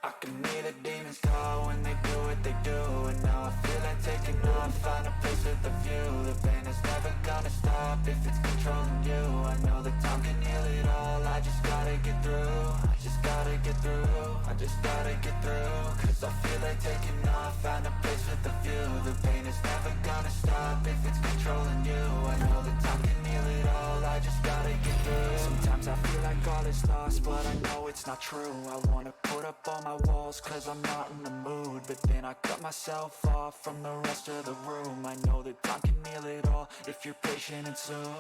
I can hear the demons call when they do what they do. And now I feel like taking off, find a place with a view. The pain is never gonna stop if it's controlling you. I know that time can heal it all, I just gotta get through. I just gotta get through, I just gotta get through. Cause I feel like taking off, find a place with a view. The pain is never gonna stop if it's controlling you. I know that time can heal it all, I just gotta get through. Sometimes I feel like all is lost, but I know it's not true. I wanna put up all my walls cause I'm not in the mood, but then I cut myself off from the rest of the room. I know that time can heal it all if you're patient and soon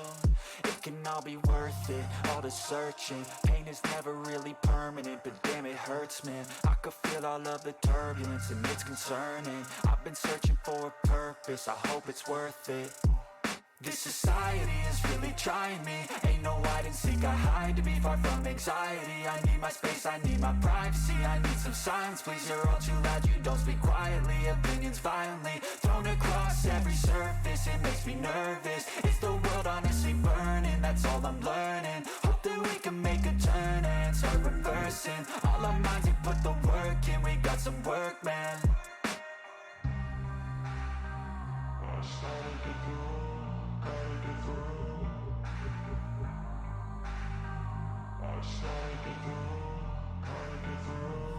it can all be worth it, all the searching. Pain is never really permanent, but damn it hurts, man. I could feel all of the turbulence and it's concerning. I've been searching for a purpose, I hope it's worth it. This society is really trying me. Ain't no hide and seek, I hide to be far from anxiety. I need my space, I need my privacy. I need some silence, please, you're all too loud. You don't speak quietly, opinions violently thrown across every surface. It makes me nervous, is the world honestly burning? That's all I'm learning. Hope that we can make a turn and start reversing. All our minds, we put the work in. We got some work, man.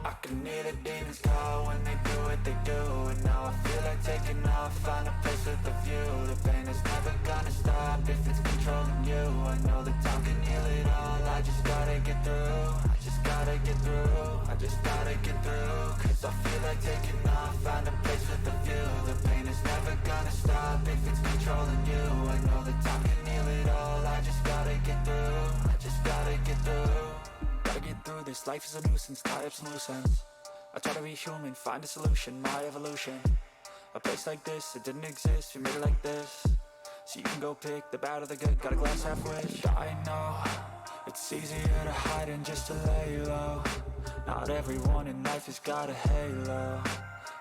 I can hear the demons call when they do what they do. And now I feel like taking off, find a place with a view. The pain is never gonna stop if it's controlling you. I know that time can heal it all, I just gotta get through. I just gotta get through, I just gotta get through. Cause I feel like taking off, find a place with a view. The pain is never gonna stop if it's controlling you. I know that time can heal it all, I just gotta get through. I just gotta get through. Gotta get through this, life is a nuisance, tie up some loose ends. I try to be human, find a solution, my evolution. A place like this, it didn't exist, we made it like this. So you can go pick the bad or the good, got a glass half wish. I know, it's easier to hide than just to lay low. Not everyone in life has got a halo.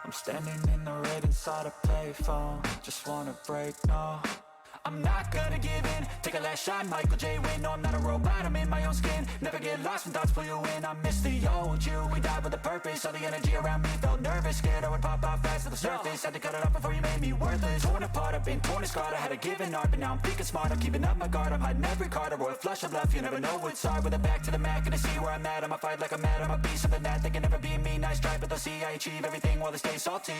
I'm standing in the red inside a payphone. Just wanna break, no, I'm not gonna give in. Take a last shot, Michael J. Win. No, I'm not a robot, I'm in my own skin. Never get lost when thoughts pull you in. I miss the old you, we died with a purpose. All the energy around me felt nervous. Scared I would pop out fast to the surface. Had to cut it off before you made me worthless. Torn apart, I've been torn and scarred. I had a given art, but now I'm thinking smart. I'm keeping up my guard, I'm hiding every card. A royal flush of left, you never know what's hard. With a back to the mat, gonna see where I'm at. I'ma fight like I'm mad, I'ma be something that they can never be me. Nice try, but they'll see I achieve everything while they stay salty.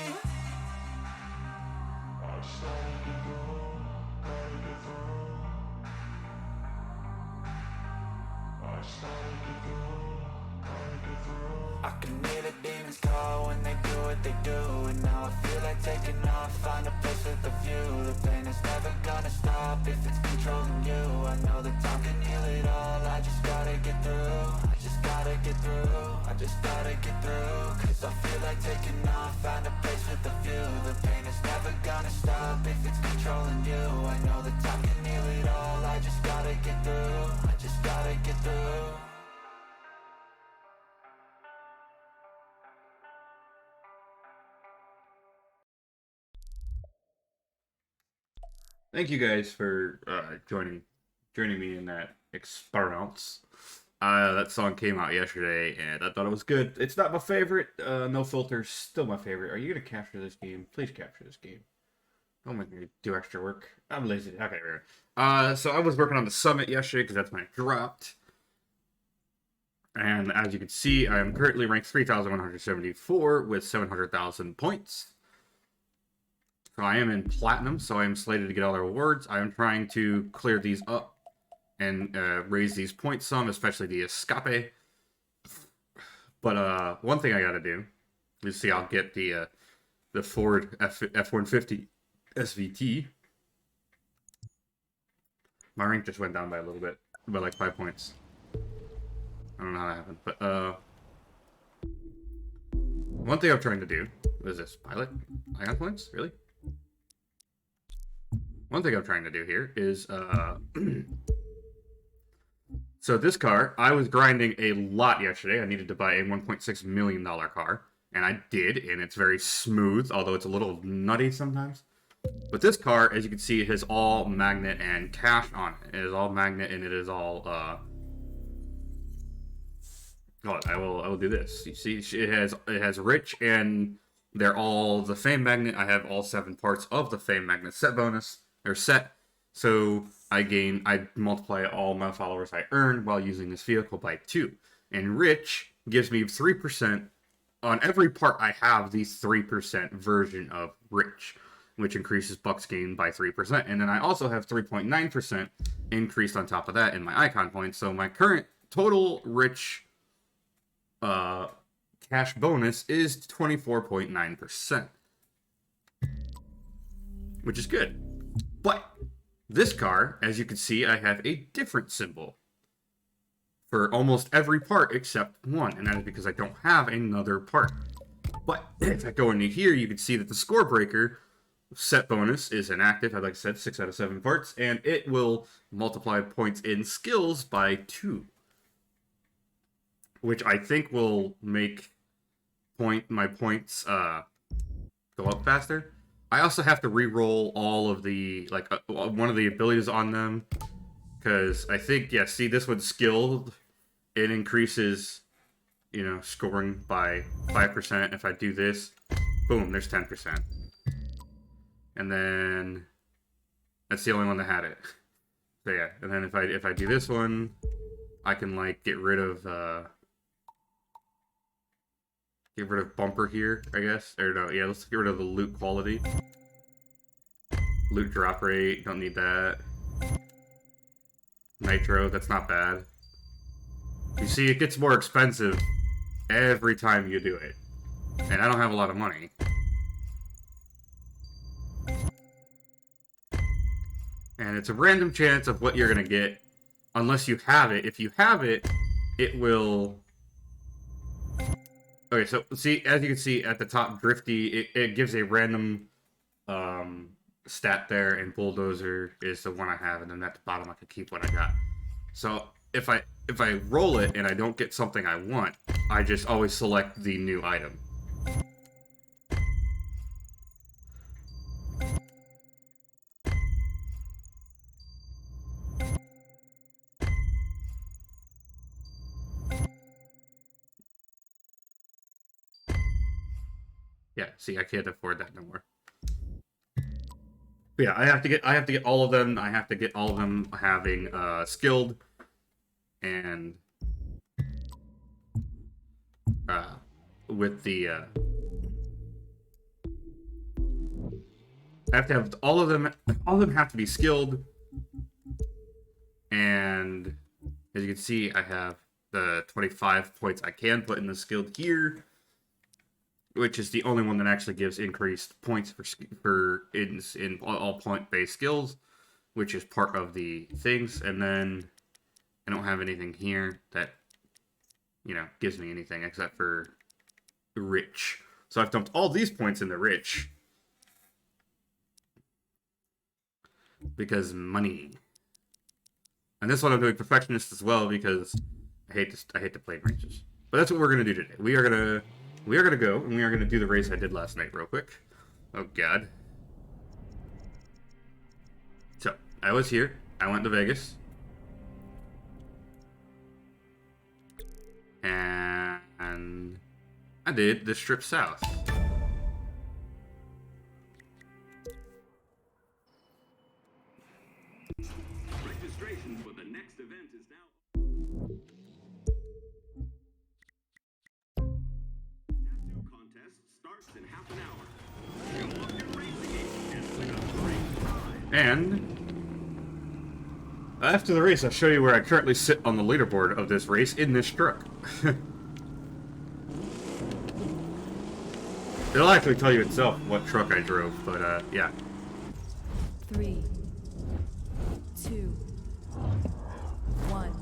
I can hear the demons call when they do what they do. And now I feel like taking off, find a place with a view. The pain is never gonna stop if it's controlling you. I know that time can heal it all, I just gotta get through. I just gotta get through, I just gotta get through. Cause I feel like taking off, find a place with a view. The pain is never gonna stop if it's controlling you. I know that time can heal it all, I just gotta get through. I just gotta get through. Thank you guys for joining me in that experience. That song came out yesterday, and I thought it was good. It's not my favorite. No Filter's still my favorite. Are you gonna capture this game? Please capture this game. Don't make me do extra work. I'm lazy. Okay, so I was working on the summit yesterday because that's when it dropped. And as you can see, I am currently ranked 3,174 with 700,000 points. So I am in platinum, so I am slated to get all their awards. I am trying to clear these up and raise these points some, especially the escape. But one thing I gotta do is see I'll get the Ford F-150 SVT. My rank just went down by a little bit, by like 5 points. I don't know how that happened, but one thing I'm trying to do is this pilot ion points, really? One thing I'm trying to do here is so this car, I was grinding a lot yesterday. I needed to buy a $1.6 million car, and I did, and it's very smooth, although it's a little nutty sometimes. But this car, as you can see, it has all magnet and cash on it. It is all magnet, and it is all Oh, I will do this. You see, it has rich, and they're all the Fame Magnet. I have all 7 parts of the Fame Magnet set bonus or set. So I multiply all my followers I earn while using this vehicle by 2. And rich gives me 3% on every part I have. The 3% version of rich, which increases bucks gained by 3%. And then I also have 3.9% increased on top of that in my icon points. So my current total rich cash bonus is 24.9%, which is good. But this car, as you can see, I have a different symbol for almost every part except one, and that is because I don't have another part. But if I go into here, you can see that the score breaker set bonus is inactive. Like I said, 6 out of 7 parts, and it will multiply points in skills by 2, which I think will make my points go up faster. I also have to re-roll all of the, one of the abilities on them, because I think, yeah, see, this one's skilled. It increases, scoring by 5%. If I do this, boom, there's 10%. And then, that's the only one that had it. So yeah, and then if I do this one, I can, get rid of bumper here, I guess. Or no, yeah, let's get rid of the loot quality. Loot drop rate, don't need that. Nitro, that's not bad. You see, it gets more expensive every time you do it. And I don't have a lot of money. And it's a random chance of what you're gonna get, unless you have it. If you have it, it will... Okay, so see, as you can see at the top, Drifty, it gives a random stat there, and Bulldozer is the one I have, and then at the bottom I can keep what I got. So if I roll it and I don't get something I want, I just always select the new item. Yeah, see, I can't afford that no more. But yeah, I have to get all of them. I have to get all of them having skilled and with the I have to have all of them. All of them have to be skilled, and as you can see, I have the 25 points I can put in the skilled here, which is the only one that actually gives increased points in all point-based skills, which is part of the things. And then I don't have anything here that, gives me anything except for rich. So I've dumped all these points in the rich because money. And this one I'm doing perfectionist as well because I hate to play ranges. But that's what we're gonna do today. We are gonna go, and we are gonna do the race I did last night real quick. Oh god. So, I was here. I went to Vegas. And I did the Strip South. Registration for the next event is now. Tattoo contest starts in half an hour. Show off your racing and win a great prize. And after the race, I'll show you where I currently sit on the leaderboard of this race in this truck. It'll actually tell you itself what truck I drove, but yeah. 3, 2, 1.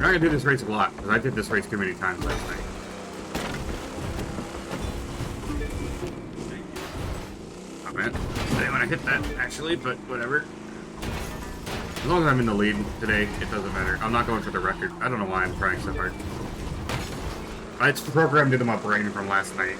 not gonna do this race a lot, because I did this race too many times last night. Oh man, I didn't want to hit that, actually, but whatever. As long as I'm in the lead today, it doesn't matter. I'm not going for the record. I don't know why I'm trying so hard. It's programmed into my brain from last night.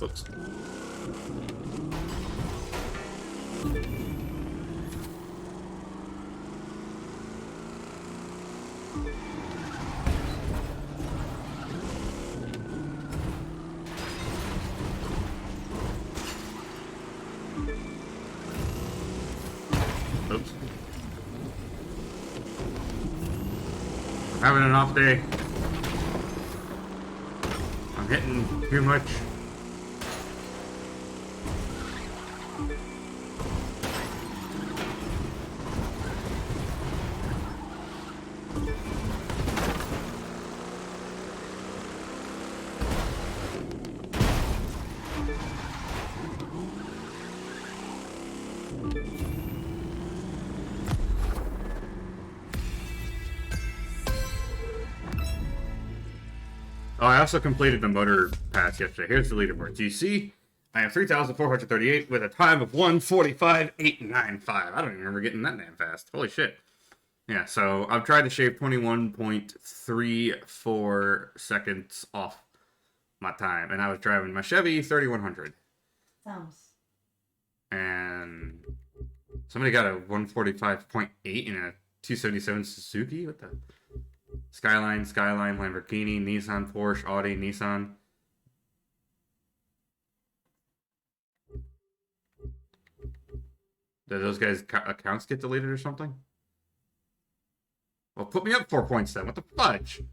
Oops. Oops. I'm having an off day. I'm hitting too much. Oh, I also completed the motor pass yesterday. Here's the leaderboard. Do you see? I am 3,438 with a time of 1:45.895. I don't even remember getting that damn fast. Holy shit. Yeah, so I've tried to shave 21.34 seconds off my time. And I was driving my Chevy 3100. Sounds. And somebody got a 145.8 in a 277 Suzuki? What the? Skyline, Lamborghini, Nissan, Porsche, Audi, Nissan. Did those guys' accounts get deleted or something? Well, put me up 4 points then. What the fudge?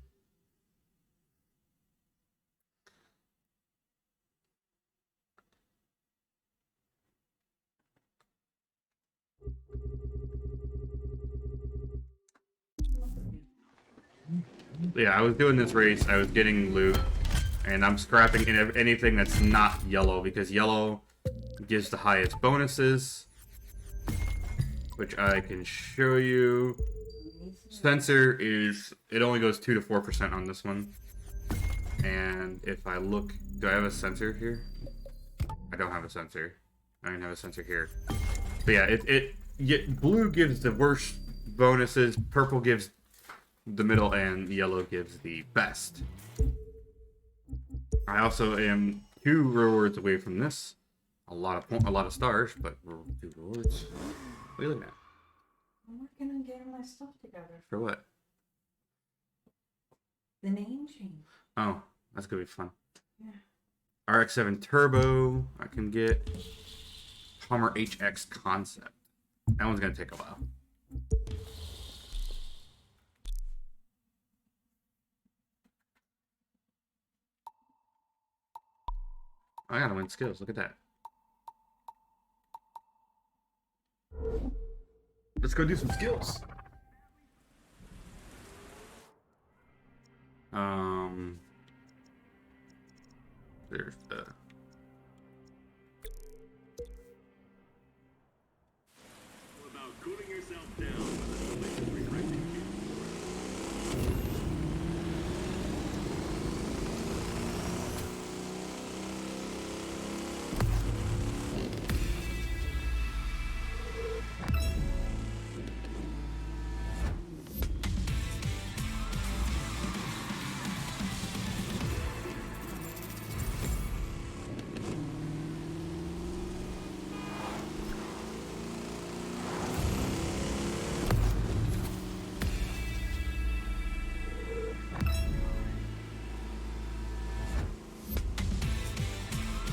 Yeah, I was doing this race. I was getting loot, and I'm scrapping anything that's not yellow because yellow gives the highest bonuses, which I can show you. Sensor is, it only goes 2 to 4% on this one. And if I look, do I have a sensor here? I don't have a sensor. I don't have a sensor here. But yeah, blue gives the worst bonuses, purple gives the middle, and yellow gives the best. I also am 2 rewards away from this. A lot of stars, but 2 rewards. What are you looking at? I'm working on getting my stuff together. For what? The name change. Oh, that's gonna be fun. Yeah. RX-7 Turbo, I can get. Hummer HX Concept. That one's gonna take a while. I gotta win skills, look at that. Let's go do some skills. There's the... About cooling yourself down with a delicious refreshing kit.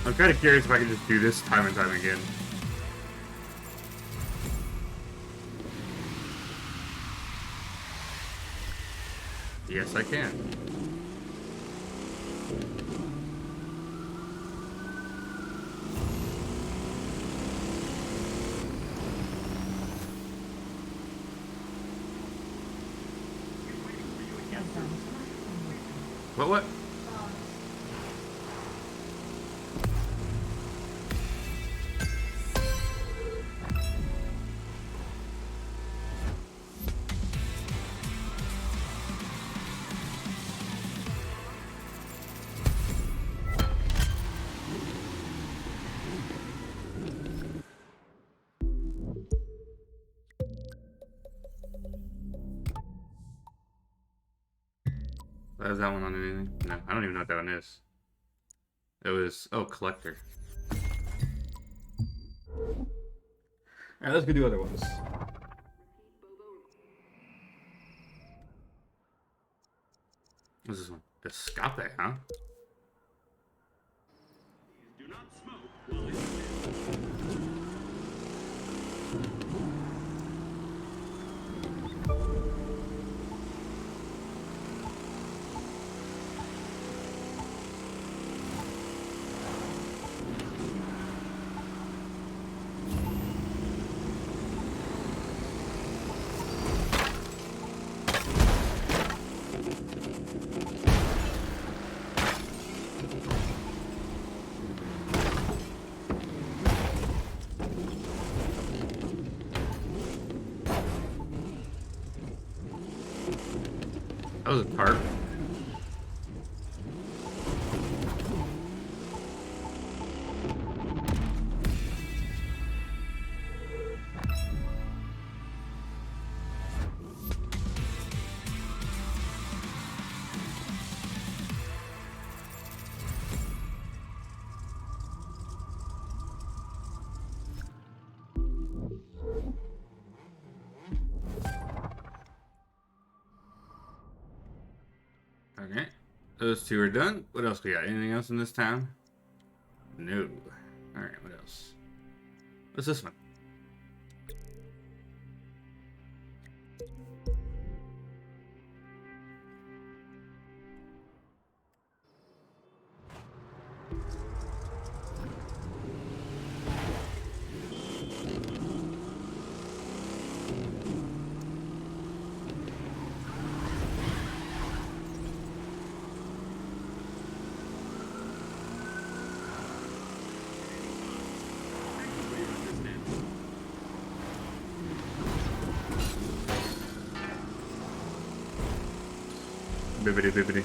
I'm kind of curious if I can just do this time and time again. Yes, I can. What? Is that one on anything? No, I don't even know what that one is. It was, oh, collector. Alright, let's go do other ones. What's this one? Escape, huh? Do not smoke while in bed. That was a tarp. Okay, those two are done. What else we got? Anything else in this town? No. Alright, what else? What's this one? Bibbidi bibbidi.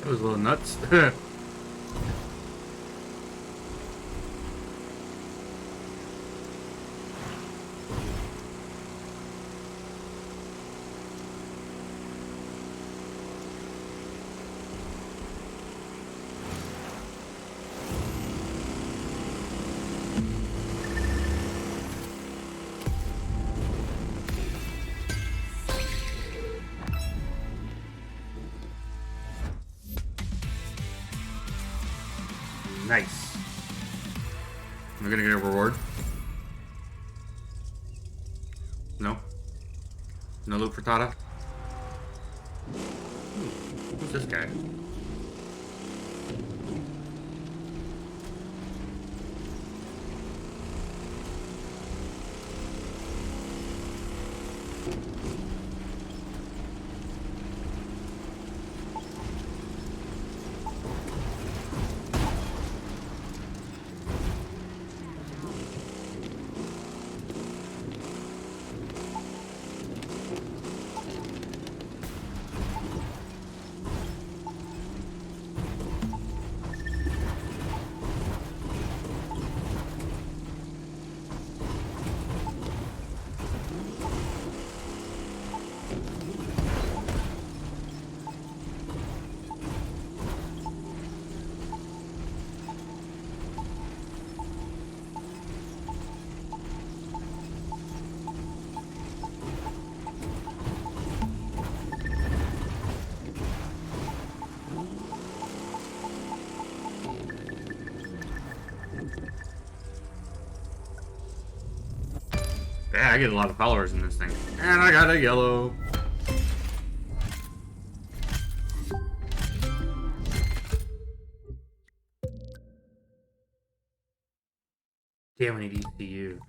That was a little nuts. Nice. Am I gonna get a reward? No? No loot for Tata? Who's this guy? Yeah, I get a lot of followers in this thing. And I got a yellow. Damn, we need ECU.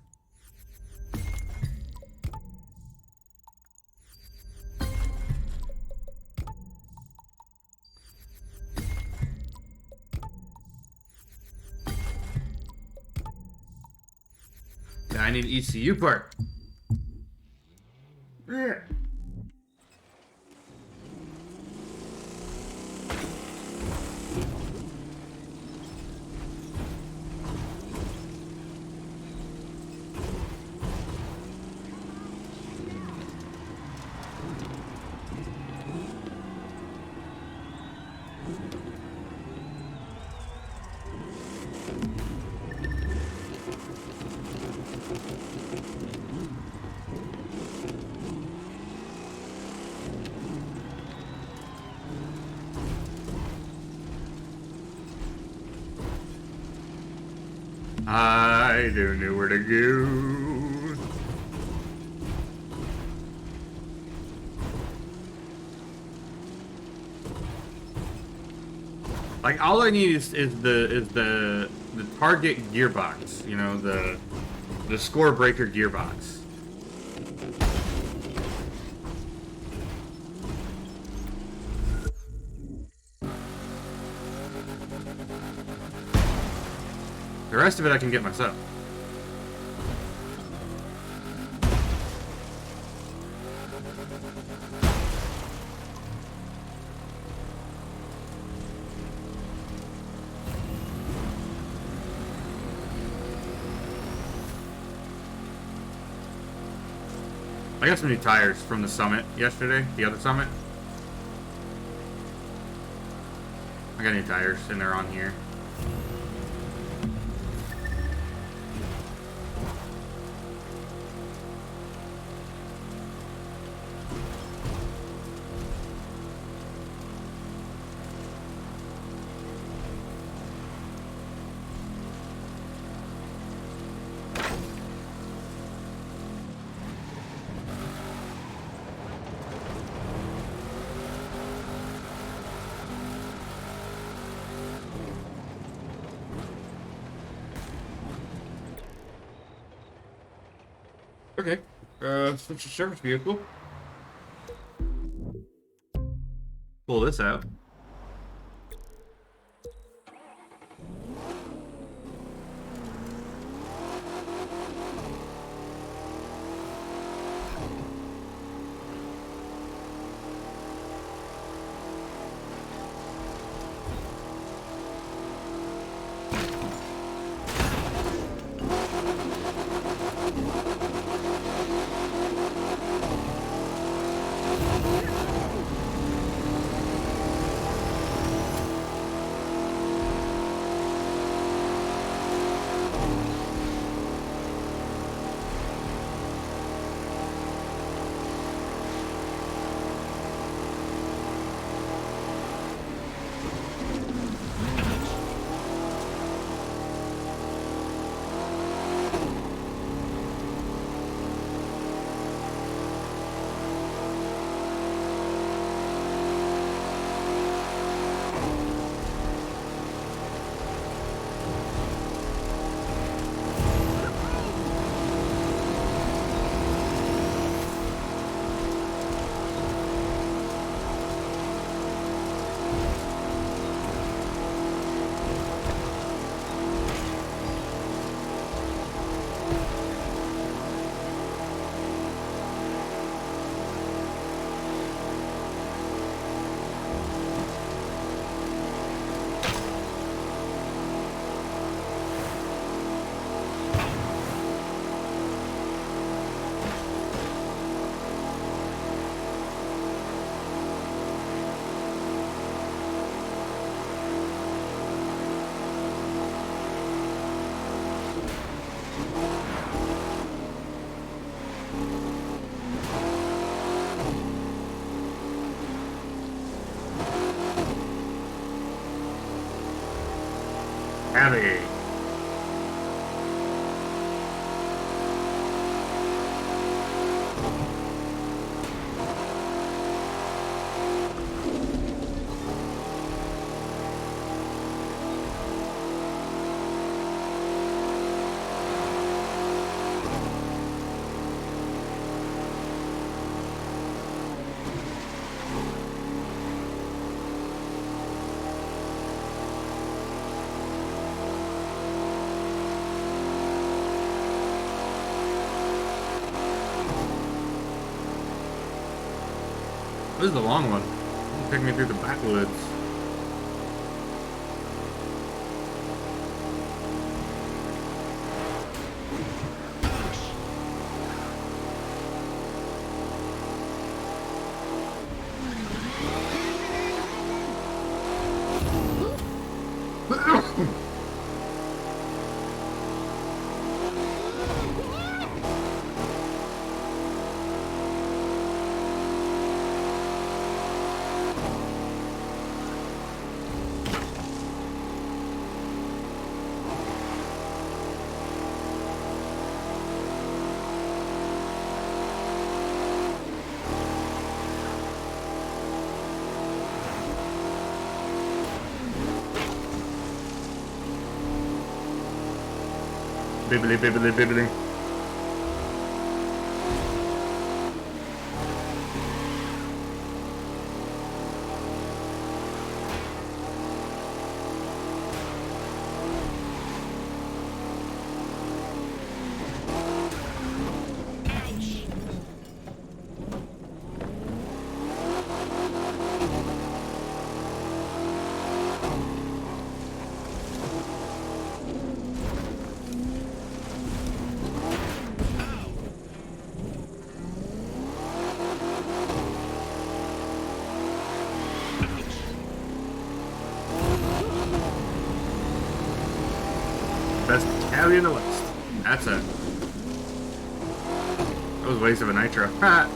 Yeah, I need an ECU part. Yeah. I don't know where to go. Like all I need is the target gearbox, you know, the score breaker gearbox. The rest of it I can get myself. I got some new tires from the summit yesterday, the other summit. I got new tires and they're on here. Okay. Switch to service vehicle. Pull this out. Howdy. This is the long one. Take me through the backwoods. Bibbly, bibbly, bibbly. Best battalion in the West. That's a... That was a waste of a nitro. Ha!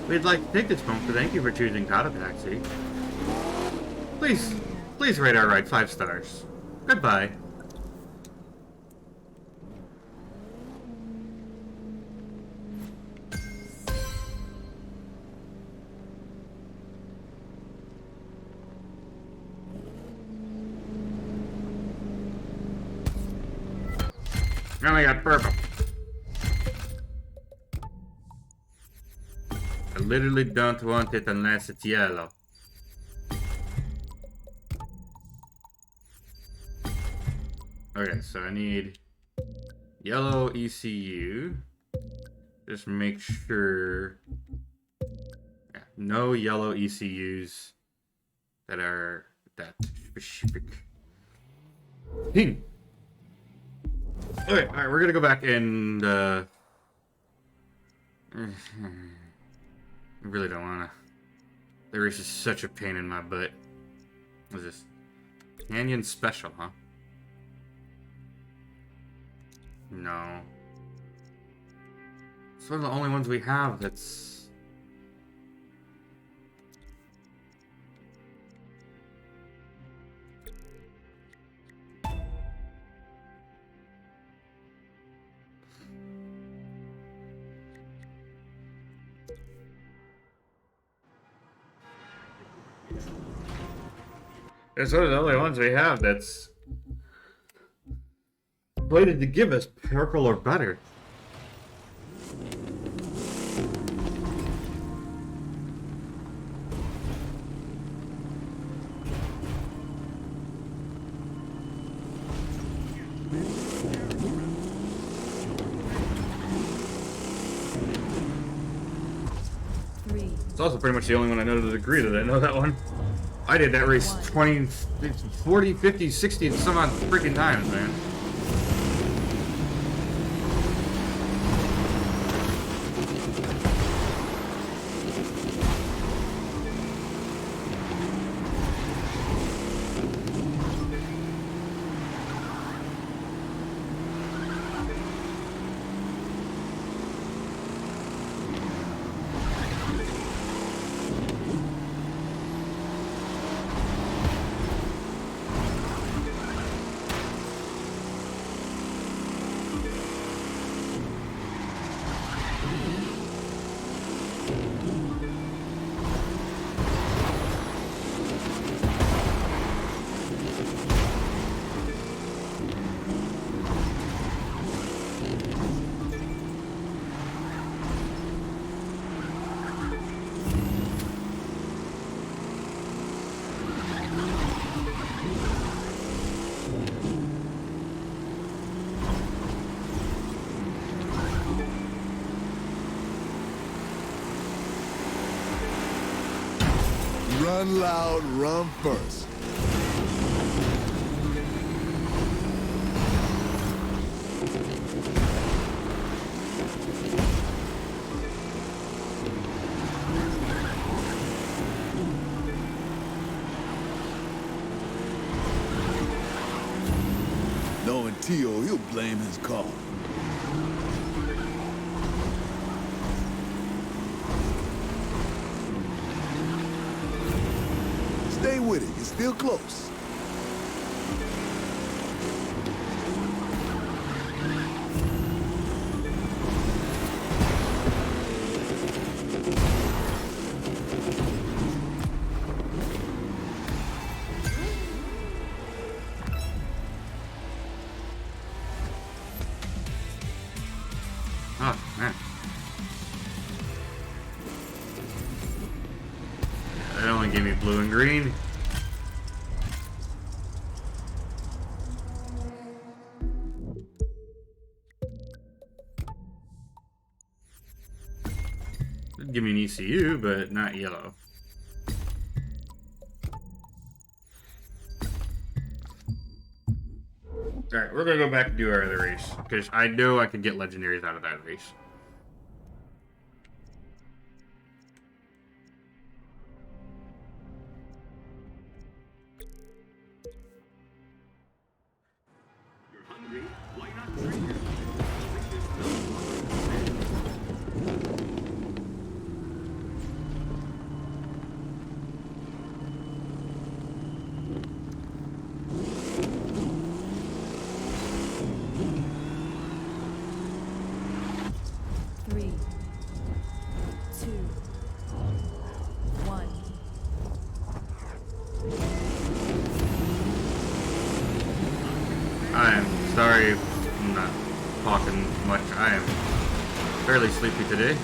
We'd like to take this moment to thank you for choosing Tata Taxi. Please rate our ride 5 stars. Goodbye. Now we got purple. I literally don't want it unless it's yellow. Okay, so I need yellow ECU. Just make sure no yellow ECUs that are that specific. Ping. Okay, alright, we're gonna go back and I really don't wanna. The race is such a pain in my butt. What's this? Canyon Special, huh? No. It's one of the only ones we have that's... It's one of the only ones we have that's slated to give us purple or better. It's also pretty much the only one I know to the degree that I know that one. I did that race 20, 40, 50, 60, and some odd freaking times, man. Run loud, run first. Knowing Tio, he'll blame his car. Stay with it. You're still close. Oh, man. It only gave me blue and green. Did give me an ECU, but not yellow. Alright, we're gonna go back and do our other race, because I know I can get legendaries out of that race. You're hungry? Why not drink it? Three, two, one. I am sorry if I'm not talking much. I am fairly sleepy today.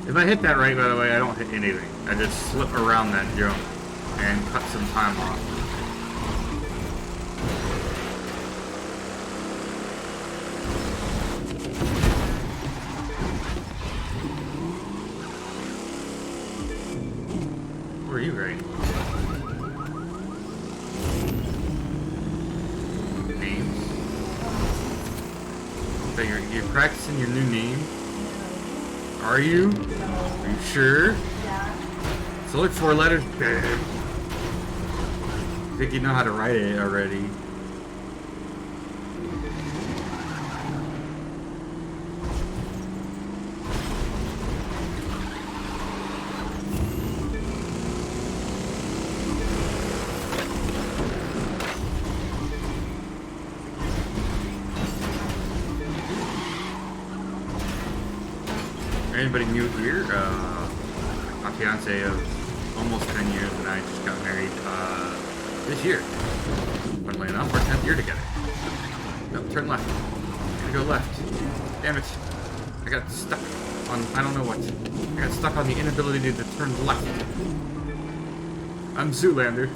If I hit that right, by the way, I don't hit anything. I just slip around that jump and cut some time off. Where are you, Ray? Names? So you're practicing your new name? Are you? Are you sure? Yeah. It's only 4 letters, babe. I think you know how to write it already. Anybody new here? My fiance of almost 10 years and I just got married this year. Funnily enough, our 10th year together. No, turn left. Gotta go left. Damn it. I got stuck on, I don't know what. I got stuck on the inability to turn left. I'm Zoolander.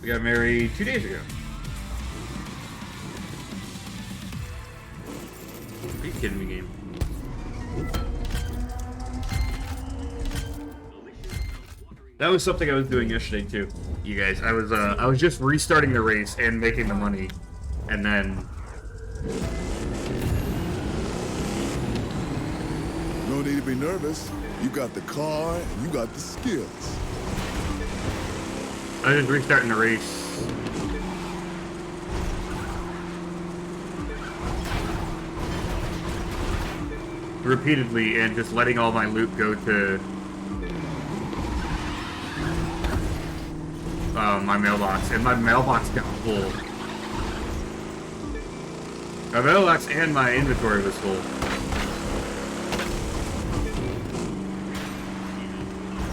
We got married 2 days ago. Are you kidding me, game? That was something I was doing yesterday too, you guys. I was just restarting the race and making the money, and then No need to be nervous. You got the car and you got the skills. I was just restarting the race. Repeatedly and just letting all my loot go to my mailbox, and my mailbox got full. My mailbox and my inventory was full.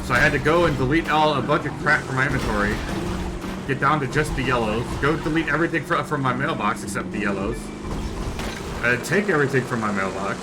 So I had to go and delete a bunch of crap from my inventory. Get down to just the yellows. Go delete everything from my mailbox except the yellows. Take everything from my mailbox.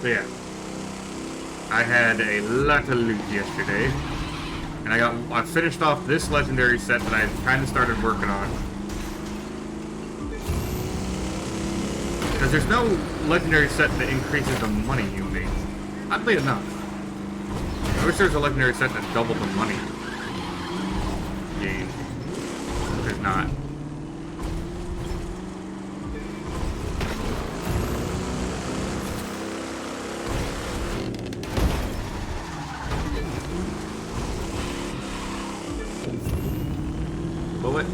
So yeah, I had a lot of loot yesterday, and I finished off this legendary set that I kind of started working on. Because there's no legendary set that increases the money you make. Oddly enough. I wish there was a legendary set that doubled the money gained. There's not. Bullet?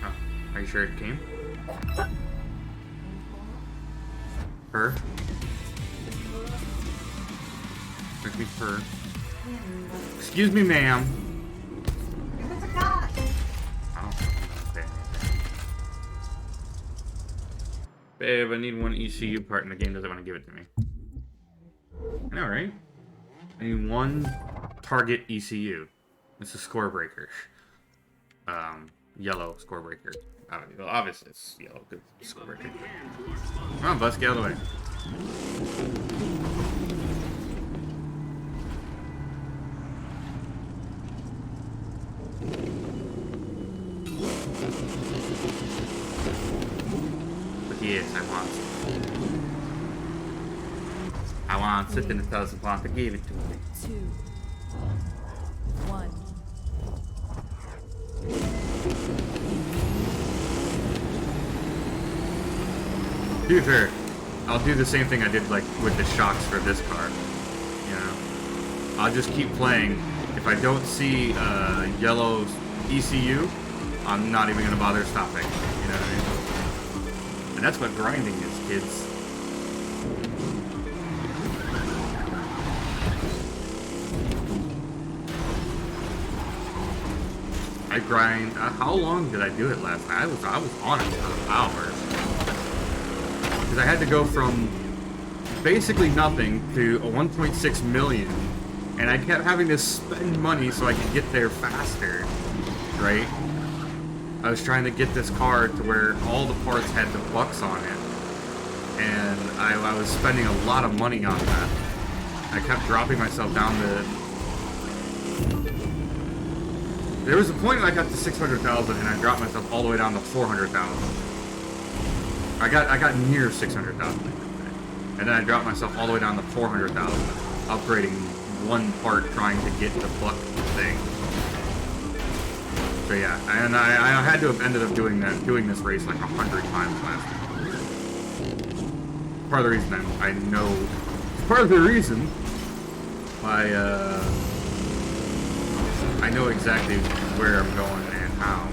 Oh, are you sure it came? Fur? Make me fur. Excuse me, ma'am. Give it to God. I don't fucking know. Okay. Babe, I need one ECU part and the game doesn't want to give it to me. I know, right? I need one target ECU. It's a score breaker. Yellow score breaker. Well, obviously it's yellow. Good score breaker. Come on, Buzz, get out of the way. But yes, I want something that doesn't want to give it to me. 2, 1. To be fair, I'll do the same thing I did like with the shocks for this car. You know, I'll just keep playing. If I don't see yellow ECU, I'm not even gonna bother stopping. You know what I mean? And that's what grinding is, kids. I grind. How long did I do it last night? I was on it for hours. Because I had to go from basically nothing to a 1.6 million, and I kept having to spend money so I could get there faster, right? I was trying to get this car to where all the parts had the bucks on it, and I was spending a lot of money on that. I kept dropping myself down to... There was a point when I got to 600,000 and I dropped myself all the way down to 400,000. I got near 600,000, and then I dropped myself all the way down to 400,000, upgrading one part trying to get the buck thing. So yeah, and I had to have ended up doing this race like 100 times last time. Part of the reason I know, part of the reason why I know exactly where I'm going and how.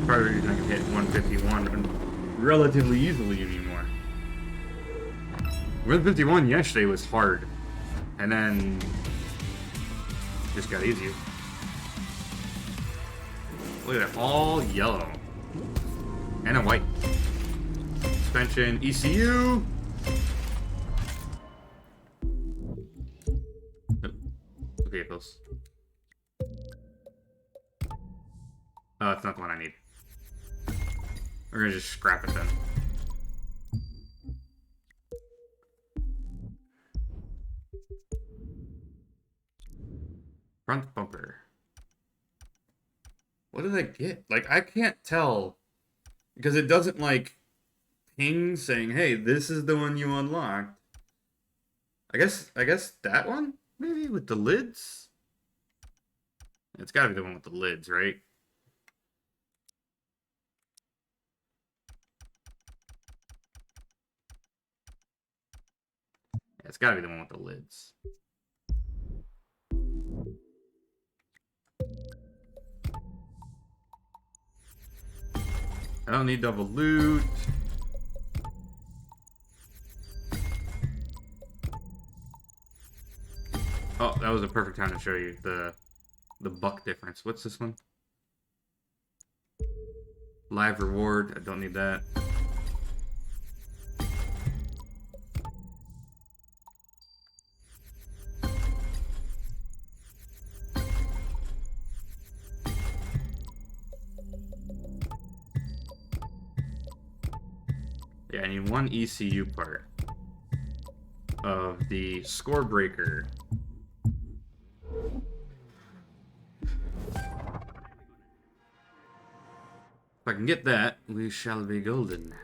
Part of the reason I can hit 151 relatively easily anymore. 151 yesterday was hard, and then just got easier. Look at that, all yellow and a white. Suspension, ECU. Vehicles. Oh, it's not the one I need. We're gonna just scrap it then. Front bumper. What did I get? Like, I can't tell. Because it doesn't, like, ping saying, hey, this is the one you unlocked. I guess that one? Maybe with the lids? It's gotta be the one with the lids, right? Yeah, it's gotta be the one with the lids. I don't need double loot. Oh, that was a perfect time to show you the buck difference. What's this one? Live reward. I don't need that. Yeah, I need one ECU part of the score breaker. If I can get that, we shall be golden.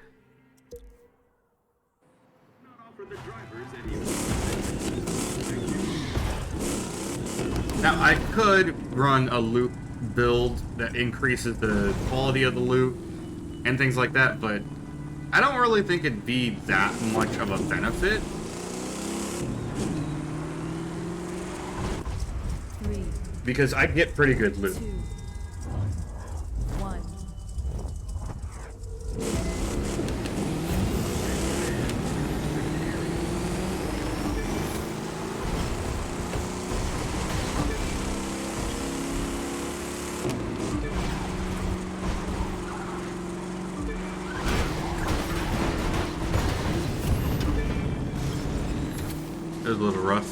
Not offer the drivers any. Now, I could run a loot build that increases the quality of the loot and things like that, but I don't really think it'd be that much of a benefit. 3, Because I get pretty good loot. 2, 1. It was a little rough.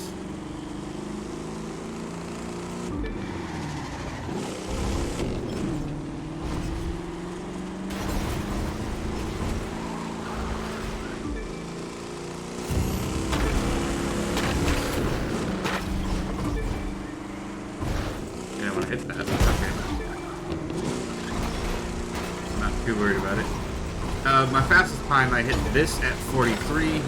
Yeah, I want to hit that. Okay. Not too worried about it. My fastest time, I hit this at 43.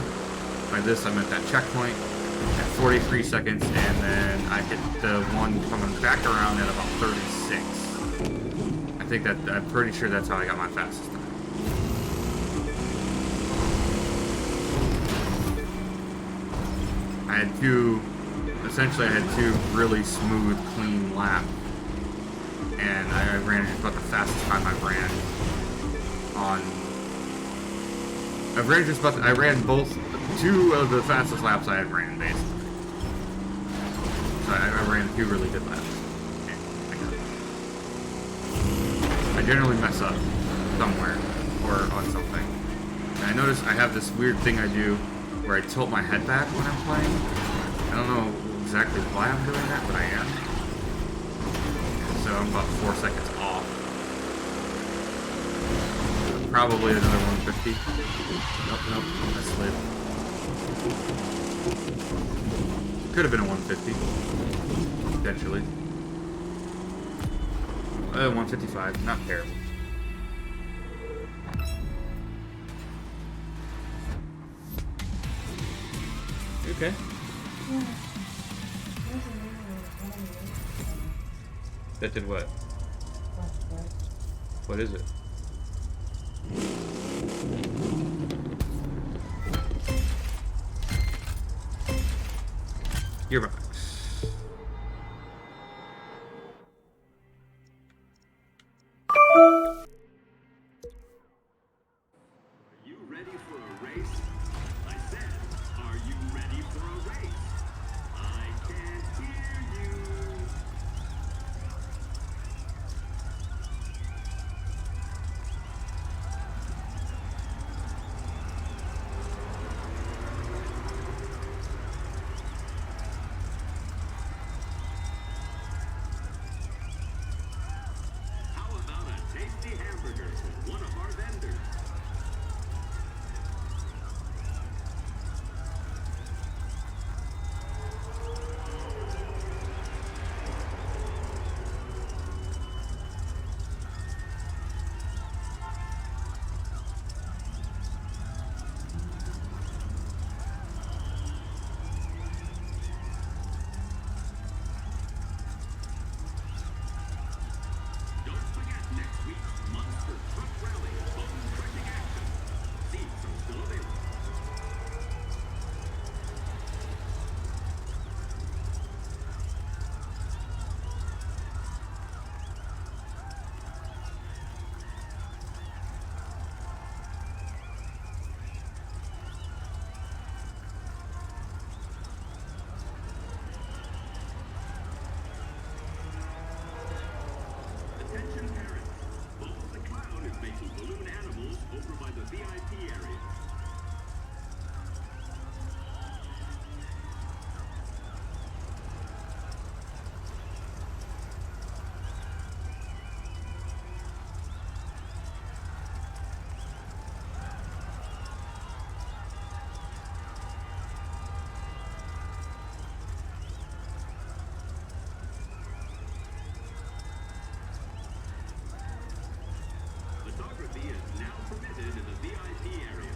By this, I'm at that checkpoint at 43 seconds, and then I hit the one coming back around at about 36. I think that, I'm pretty sure that's how I got my fastest time. Essentially I had two really smooth, clean laps, and I ran just about the fastest time I've ran on. I ran both, two of the fastest laps I had ran, basically. So I ran two really good laps. I generally mess up somewhere or on something. And I notice I have this weird thing I do where I tilt my head back when I'm playing. I don't know exactly why I'm doing that, but I am. So I'm about 4 seconds off. Probably another 150. Nope, I slid. Could have been a 150. Potentially. 155, not terrible. Okay. That did what? What is it? Gearbox. Are you ready for a race? I said, are you ready for a race? I can't hear you. How about a tasty hamburger from one of our vendors? over by the VIP area. Photography is now permitted in the VIP area.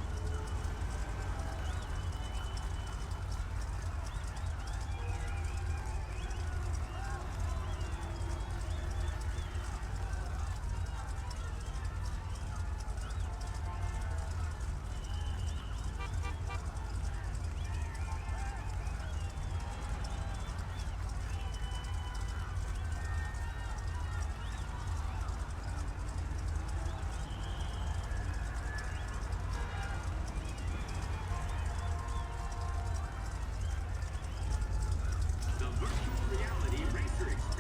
The virtual reality racer experience.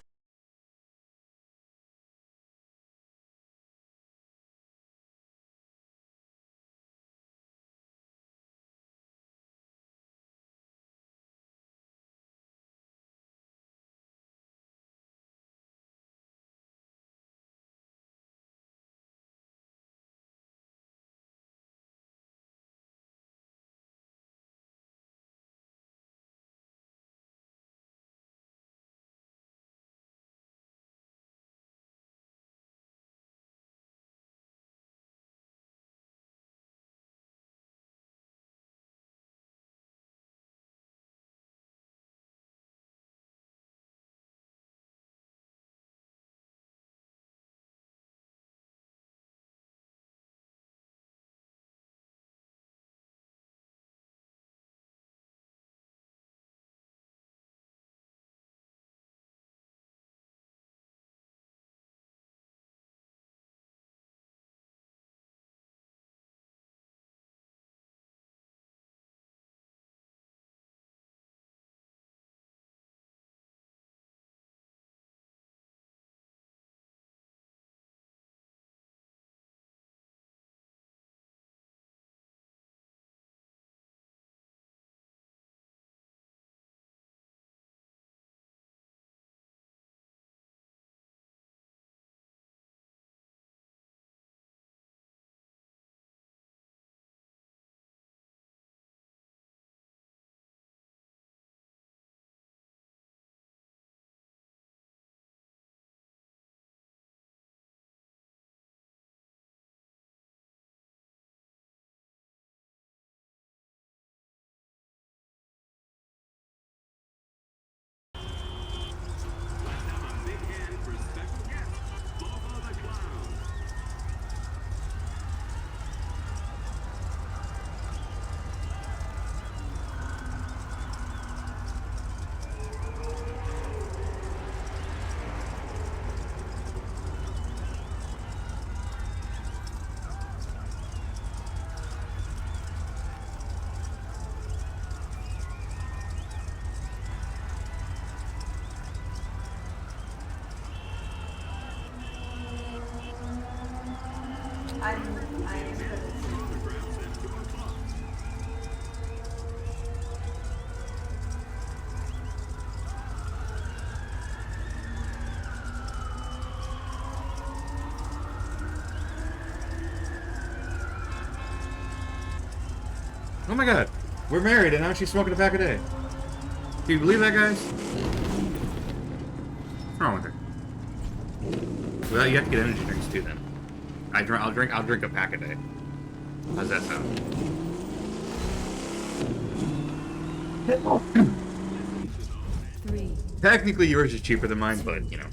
Let's have a big hand for special guest, Bobo the Clown. I am good. Photographs at 2 o'clock. Oh my god, we're married and now she's smoking a pack a day. Can you believe that, guys? What's wrong with her? Well, you have to get energy drinks too, then. I'll drink a pack a day. How's that sound? Three. Technically, yours is cheaper than mine, but you know,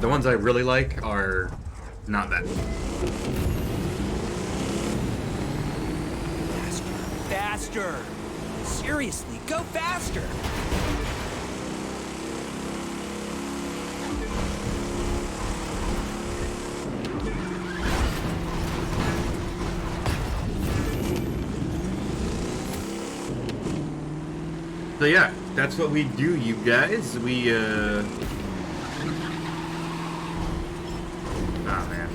the ones I really like are not that. Faster! Seriously, go faster! So yeah, that's what we do, you guys. We oh man.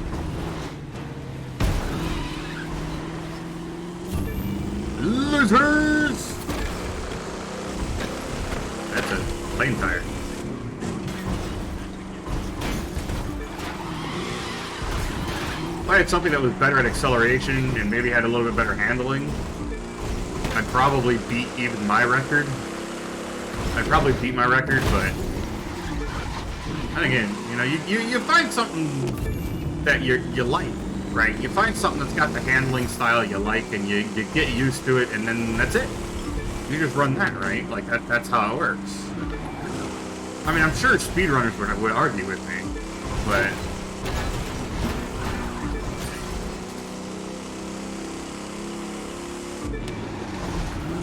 If I had something that was better at acceleration and maybe had a little bit better handling, I'd probably beat even my record. I'd probably beat my record, but and again, you know, you find something that you like, right? You find something that's got the handling style you like, and you get used to it, and then that's it. You just run that, right? Like that's how it works. I mean, I'm sure speedrunners would argue with me, but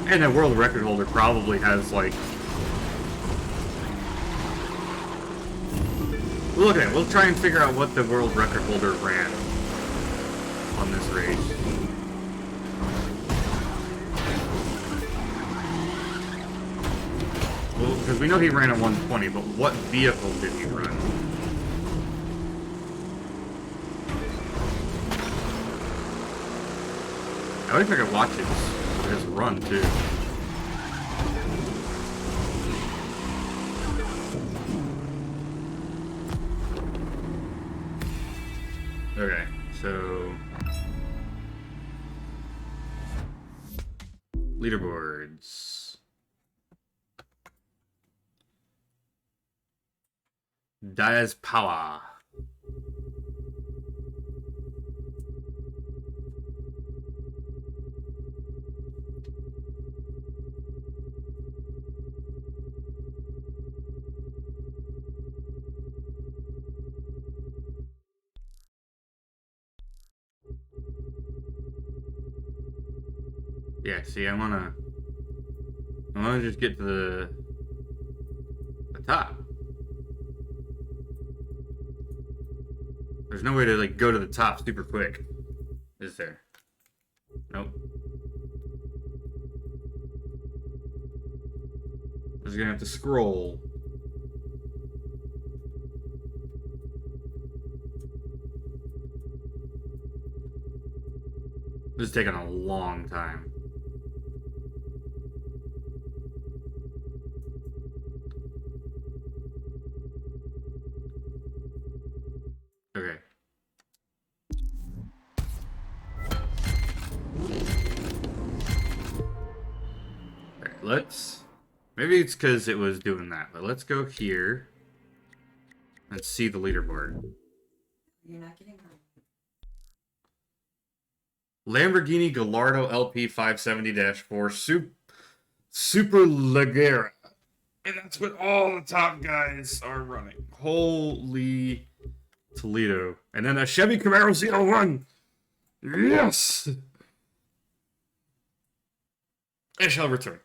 and the world record holder probably has like. Look at it. We'll try and figure out what the world record holder ran on this race. Well, because we know he ran a 120, but what vehicle did he run? I wish I could watch his run too. Okay, so leaderboards. Diaz Power. Yeah, see, I wanna just get to the top. There's no way to like go to the top super quick, is there? Nope. I'm just gonna have to scroll. This is taking a long time. Okay. Alright, let's... Maybe it's because it was doing that, but let's go here and see the leaderboard. You're not getting home. Lamborghini Gallardo LP 570-4 Super Leggera. And that's what all the top guys are running. Holy Toledo. And then a Chevy Camaro ZL1. Yes! I shall return.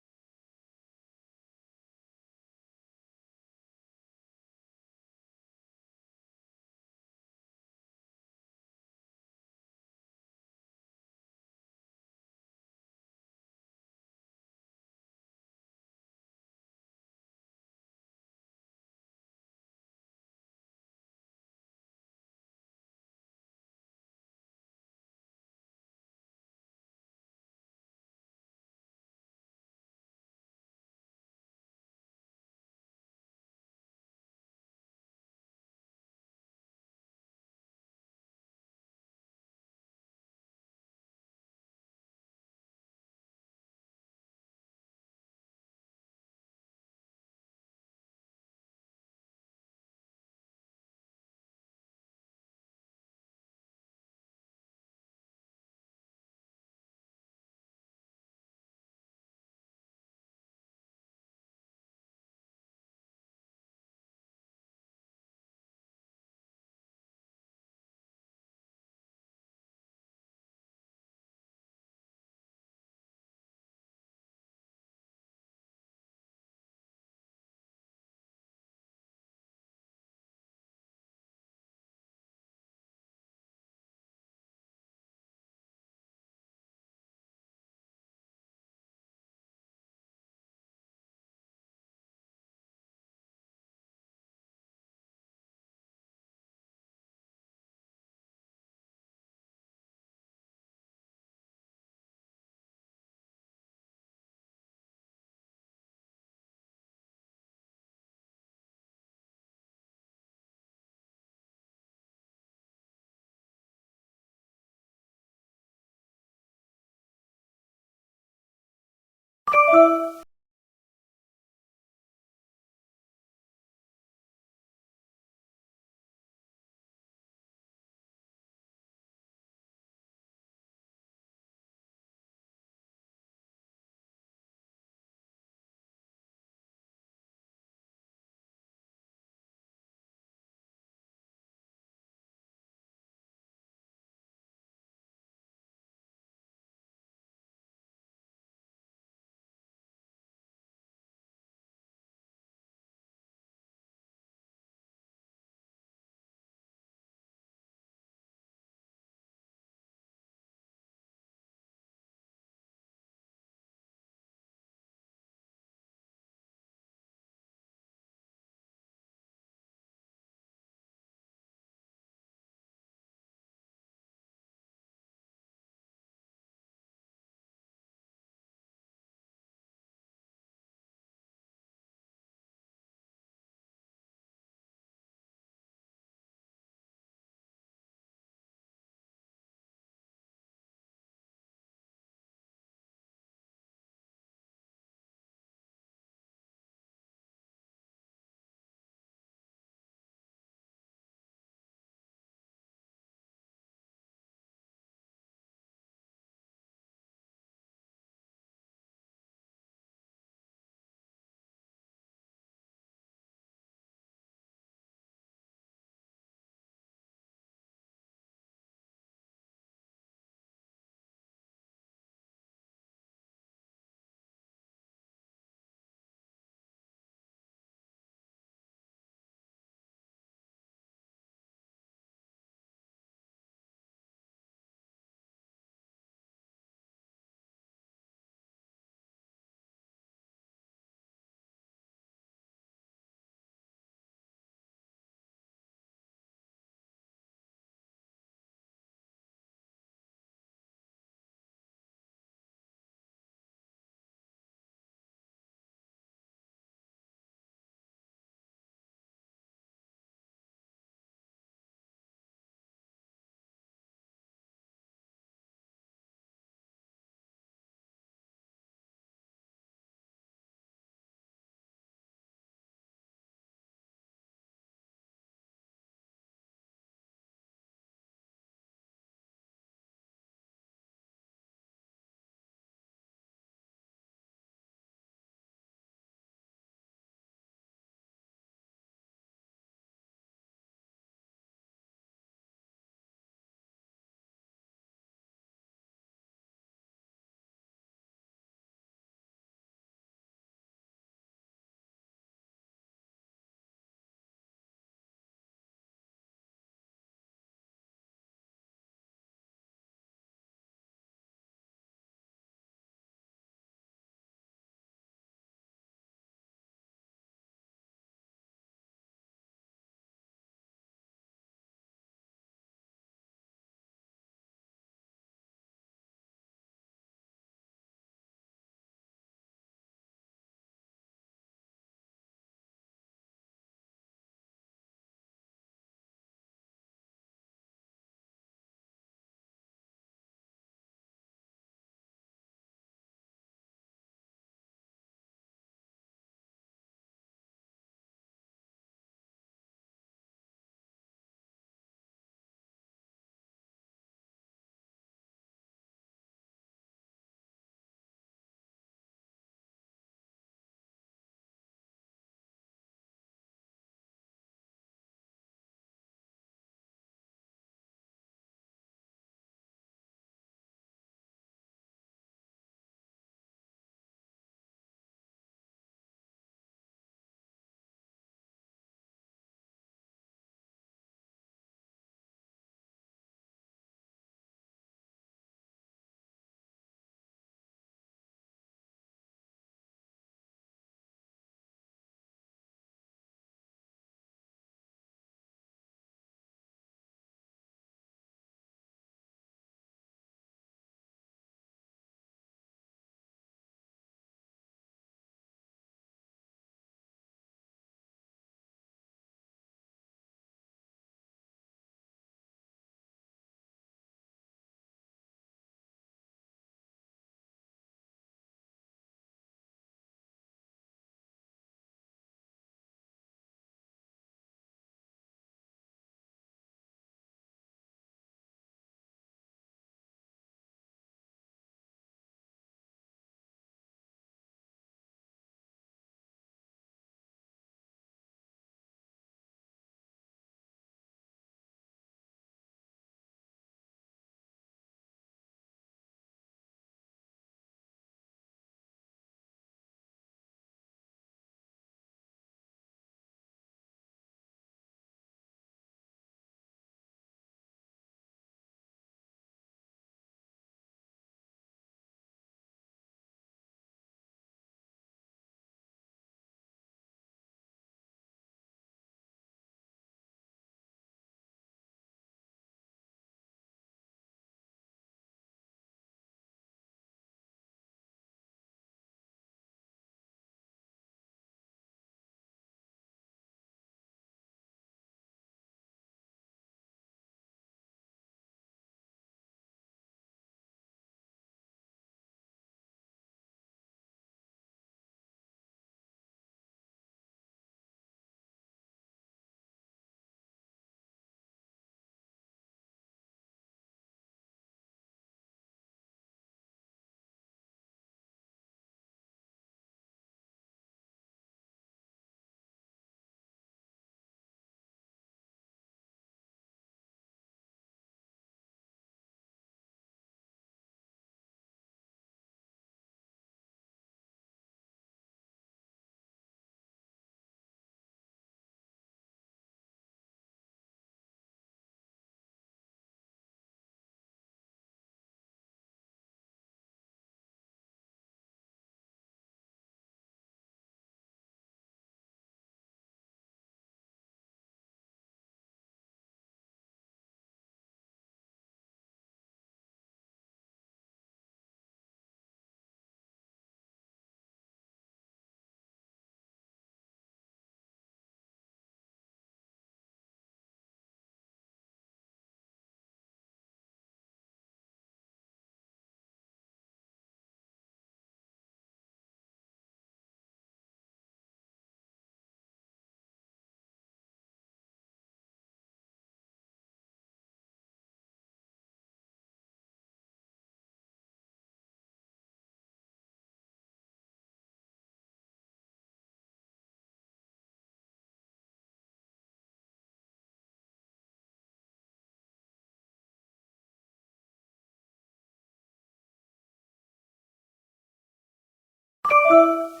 All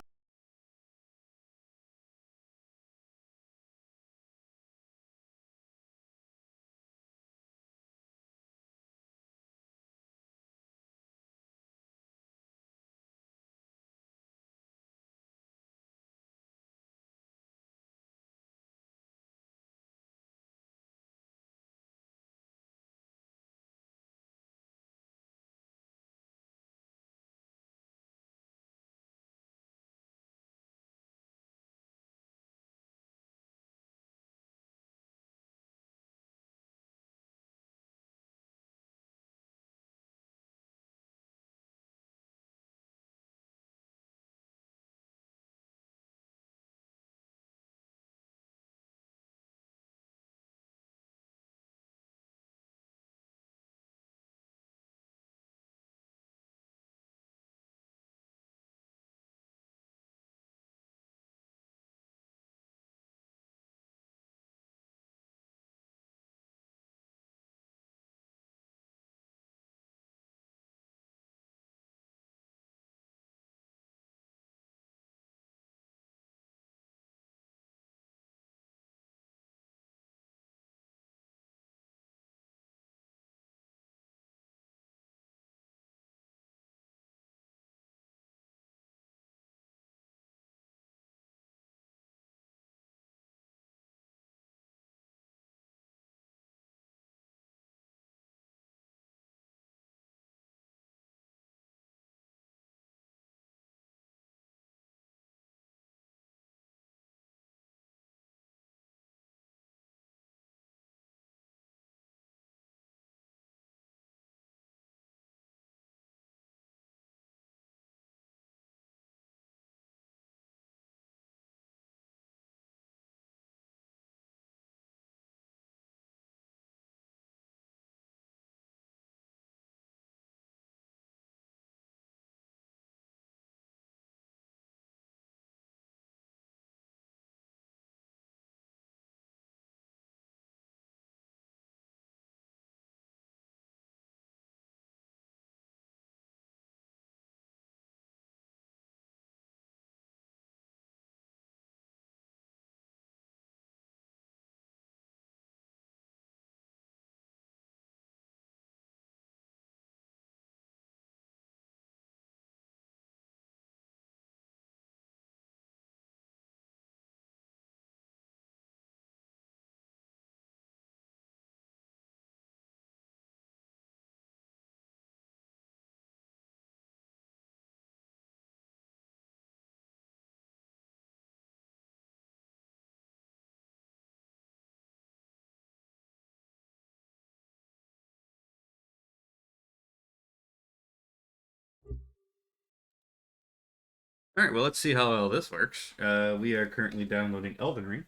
right, well, let's see how well this works. We are currently downloading Elden Ring,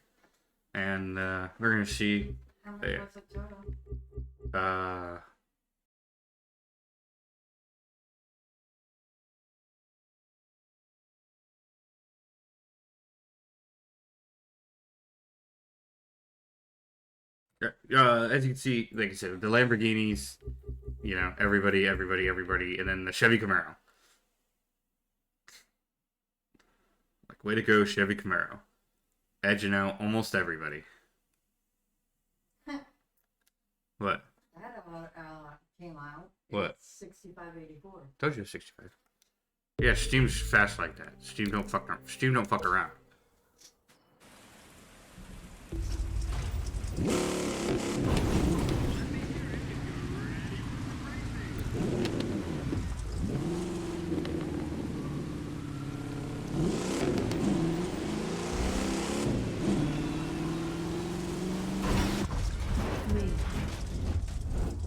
and we're gonna see. How much Hey, was it total? uh, as you can see, like I said, the Lamborghinis, you know, everybody, and then the Chevy Camaro. Like, way to go, Chevy Camaro. Edging out almost everybody. What? That came out. What? It's 6584. Told you 65. Yeah, Steam's fast like that. Steam don't fuck around. Three,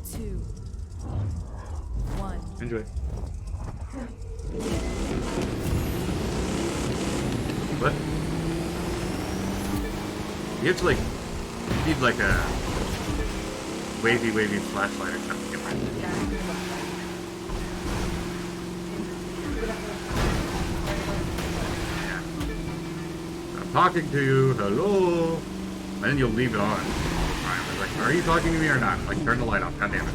two, one. Enjoy. What? You have to like, you need like a wavy flashlight or something. Yeah. I'm talking to you, hello. And then you'll leave it on. I'm like, are you talking to me or not? Like, turn the light off, god damn it.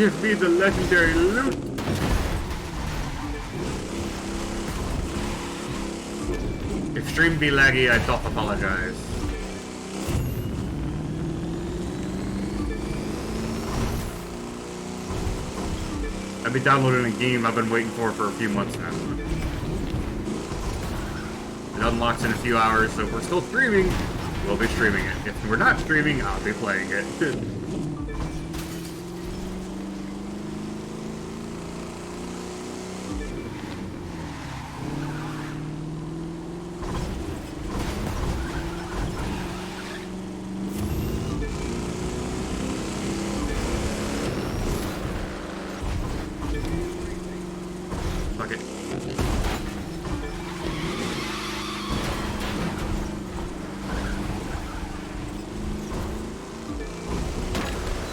Give me the legendary loot. If stream be laggy, I doth apologize. I've been downloading a game I've been waiting for a few months now. It unlocks in a few hours, so if we're still streaming, we'll be streaming it. If we're not streaming, I'll be playing it. Fuck it.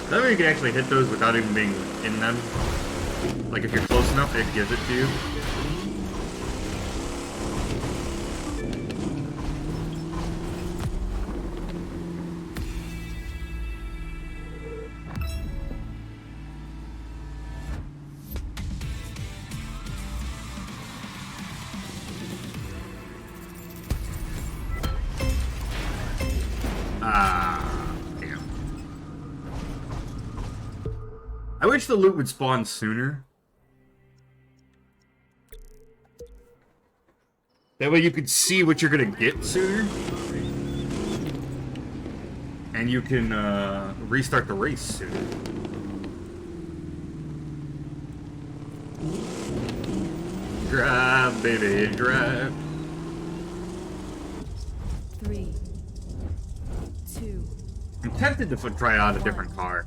That way you can actually hit those without even being in them. Like if you're close enough, it gives it to you. Damn. I wish the loot would spawn sooner. That way you could see what you're gonna get sooner. And you can restart the race sooner. Drive, baby, drive. 3, 2, I'm tempted to try out a different car.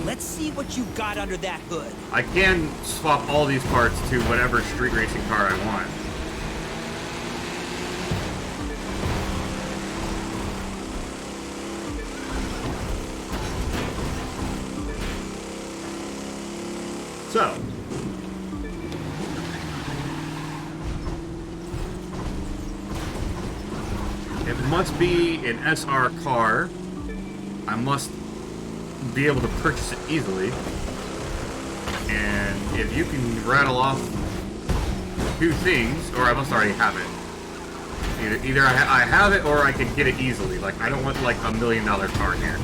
Let's see what you got under that hood. I can swap all these parts to whatever street racing car I want. So, it must be an SR car. I must be able to purchase it easily. And if you can rattle off two things, or I must already have it. Either I have it or I can get it easily. Like, I don't want like $1 million car here.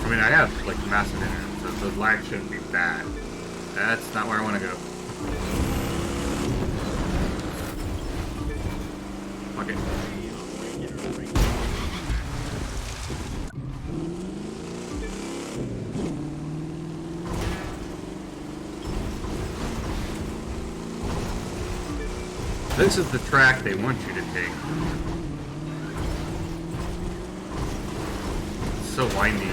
I mean, I have, like, massive internet, so the lag shouldn't be bad. That's not where I want to go. Okay. This is the track they want you to take. It's so windy.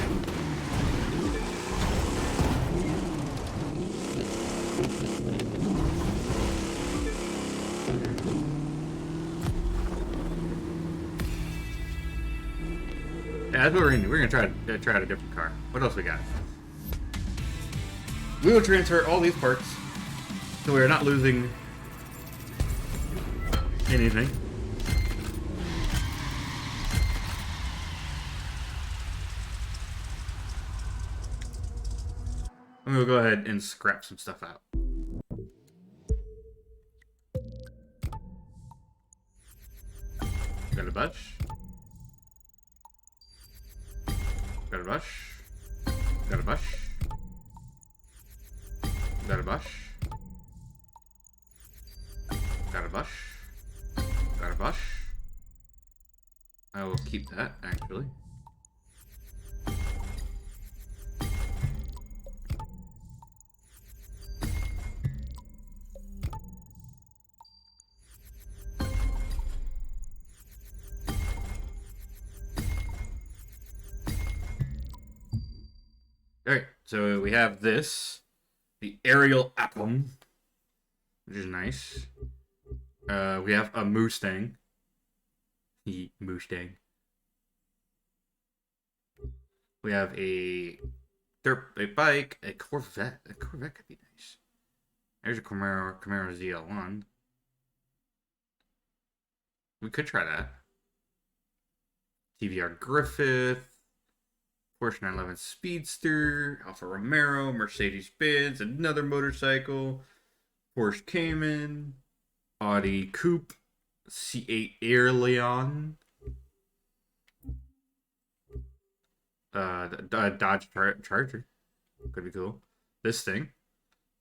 Yeah, that's what we're gonna do. We're gonna try out a different car. What else we got? We will transfer all these parts so we are not losing anything. I'm gonna go ahead and scrap some stuff out. Got a bunch. Got a bush. Got a bush. Got a bush. Got a bush. Got a bush. I will keep that, actually. So we have this, the Aerial Atom, which is nice. We have a Mustang. Mustang. We have a bike, a Corvette. A Corvette could be nice. There's a Camaro ZL1. We could try that. TVR Griffith, Porsche 911 Speedster, Alfa Romero, Mercedes-Benz, another motorcycle, Porsche Cayman, Audi Coupe, C8 Air Leon, Dodge Charger, could be cool. This thing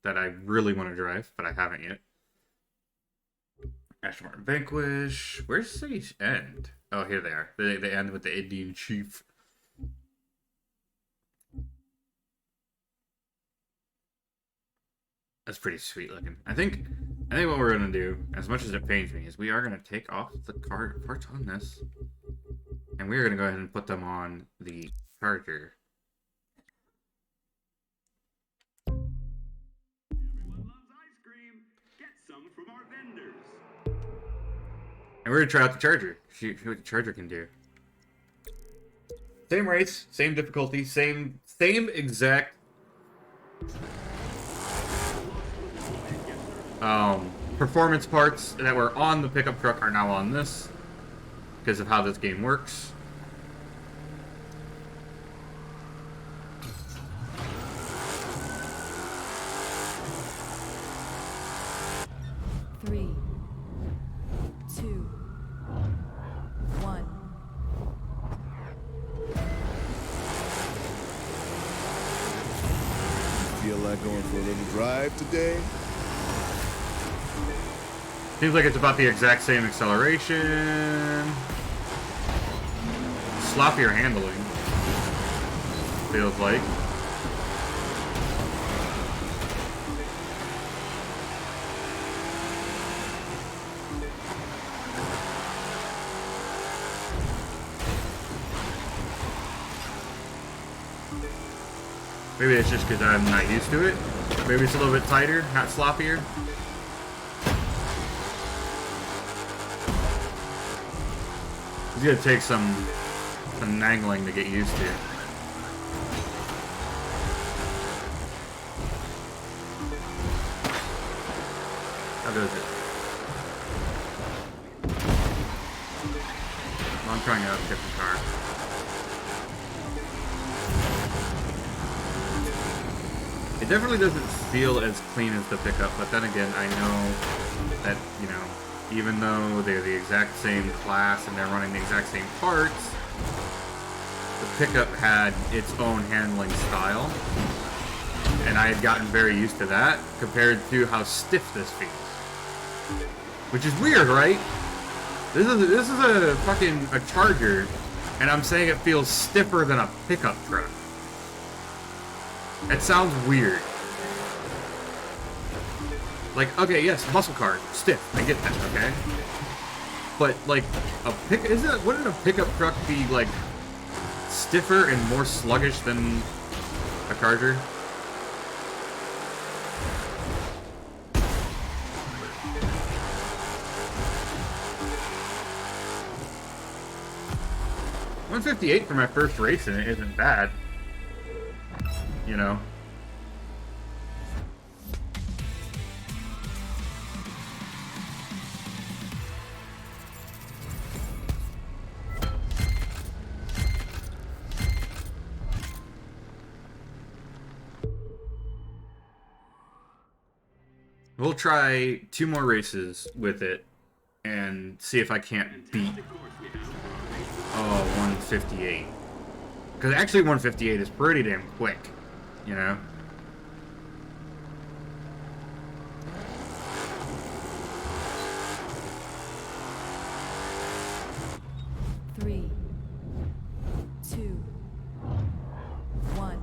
that I really want to drive, but I haven't yet. Aston Martin Vanquish. Where's these end? Oh, here they are. They end with the Indian Chief. That's pretty sweet looking. I think what we're gonna do, as much as it pains me, is we are gonna take off the car parts on this, and we're gonna go ahead and put them on the Charger. Everyone loves ice cream. Get some from our vendors. And we're gonna try out the Charger. See what the Charger can do. Same race, same difficulty, same exact performance parts that were on the pickup truck are now on this because of how this game works. Three, two, one. Feel like going for a little drive today? Seems like it's about the exact same acceleration. Sloppier handling. Feels like. Maybe it's just because I'm not used to it. Maybe it's a little bit tighter, not sloppier. It's gonna take some nangling to get used to. How does it? Well, I'm trying out a different car. It definitely doesn't feel as clean as the pickup, but then again, I know that, you know, even though they're the exact same class and they're running the exact same parts, the pickup had its own handling style, and I had gotten very used to that compared to how stiff this feels. Which is weird, right? This is a fucking a Charger, and I'm saying it feels stiffer than a pickup truck. It sounds weird. Like, okay, yes, muscle car, stiff, I get that, okay? But, like, wouldn't a pickup truck be, like, stiffer and more sluggish than a Charger? $158 for my first race in it isn't bad. You know? We'll try 2 more races with it and see if I can't beat 158. Because actually 158 is pretty damn quick, you know? Three, two, one.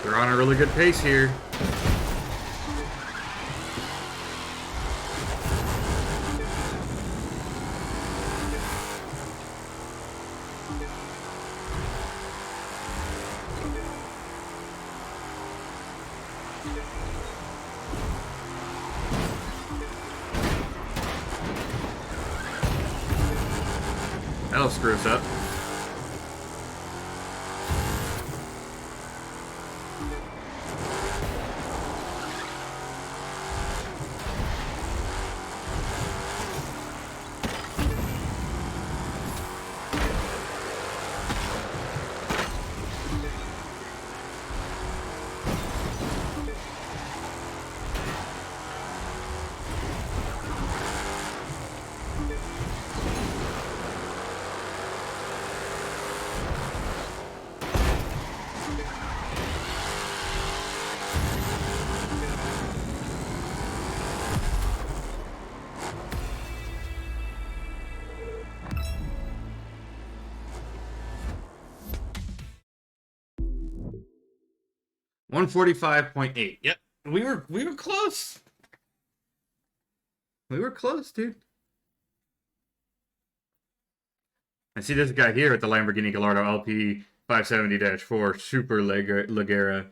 They're on a really good pace here. That'll screw us up. $145.8. Yep. We were close. We were close, dude. I see this guy here at the Lamborghini Gallardo LP 570-4 Super Leggera.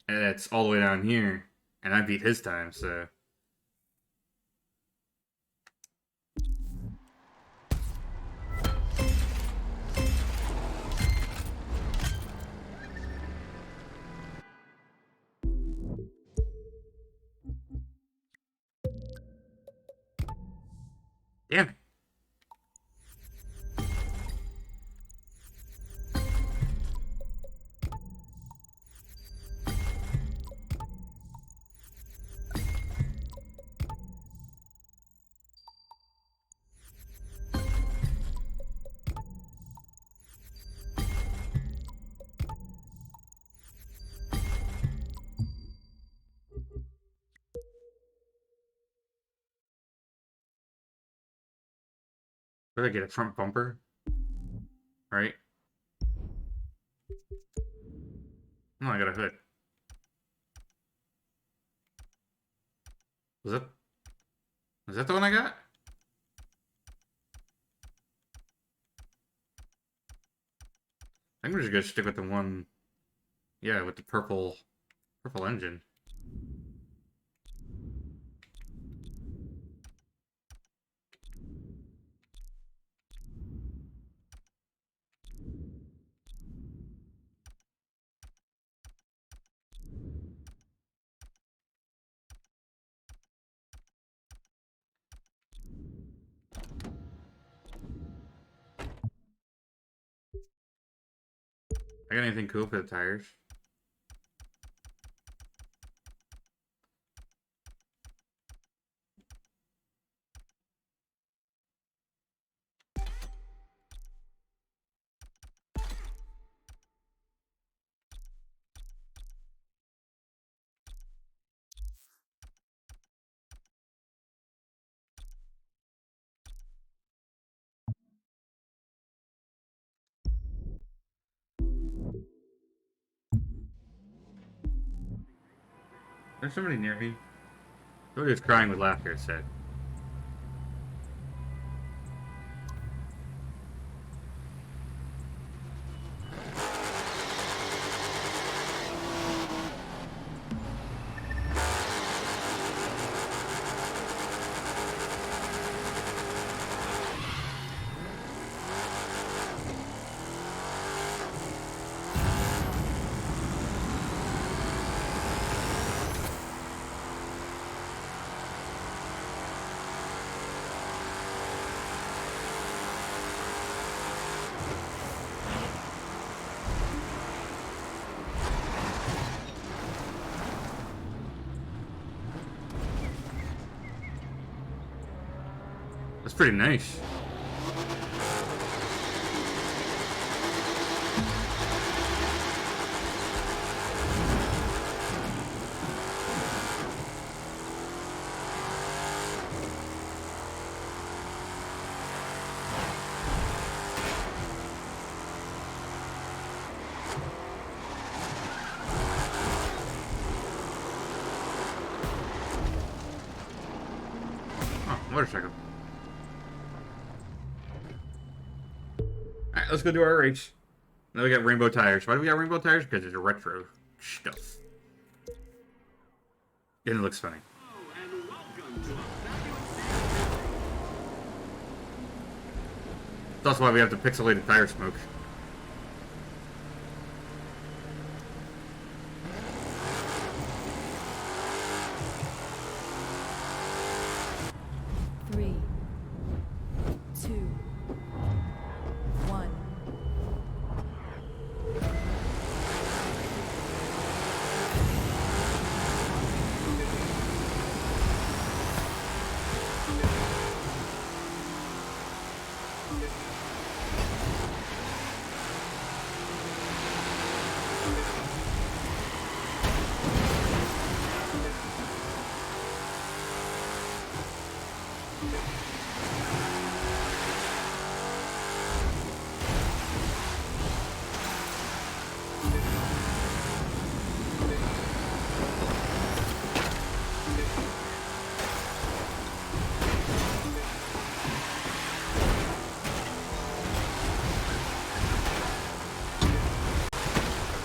And it's all the way down here. And I beat his time, so. Damn it. Where did I get a front bumper? Right? No, I got a hood. Was that the one I got? I think we're just gonna stick with the one, yeah, with the purple engine. I got anything cool for the tires? There's somebody near me. Somebody was crying with laughter, it said. That's pretty nice. Motorcycle. Alright, let's go do our race. Now we got rainbow tires. Why do we got rainbow tires? Because it's a retro stuff. And it looks funny. And welcome to a fabulous That's why we have the pixelated tire smoke. Three, two, one.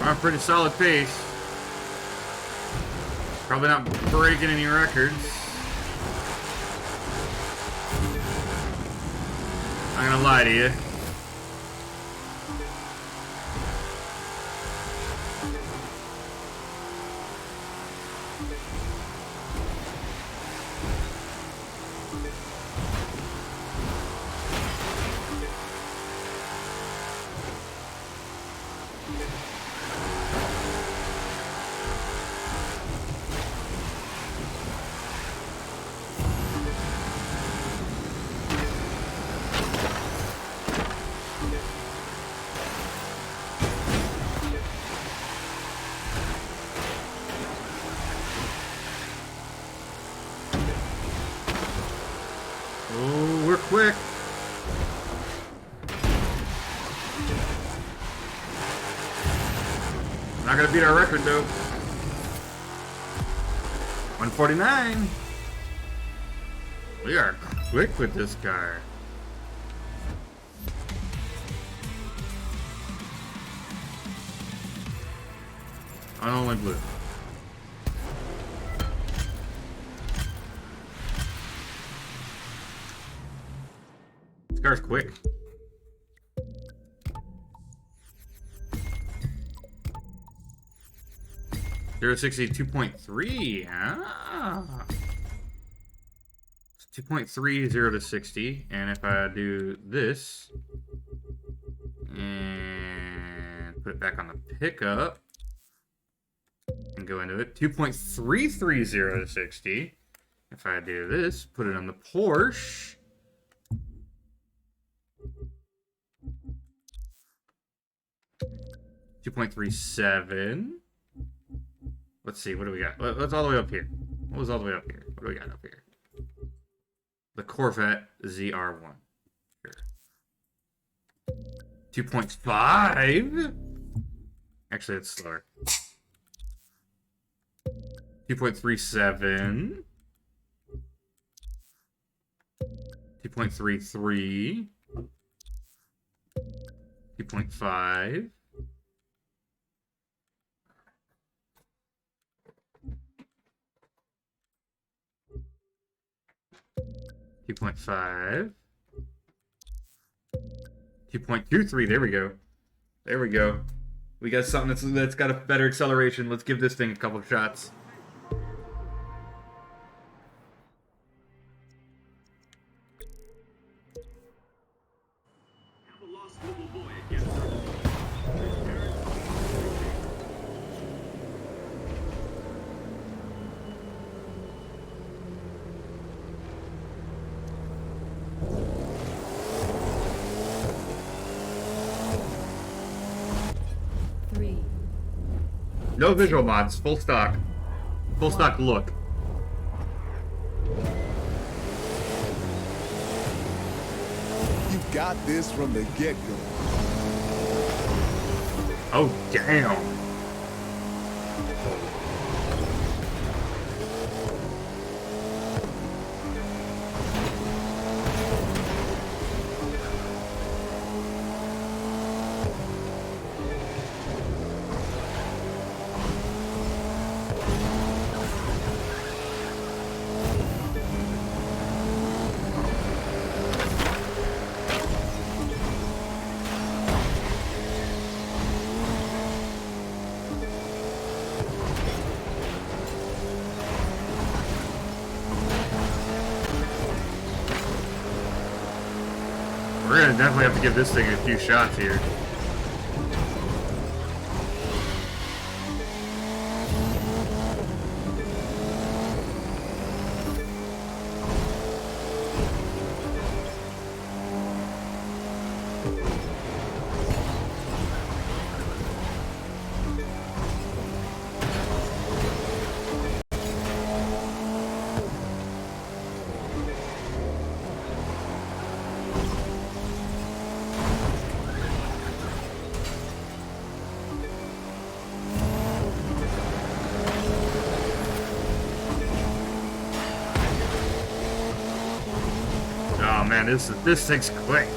On a pretty solid pace. Probably not breaking any records. I'm gonna lie to you. Oh, we're quick. Not gonna beat our record though. 149. We are quick with this car. On only blue. This car's quick. Zero 60 2.3. Ah. 2.3 0 to 60. And if I do this and put it back on the pickup and go into it, 2.330 to 60. If I do this, put it on the Porsche. $2.37. Let's see, what do we got? What's all the way up here? What was all the way up here? What do we got up here? The Corvette ZR1. Sure. 2.5. Actually, it's slower. 2.37. 2.33. 2.5. 2.5. 2.23. There we go. There we go. We got something that's got a better acceleration. Let's give this thing a couple of shots. Have a lost little boy against her. His parents Three, No visual mods. Full stock. Full stock look. You got this from the get-go. Oh, damn. We're gonna definitely have to give this thing a few shots here. Oh man, this thing's quick.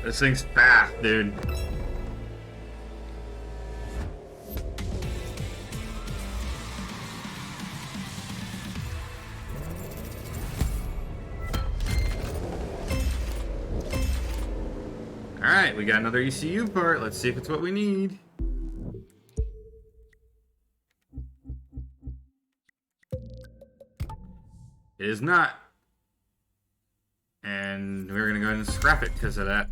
This thing's fast, dude. Alright, we got another ECU part. Let's see if it's what we need. It is not. And we're gonna go ahead and scrap it because of that.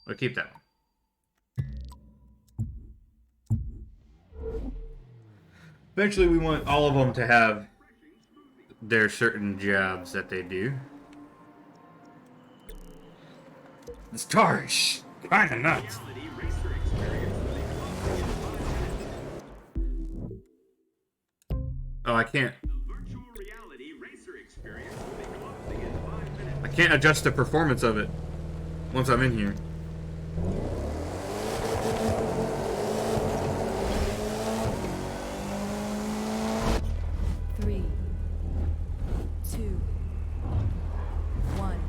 We'll keep that one. Eventually we want all of them to have their certain jobs that they do. This car is kinda nuts. Reality racer experience with a clumsy and Oh, I can't. the virtual reality racer experience will be closing in 5 minutes. I can't adjust the performance of it once I'm in here. Three, two, one.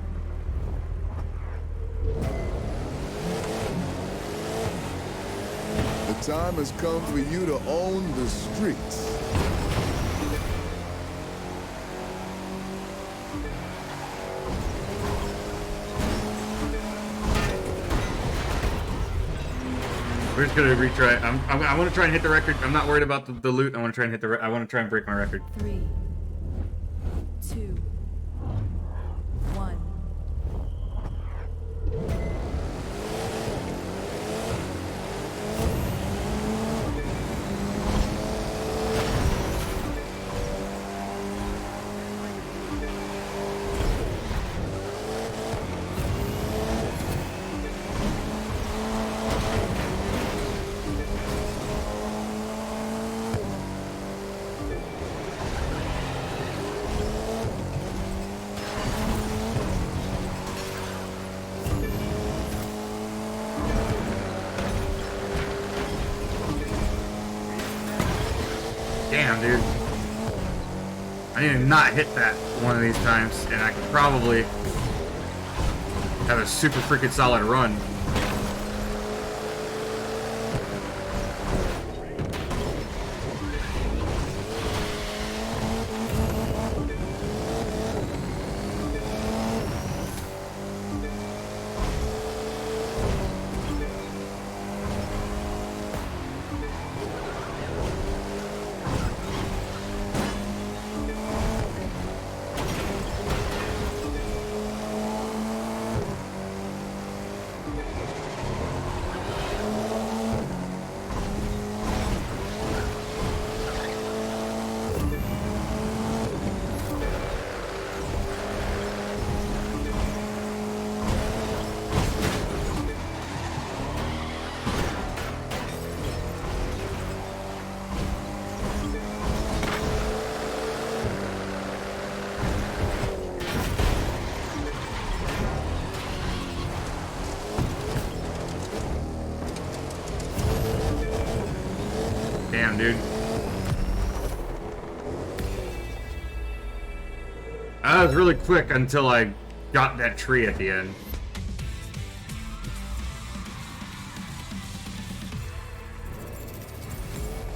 The time has come for you to own the streets. We're just gonna retry. I want to try and hit the record. I'm not worried about the loot. I want to try and hit the. I want to try and break my record. 3, 2, 1. Damn, dude. I need to not hit that one of these times, and I could probably have a super freaking solid run. Damn, dude. That was really quick until I got that tree at the end.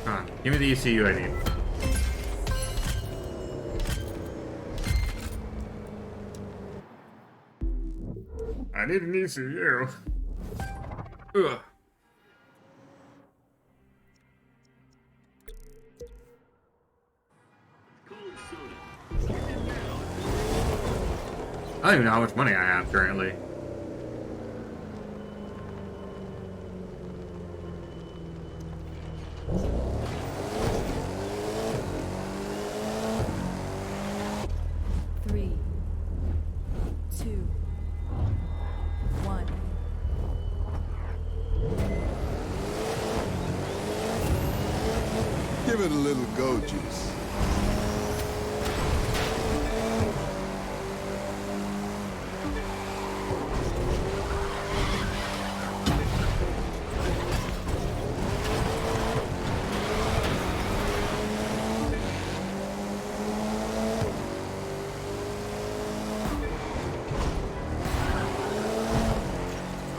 Come on, Give me the ECU I need. I need an ECU. Ugh. Cold soda. Get it now. I don't even know how much money I have currently. Three, two, one. Give it a little go juice.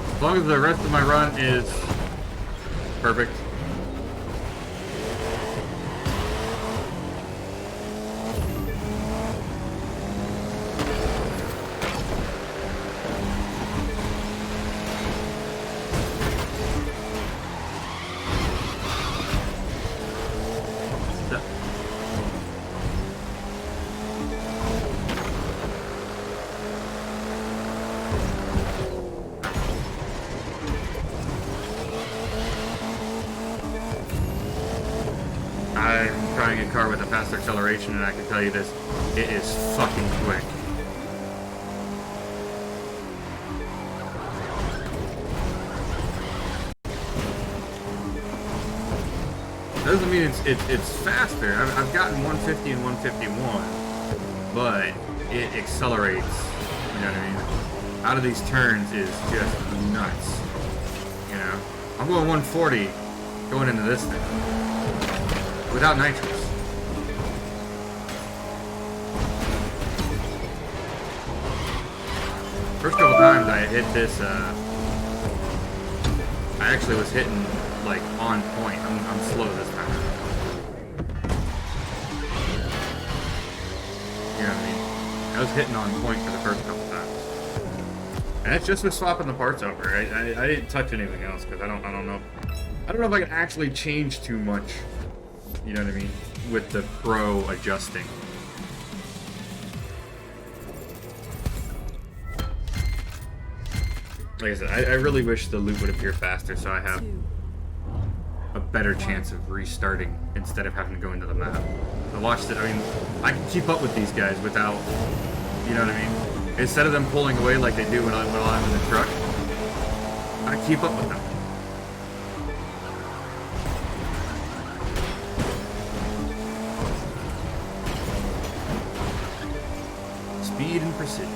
As long as the rest of my run is perfect. I'm trying a car with a faster acceleration, and I can tell you this, it is fucking quick. Doesn't mean it's faster. I've gotten 150 and 151, but it accelerates. You know what I mean? Out of these turns is just nuts. You know, I'm going 140 going into this thing without nitrous. First couple times I hit this, I actually was hitting like on point. I'm slow this time. You know what I mean? I was hitting on point for the first couple times. And that's just with swapping the parts over. I didn't touch anything else because I don't know. I don't know if I can actually change too much. You know what I mean? With the Pro adjusting. Like I said, I really wish the loop would appear faster so I have Two, a better chance of restarting instead of having to go into the map. I watched it, I mean, I can keep up with these guys without, you know what I mean? Instead of them pulling away like they do when I'm in the truck, I keep up with them. Speed and precision.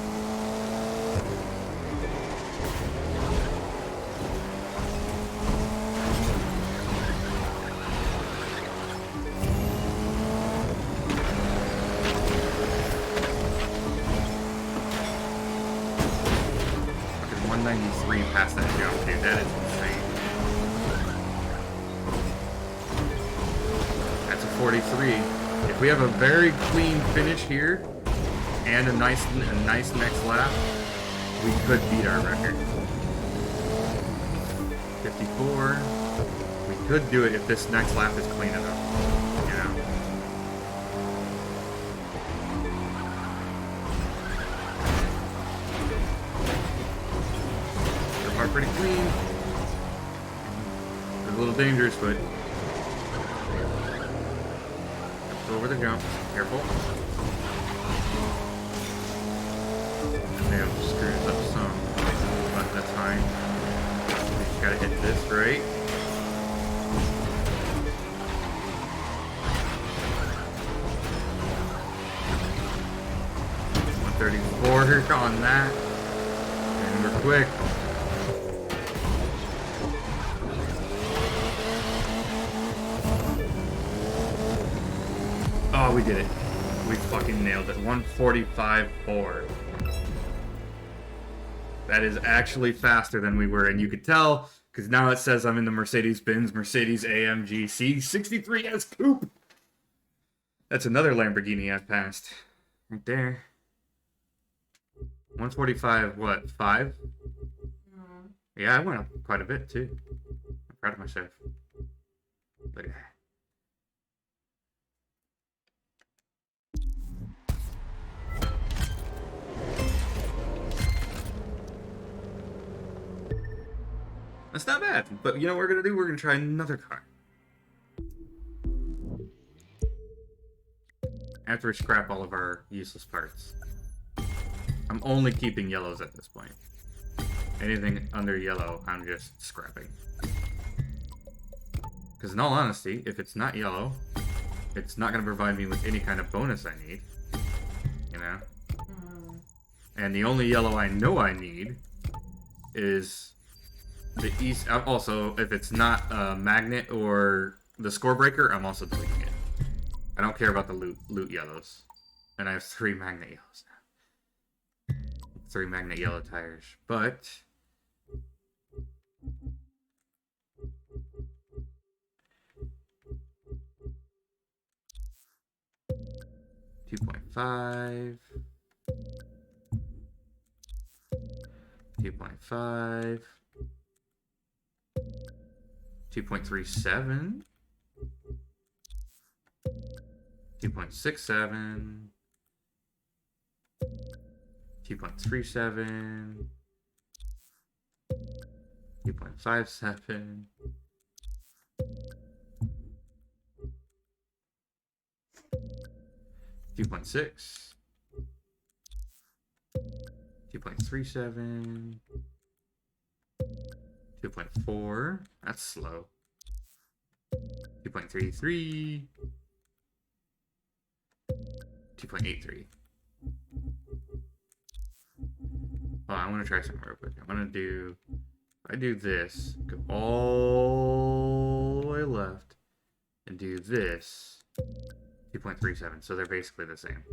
Fucking 193 past that jump, dude. That is insane. That's a 43. If we have a very clean finish here, and a nice next lap, we could beat our record. 54. We could do it if this next lap is clean enough. You know? So far pretty clean. It's a little dangerous, but go over the jump. Careful. May have screwed it up some, but that's fine. We just gotta hit this right. $134 on that, and we're quick. Oh, we did it. We fucking nailed it. 145.4. That is actually faster than we were, and you could tell Because now it says I'm in the Mercedes-Benz Mercedes-AMG C63S Coupe. That's another Lamborghini I've passed. Right there. 145, what, 5? Yeah, I went up quite a bit, too. I'm proud of myself. Look at that. That's not bad. But you know what we're going to do? We're going to try another car. After we scrap all of our useless parts. I'm only keeping yellows at this point. Anything under yellow, I'm just scrapping. Because in all honesty, if it's not yellow, it's not going to provide me with any kind of bonus I need. You know? And the only yellow I know I need is the east. Also, if it's not a magnet or the score breaker, I'm also deleting it. I don't care about the loot yellows. And I have 3 magnet yellows now. 3 magnet yellow tires. But 2.5. 2.5. 2.37. 2.67. 2.37. 2.57. 2.6. 2.37. 2.4. That's slow. 2.33. 2.83. Oh, I want to try something real quick. I'm gonna do. If I do this, go all the way left, and do this. 2.37. So they're basically the same.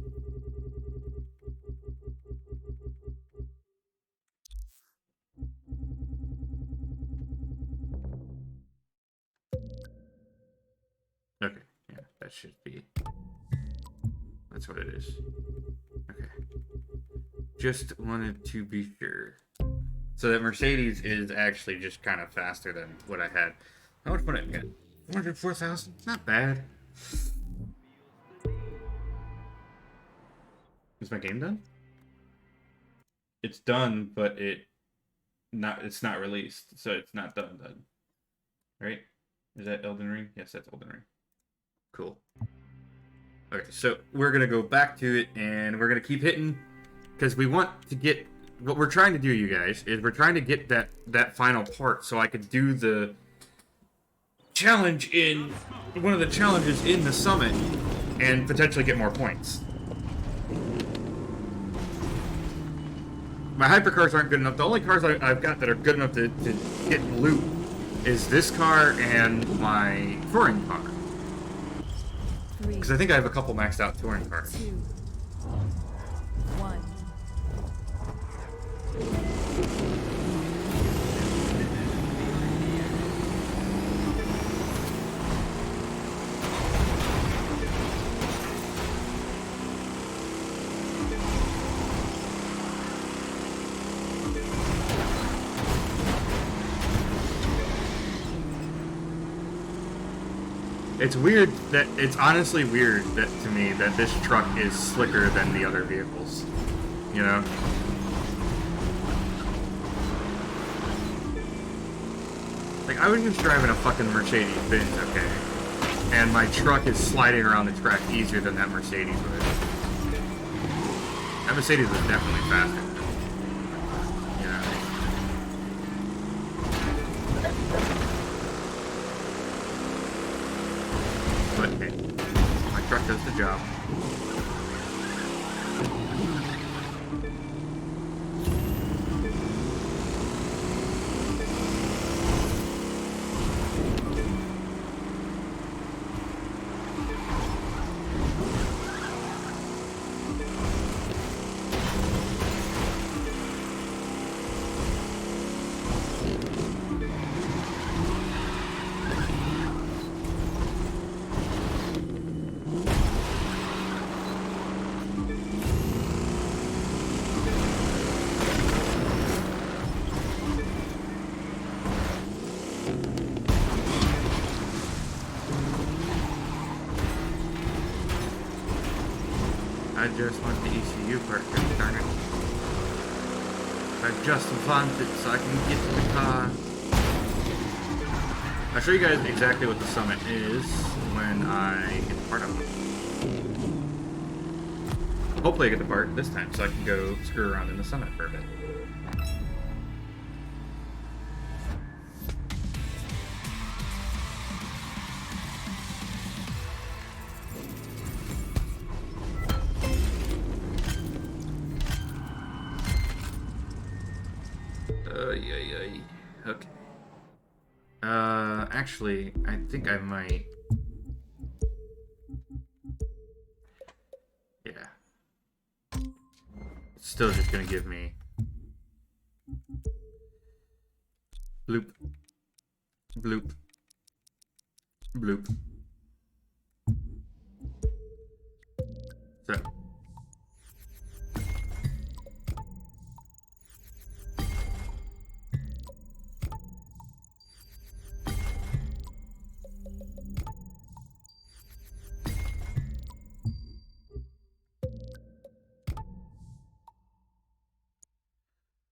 Okay, yeah, that should be. That's what it is. Okay. Just wanted to be sure. So that Mercedes is actually just kind of faster than what I had. How much money I got? 404,000? Not bad. Is my game done? It's done, but it's not released, so it's not done. Right? Is that Elden Ring? Yes, that's Elden Ring. Cool. Okay, so we're gonna go back to it, and we're gonna keep hitting, because we want to get. What we're trying to do, you guys, is we're trying to get that final part, so I could do the challenge in one of the challenges in the summit, and potentially get more points. My hypercars aren't good enough. The only cars I've got that are good enough to get loot is this car and my touring car. 3, Because I think I have a couple maxed out touring cars. 2, 1. It's weird that it's honestly weird that to me that this truck is slicker than the other vehicles. You know? Like, I was just driving a fucking Mercedes-Benz, okay? And my truck is sliding around the track easier than that Mercedes was. That Mercedes was definitely faster. You know? But hey, my truck does the job. I just want the ECU part, darn it. I just want it so I can get to the car. I'll show you guys exactly what the summit is when I get the part of it. Hopefully I get the part this time so I can go screw around in the summit for a bit. Okay. Actually, I think I might. Yeah. It's still just gonna give me. Bloop. Bloop. Bloop. So.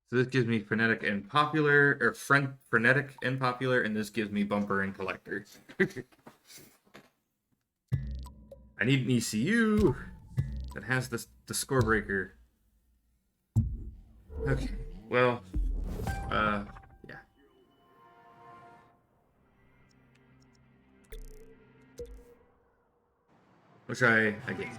So this gives me frenetic and popular, or frenetic and popular, and this gives me bumper and collector. I need an ECU that has the score breaker. Okay, well, yeah. We'll try again.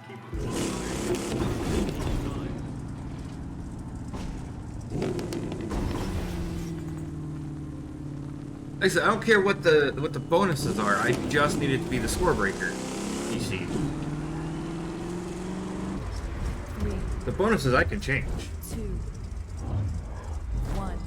Like I said, I don't care what the bonuses are. I just need it to be the score breaker. You see, 3, the bonuses I can change. 2, 1.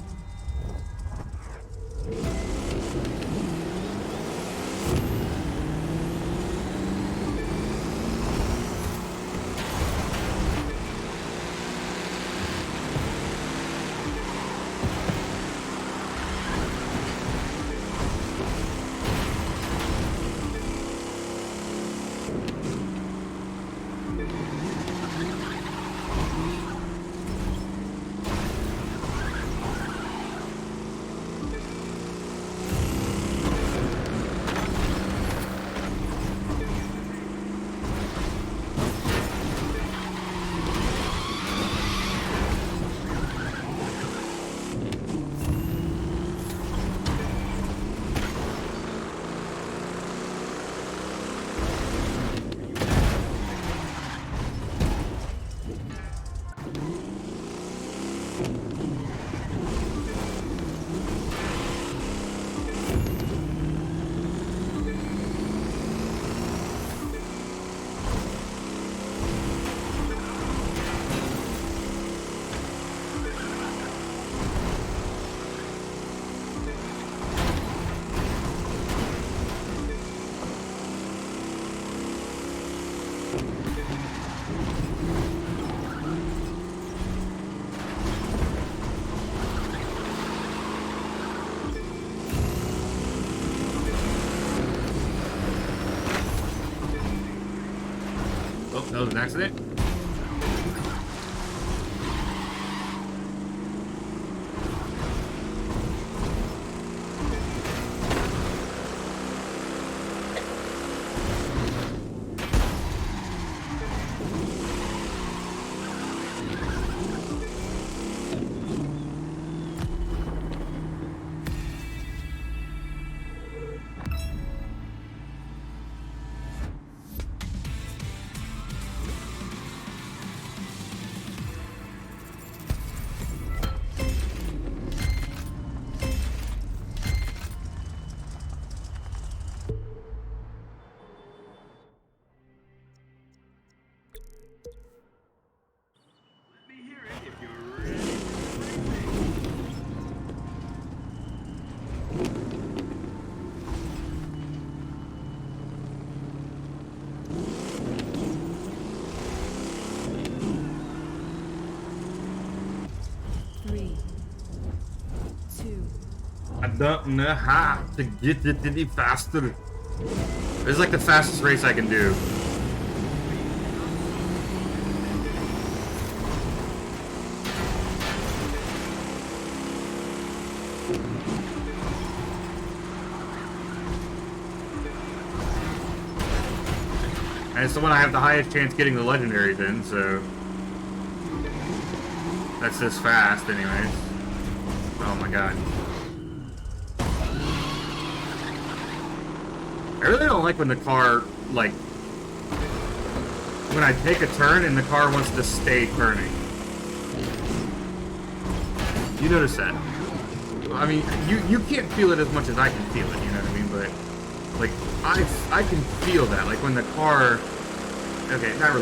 Oh, that was an accident. Let me hear it if you're ready for racing. 3, 2. I don't know how to get it any faster. This is like the fastest race I can do. And it's the one I have the highest chance getting the legendaries in, so that's this fast anyways. Oh my god. I really don't like when the car, like, when I take a turn and the car wants to stay turning. You notice that? I mean, you can't feel it as much as I can feel it, you know what I mean? But, like, I can feel that. Like, when the car... Okay, not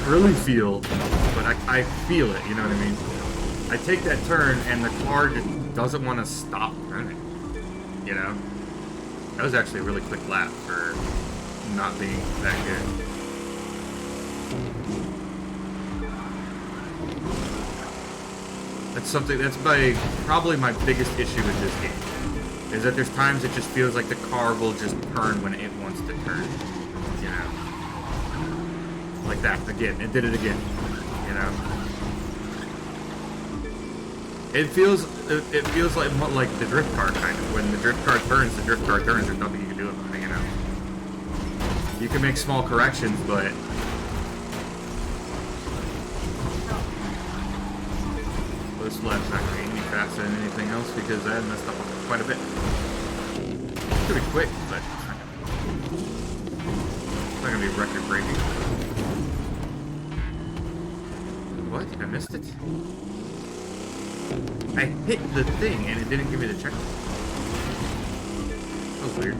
really feel, but I feel it, you know what I mean? I take that turn and the car just doesn't want to stop turning, you know? That was actually a really quick lap for not being that good. That's probably my biggest issue with this game. Is that there's times it just feels like the car will just turn when it wants to turn. You know? Like that, again, it did it again. You know? It feels like the drift car kind of. When the drift car turns, there's nothing you can do about it, you know? You can make small corrections, but this lap's not going to be any faster than anything else because I messed up quite a bit. Pretty quick, but it's not going to be record breaking. What? I missed it? I hit the thing and it didn't give me the check. That was weird.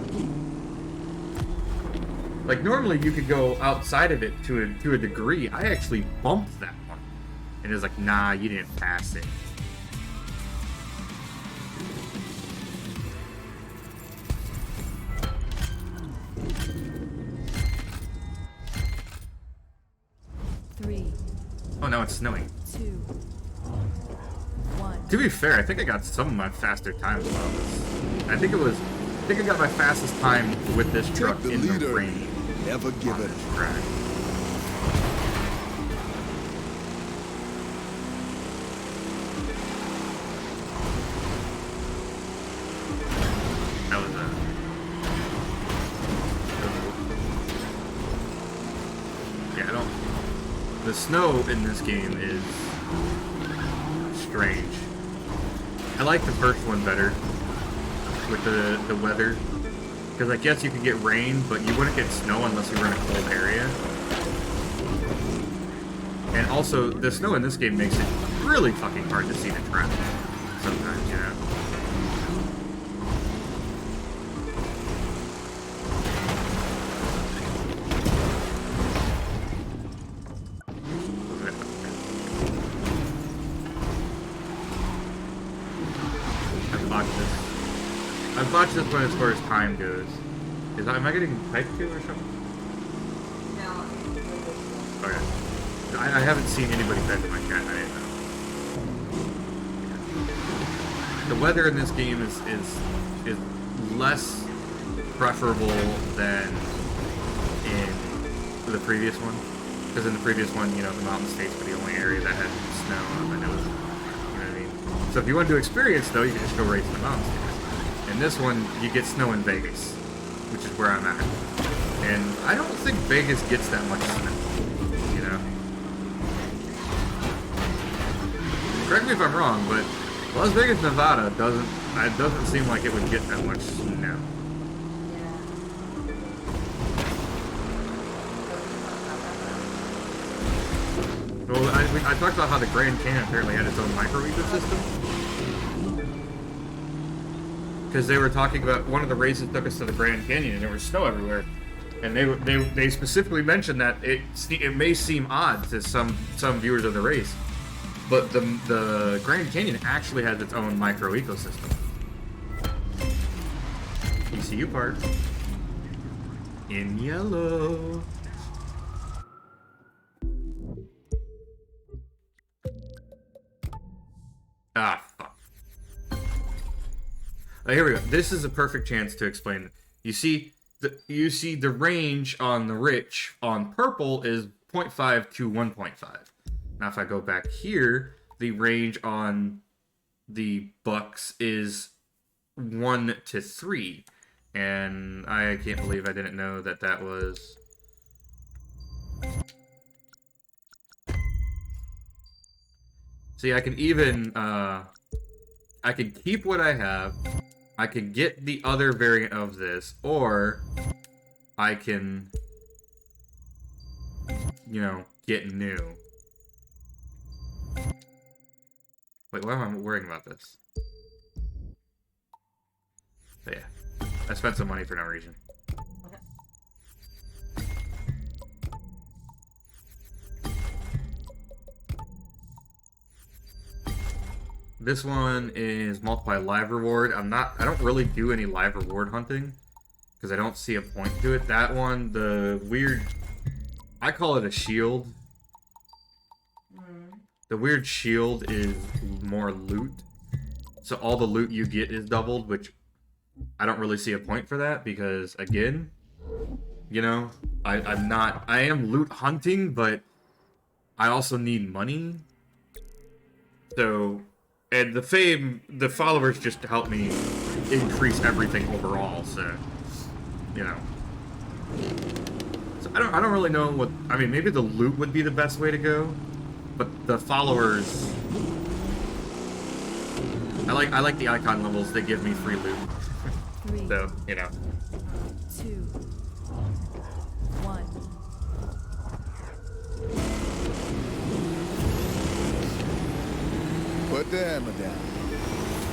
Like normally you could go outside of it to a degree. I actually bumped that one. And it's like, nah, you didn't pass it. Three, Oh, now it's snowing. 2, 1. To be fair, I think I got some of my faster times on this. I think I got my fastest time with this truck Take the in the leader. rain. Never give on it. this track. That was yeah, I don't. The snow in this game is strange. I like the first one better with the weather. Because I guess you could get rain, but you wouldn't get snow unless you were in a cold area. And also, the snow in this game makes it really fucking hard to see the traffic sometimes, you know? I've botched this one as far as time goes. Am I getting typed to or something? Now, Okay. I haven't seen anybody type in my chat. I didn't know. The weather in this game is less preferable than in the previous one. Because in the previous one, you know, the mountain states were the only area that had snow, and it was, you know what I mean? So if you want to experience snow, you can just go race in the mountain states. In this one, you get snow in Vegas, which is where I'm at. And I don't think Vegas gets that much snow, you know? Correct me if I'm wrong, but Las Vegas, Nevada doesn't seem like it would get that much snow. Well, I talked about how the Grand Canyon apparently had its own micro ecosystem. Because they were talking about one of the races took us to the Grand Canyon and there was snow everywhere, and they specifically mentioned that it may seem odd to some viewers of the race, but the Grand Canyon actually has its own micro ecosystem. ECU part in yellow. Ah, fuck. Here we go. This is a perfect chance to explain it. You see the range on the rich on purple is 0.5 to 1.5. Now if I go back here, the range on the bucks is 1 to 3. And I can't believe I didn't know that that was... See, I can even, I can keep what I have, I can get the other variant of this, or I can, you know, get new. Wait, why am I worrying about this? But yeah, I spent some money for no reason. This one is multiply live reward. I don't really do any live reward hunting because I don't see a point to it. That one, the weird, I call it a shield. The weird shield is more loot. So all the loot you get is doubled, which I don't really see a point for that because, again, you know, I am loot hunting, but I also need money. So, and the followers just help me increase everything overall, so, you know. So I don't really know what, I mean, maybe the loot would be the best way to go, but the followers, I like the icon levels, they give me free loot. 3, So, you know. 2, 1. Put the hammer down.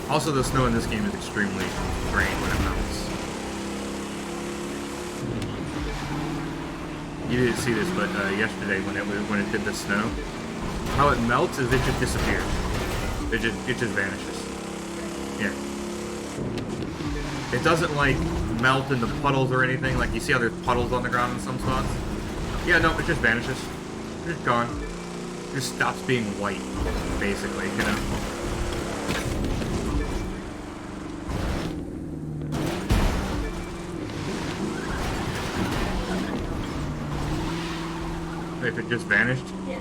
Also, the snow in this game is extremely great when it melts. You didn't see this, but yesterday when it did the snow, how it melts is it just disappears. It just vanishes. Yeah. It doesn't like melt in the puddles or anything. Like you see how there's puddles on the ground in some spots. Yeah, no, it just vanishes. It's just gone. It just stops being white, basically. You know. If it just vanished? Yeah.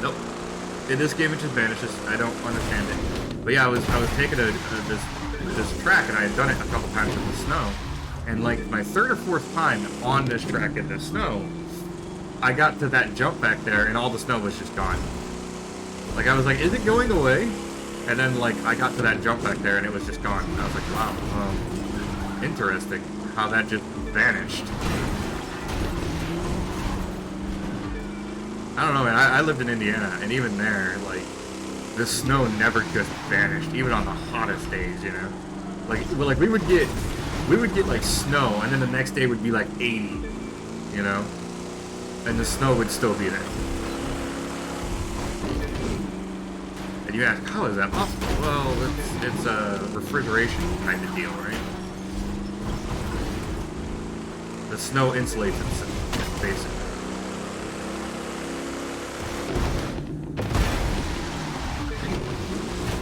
Nope. In this game, it just vanishes. I don't understand it. But yeah, I was taking this track, and I had done it a couple times in the snow. And like my third or fourth time on this track in the snow, I got to that jump back there, and all the snow was just gone. Like I was like, is it going away? And then like I got to that jump back there, and it was just gone. And I was like, wow, interesting how that just vanished. I don't know, man. I lived in Indiana, and even there, like, the snow never just vanished, even on the hottest days, you know? Like we would get like snow, and then the next day would be like 80, you know? And the snow would still be there. And you ask, how is that possible? Well, it's a refrigeration kind of deal, right? The snow insulates itself, basically.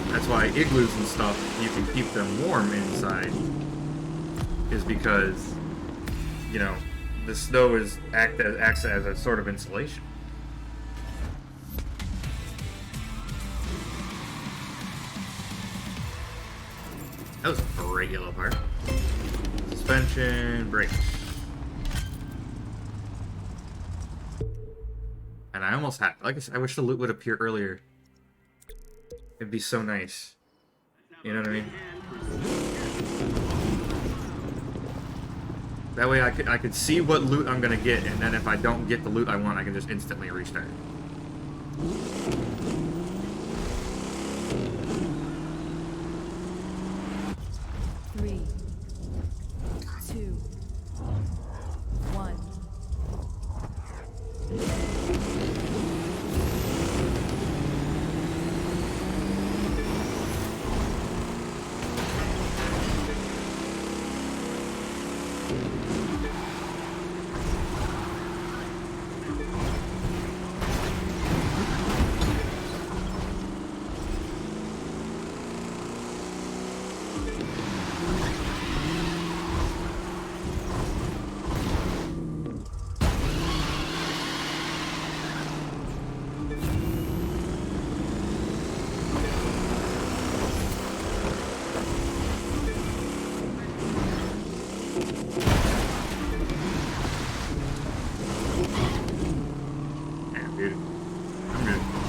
That's why igloos and stuff, you can keep them warm inside, is because, you know, the snow acts as a sort of insulation. That was a great yellow part. Suspension, brakes. And I almost had, like I said, I wish the loot would appear earlier. It'd be so nice. You know what I mean? That way I could see what loot I'm gonna get, and then if I don't get the loot I want, I can just instantly restart. 3, 2, 1.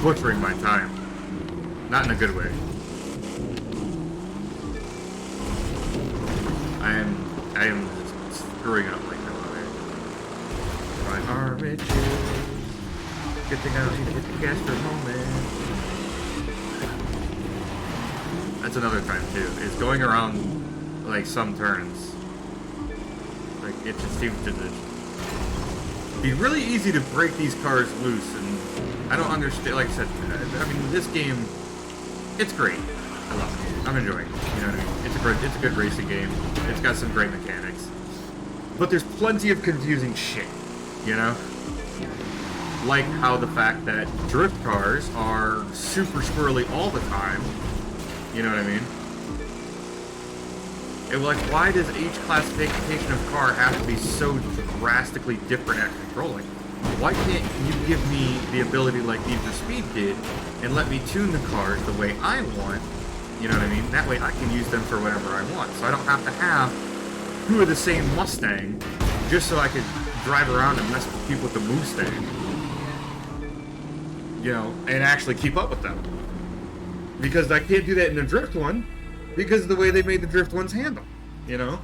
butchering my time. Not in a good way. I am screwing up like no other. My arm itches. Good thing I don't need to hit the gas for a moment. That's another time too. Is going around like some turns. Like it just seems to just be really easy to break these cars loose, and I don't understand. Like I said, I mean, this game, it's great. I love it. I'm enjoying it. You know what I mean? It's a good racing game. It's got some great mechanics, but there's plenty of confusing shit. You know, like how the fact that drift cars are super squirrely all the time. You know what I mean? And like, why does each classification of car have to be so drastically different at controlling? Why can't you give me the ability like Need for Speed did and let me tune the cars the way I want? You know what I mean? That way I can use them for whatever I want. So I don't have to have two of the same Mustang just so I could drive around and mess with people with the Mustang. You know, and actually keep up with them. Because I can't do that in the drift one. Because of the way they made the drift ones handle, you know?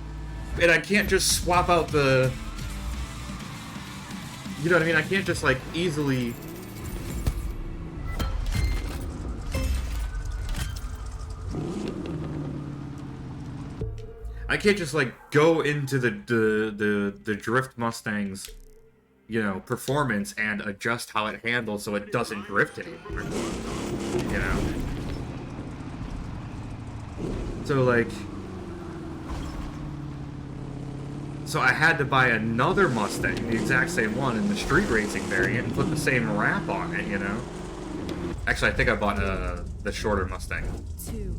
And I can't just swap out the... You know what I mean? I can't just, like, easily... I can't just, like, go into the Drift Mustang's, you know, performance and adjust how it handles so it doesn't drift anymore. You know? So, like... So I had to buy another Mustang, the exact same one, in the street racing variant, and put the same wrap on it, you know? Actually, I think I bought the shorter Mustang. 2,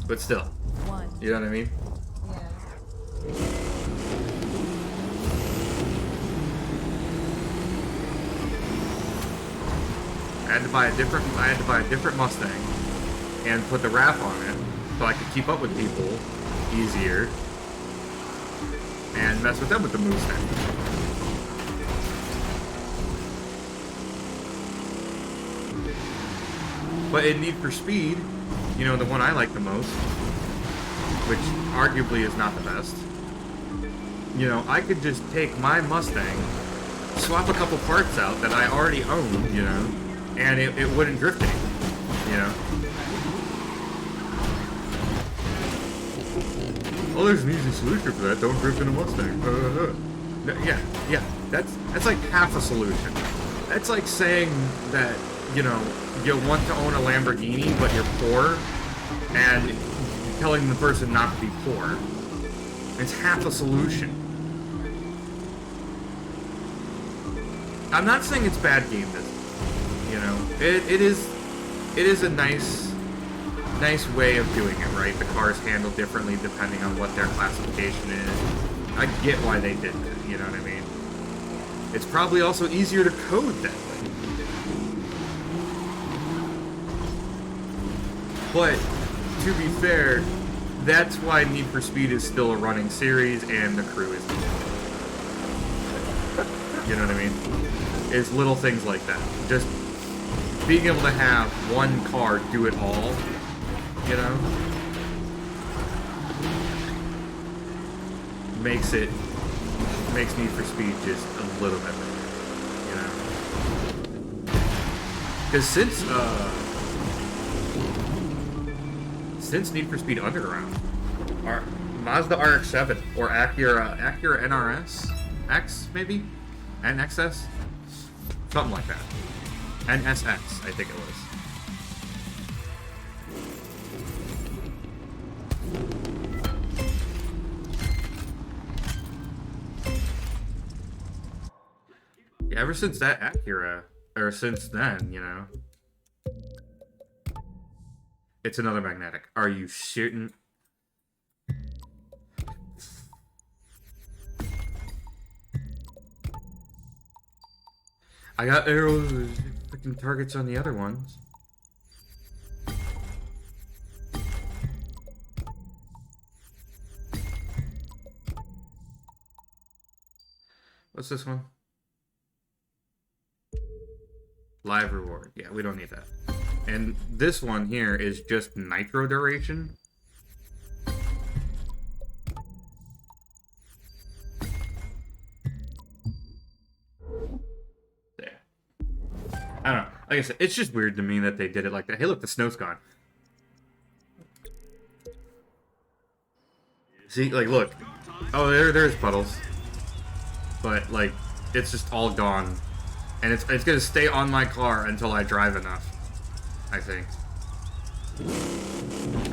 But still. 1. You know what I mean? Yeah. I had to buy a different Mustang and put the wrap on it so I could keep up with people easier and mess with them with the Mustang. But in Need for Speed, you know, the one I like the most, which arguably is not the best, you know, I could just take my Mustang, swap a couple parts out that I already own, you know, and it wouldn't drift anymore, you know? Oh, there's an easy solution for that. Don't drift in a Mustang. Yeah, that's like half a solution. That's like saying that, you know, you want to own a Lamborghini, but you're poor, and telling the person not to be poor. It's half a solution. I'm not saying it's bad game design. You know, it is a nice way of doing it, right? The cars handle differently depending on what their classification is. I get why they did that, you know what I mean? It's probably also easier to code that way. But, to be fair, that's why Need for Speed is still a running series and the crew is. You know what I mean? It's little things like that. Just being able to have one car do it all, you know, makes Need for Speed just a little bit better, you know. Because since Need for Speed Underground, our Mazda RX-7 or Acura NRS X maybe, NXS, something like that, NSX I think it was. Yeah, ever since that Acura, or since then, you know, it's another magnetic. Are you shooting? I got arrows, freaking targets on the other ones. What's this one? Live reward. Yeah, we don't need that. And this one here is just nitro duration. There. I don't know. Like I said, it's just weird to me that they did it like that. Hey, look, the snow's gone. See, like, look. Oh, there's puddles. But, like, it's just all gone. And it's gonna stay on my car until I drive enough. I think.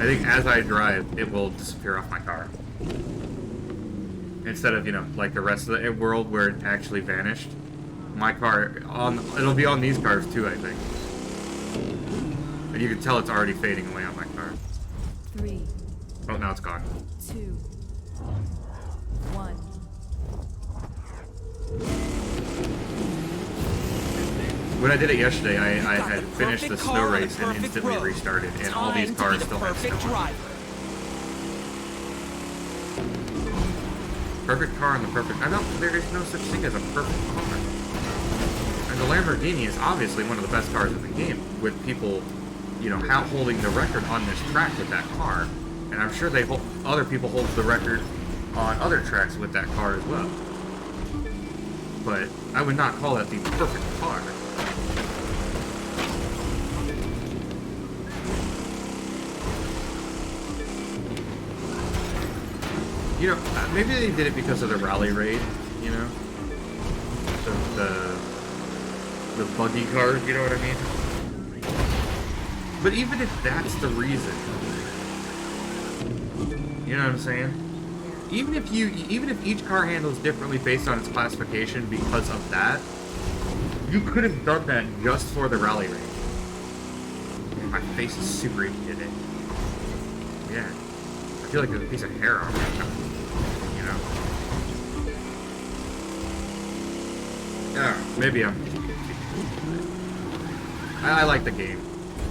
I think as I drive, it will disappear off my car. Instead of, you know, like the rest of the world where it actually vanished. My car, it'll be on these cars too, I think. And you can tell it's already fading away on my car. 3, Oh, now it's gone. 2, 1. When I did it yesterday, I Got had the finished the perfect snow car on race the and perfect instantly road. restarted, and all these Time to cars be the still have perfect snow on them. driver. Perfect car and the perfect... I don't... There is no such thing as a perfect car. And the Lamborghini is obviously one of the best cars in the game, with people, you know, holding the record on this track with that car. And I'm sure other people hold the record on other tracks with that car as well. But I would not call that the perfect car. You know, maybe they did it because of the rally raid, you know? The buggy cars, you know what I mean? But even if that's the reason, you know what I'm saying? Even if each car handles differently based on its classification because of that, you could have done that just for the rally raid. My face is super itchy today. Yeah. I feel like there's a piece of hair on right now. You know? Yeah, maybe I'm... I like the game.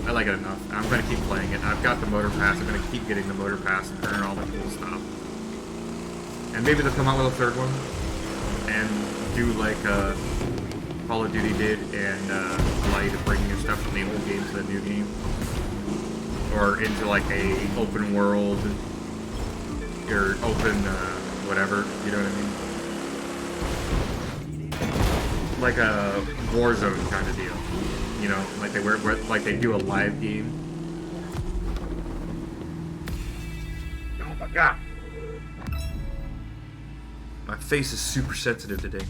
I like it enough. I'm gonna keep playing it. I've got the motor pass. I'm gonna keep getting the motor pass and earn all the cool stuff. And maybe they'll come out with a third one and do like Call of Duty did and allow you to bring your stuff from the old game to the new game, or into like a open world or open whatever. You know what I mean? Like a Warzone kind of deal. You know, like they do a live game. Oh my god. My face is super sensitive today.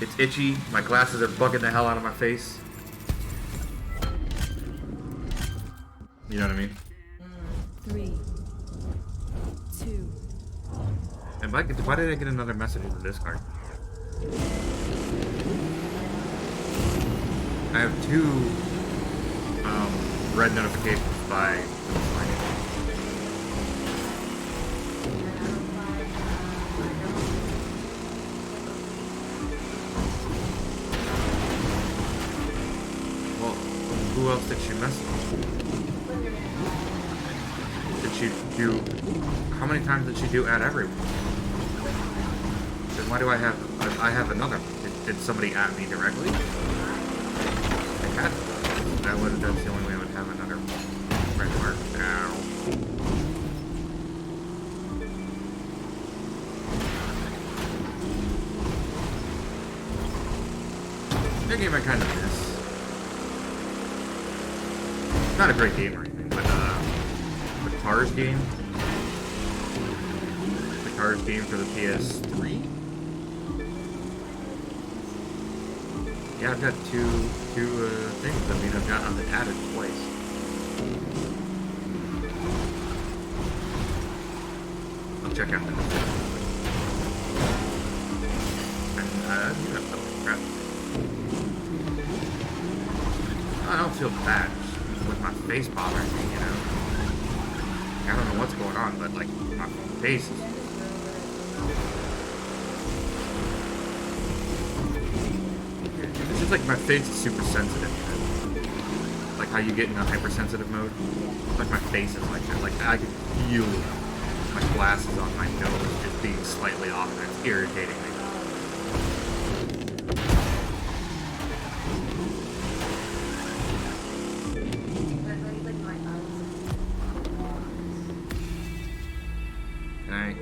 It's itchy. My glasses are bugging the hell out of my face. You know what I mean? 3, 2, And why did I get another message in the Discord? I have 2 red notifications by who else did she message? Did she do... How many times did she do at everyone? Then why do I have another? Did somebody at me directly? They had to. That's the only way I would have another red mark now. That game I kind of miss. Not a great game or anything, but the Cars game. The Cars game for the PS3. Yeah, I've got two things. I mean, I've added twice. I'll check out the description. And you have some crap. I don't feel bad with my face bothering me, you know. I don't know what's going on, but like my face is... It's just like my face is super sensitive. Like how you get in a hypersensitive mode. Like my face is like that. Like I can feel my glasses on my nose just being slightly off, and it's irritating me.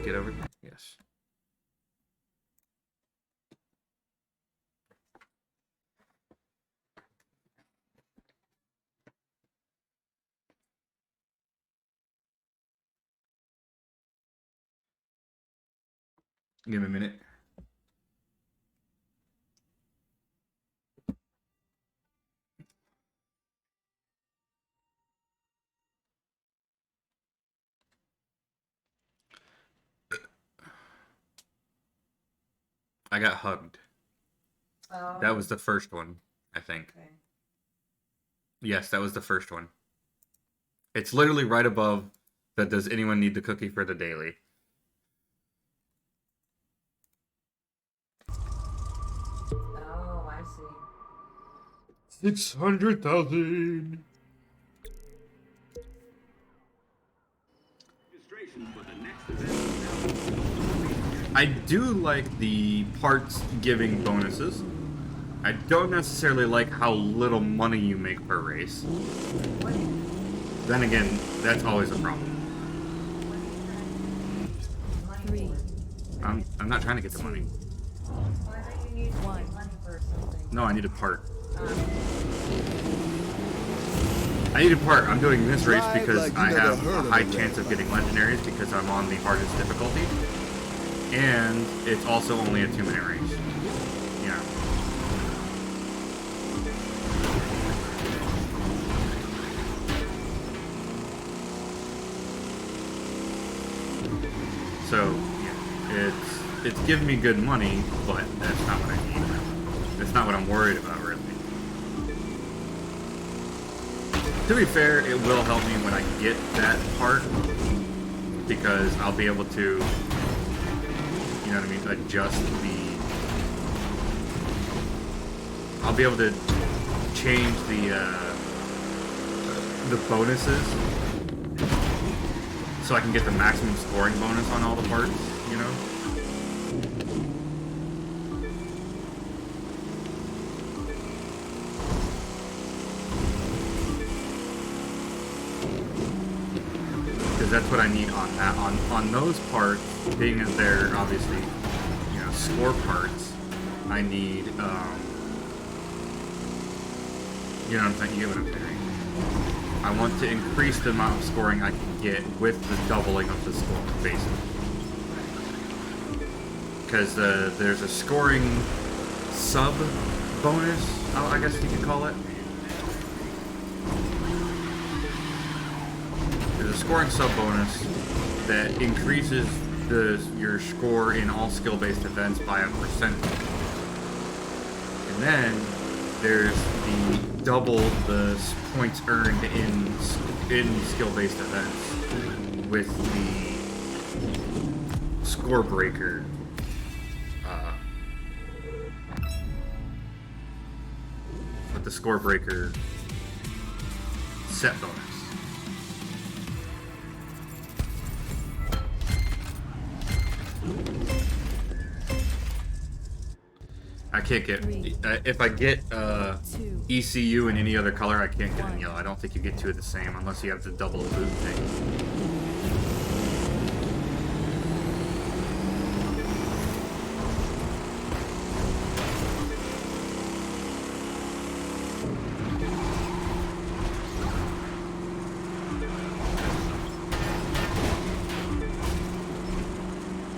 get over there? Yes. Give me a minute. I got hugged. Oh, That was the first one, I think. okay. Yes, that was the first one. It's literally right above the does anyone need the cookie for the daily? Oh, I see. 600,000. Registration for the next event. I do like the parts giving bonuses. I don't necessarily like how little money you make per race. What do you, Then again, that's always a problem. money Three. for? I'm not trying to get the money. Well, I thought you needed One. money for something. No, I need a part. I need a part. I'm doing this race Drive because like you I never have heard a of high it. chance of getting legendaries because I'm on the hardest difficulty. And it's also only a 2-minute race. Yeah. So, yeah, it's giving me good money, but that's not what I need. That's not what I'm worried about, really. To be fair, it will help me when I get that part, because I'll be able to, you know what I mean, adjust I'll be able to change the bonuses, so I can get the maximum scoring bonus on all the parts, you know? Because that's what I need on that. On those parts, being as they're obviously, you know, score parts, I need, you know what I'm saying? You get what I'm saying? I want to increase the amount of scoring I can get with the doubling of the score, basically. Because there's a scoring sub bonus, I guess you could call it. There's a scoring sub bonus that increases your score in all skill-based events by a percentage. And then there's the double the points earned in skill-based events with the score breaker. With the score breaker set bonus. I can't get if I get ECU in any other color, I can't get it in yellow. I don't think you get two of the same unless you have the double boot thing.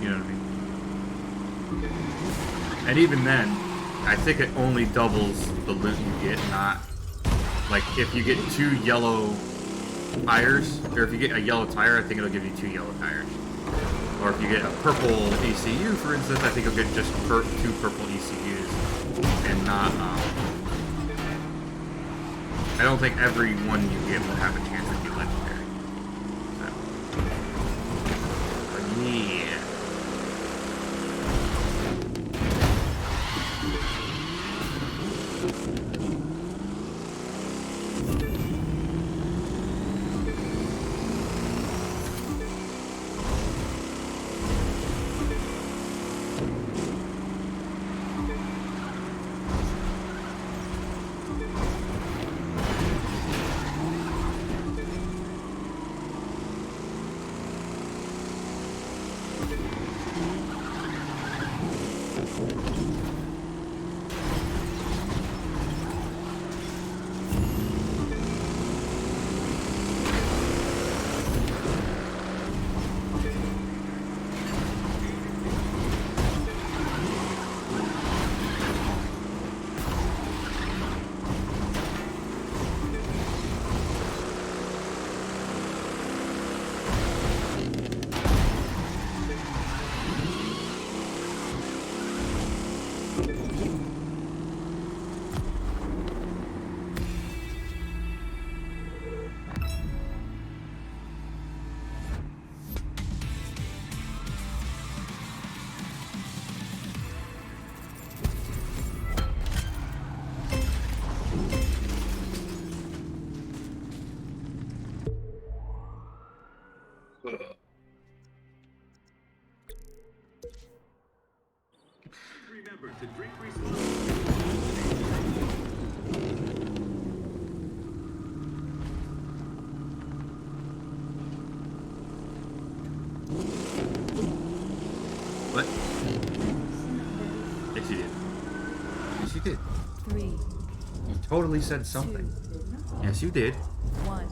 You know what I mean? And even then, I think it only doubles the loot you get, not like if you get 2 yellow tires, or if you get a yellow tire, I think it'll give you 2 yellow tires. Or if you get a purple ECU, for instance, I think you'll get just 2 purple ECUs, and not. I don't think every one you get will have a chance to be legendary. So, but yeah. Remember to drink responsibly. What? Yes, you did. Yes, you did. 3, You totally said something. 2, Yes, you did. 1.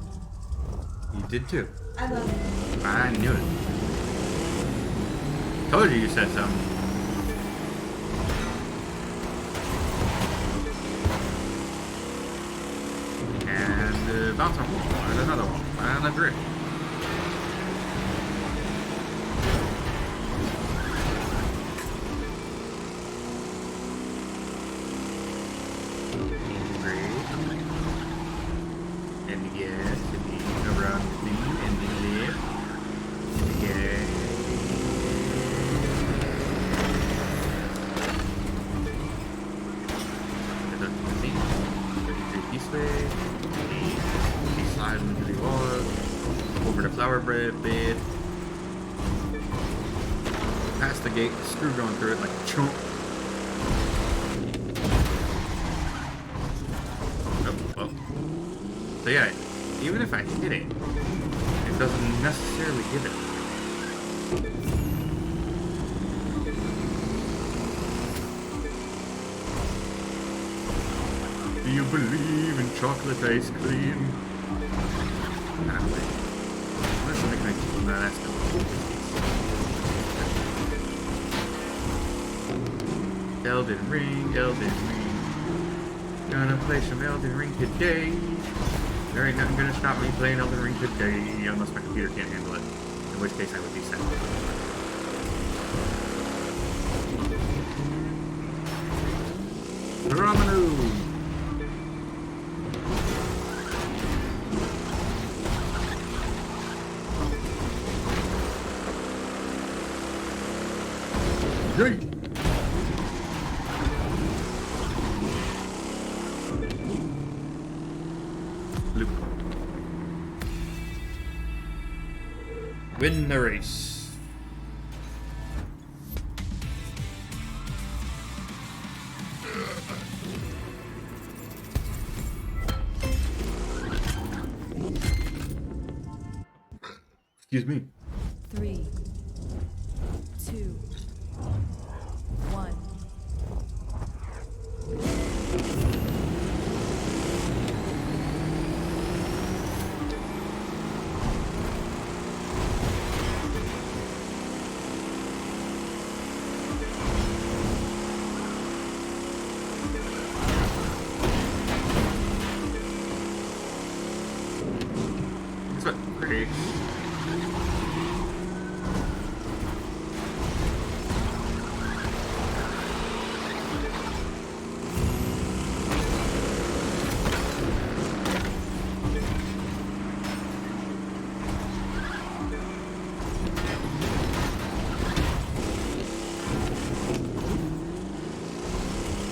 You did too. I love it. I knew it. Told you said something. And bounce on wall. And another wall. And a drift. And yes, and around the thing, and then left, and yes. And then the thing, this way, and slide into the wall, over the flower bed, past the gate, screw going through it like a chunk. Oh. So yeah, even if I hit it, it doesn't necessarily give it. Do you believe in chocolate ice cream? I don't think. Let's make my that's cool. Elden Ring. Gonna play some Elden Ring today. There ain't nothing gonna stop me playing Elden Ring today, unless my computer can't handle it. In which case I would be sad. Romanu! Yay! Loop. Win the race. Excuse me. 3, 2, 1. It's what pretty.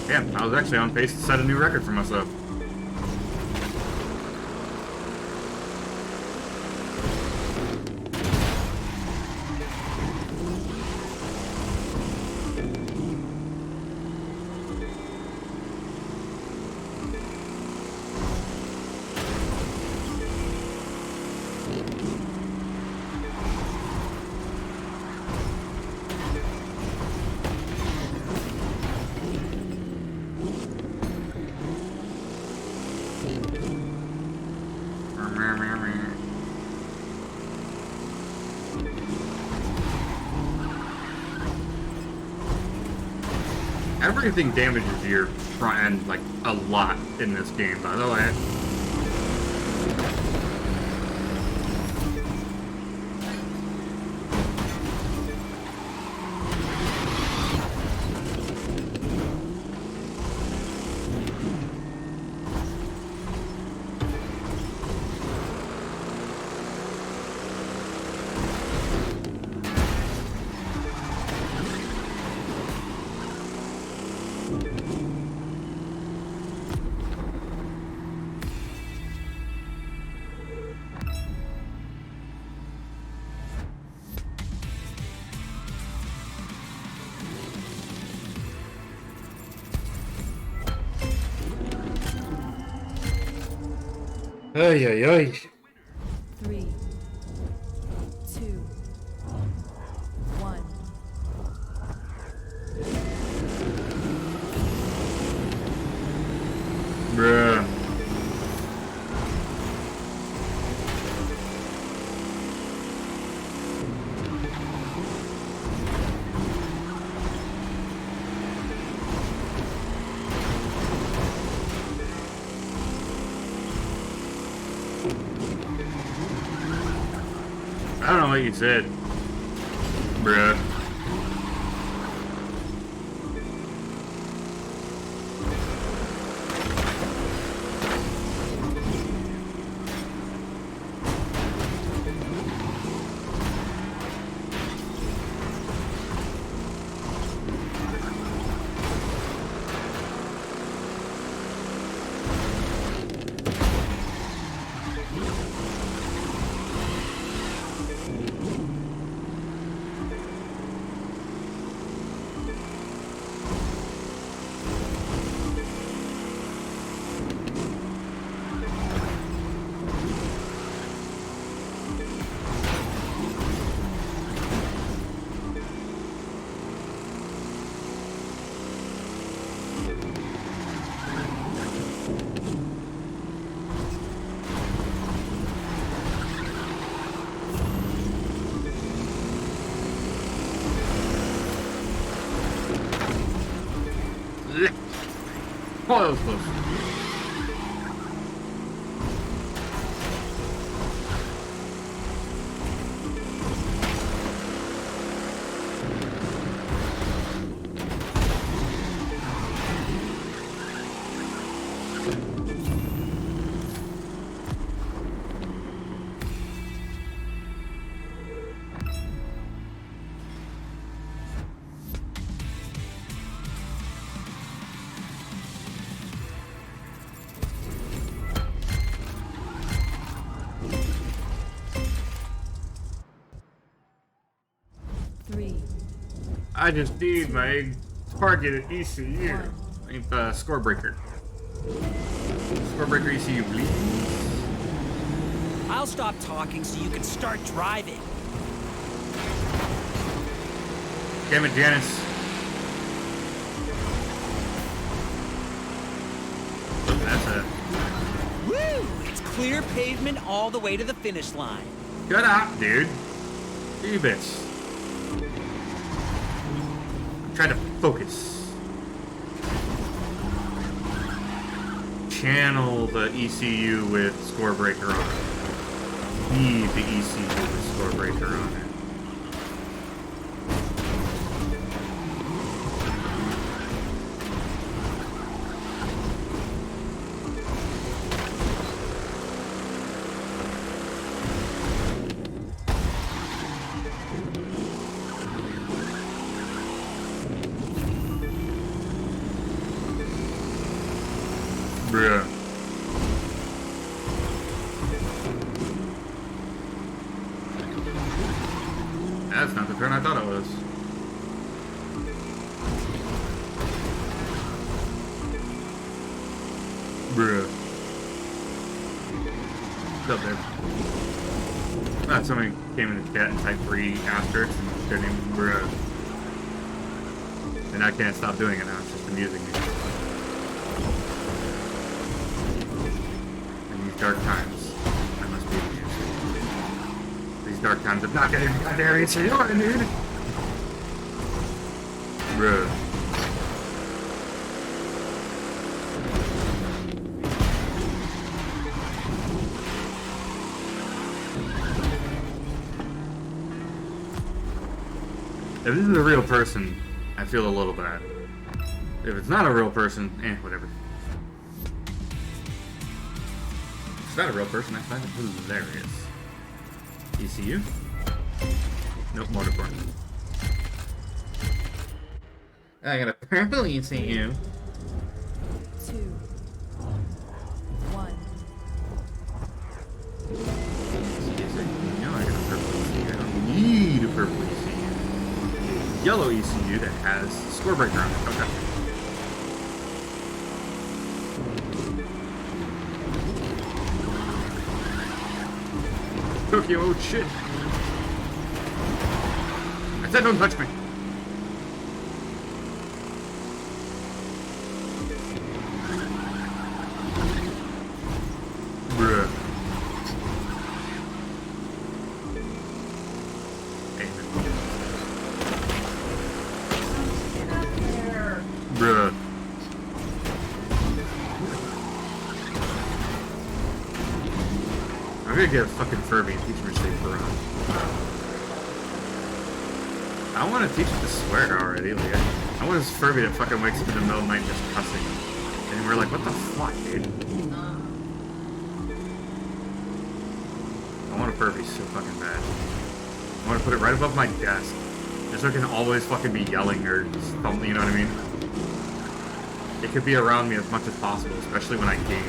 Yeah, I was actually on pace to set a new record for myself. Everything damages your front end like a lot in this game, by the way. Ay, ay, ay. 3, 2, 1. Bruh. I don't know what you said, bruh. Oh, that was close. I just need my target at ECU. I need the score breaker. Score breaker ECU, please. I'll stop talking so you can start driving. Damn it, Janice. Look, that's a... Woo! It's clear pavement all the way to the finish line. Shut up, dude. You bitch. I'm trying to focus. Channel the ECU with score breaker on it. Need the ECU with score breaker on it. Bruh. That's not the turn I thought it was. Bruh. What's up there? Ah, somebody came in the chat and typed 3 asterisks and their name was Bruh. And I can't stop doing it now, it's just amusing me. Dark times. I must be amused. These dark times, I'm not getting that area, so you know what I mean? Bruh. If this is a real person, I feel a little bad. If it's not a real person, whatever. It's not a real person, I find it hilarious. ECU? Nope, Motorborn. I got a purple ECU. 2, 1. No, I got a purple ECU. I don't need a purple ECU. Yellow ECU that has score breaker on it. Okay. Tokyo, oh shit. I said don't touch me. Bruh. Get out there. Bruh. I'm gonna get a fucking Furby and teach him to say bro. I want to teach him to swear already. Like, I want his Furby that fucking wakes up in the middle of the night just cussing. And we're like, what the fuck, dude? I want a Furby so fucking bad. I want to put it right above my desk. Just so it can always fucking be yelling or something, you know what I mean? It could be around me as much as possible, especially when I game.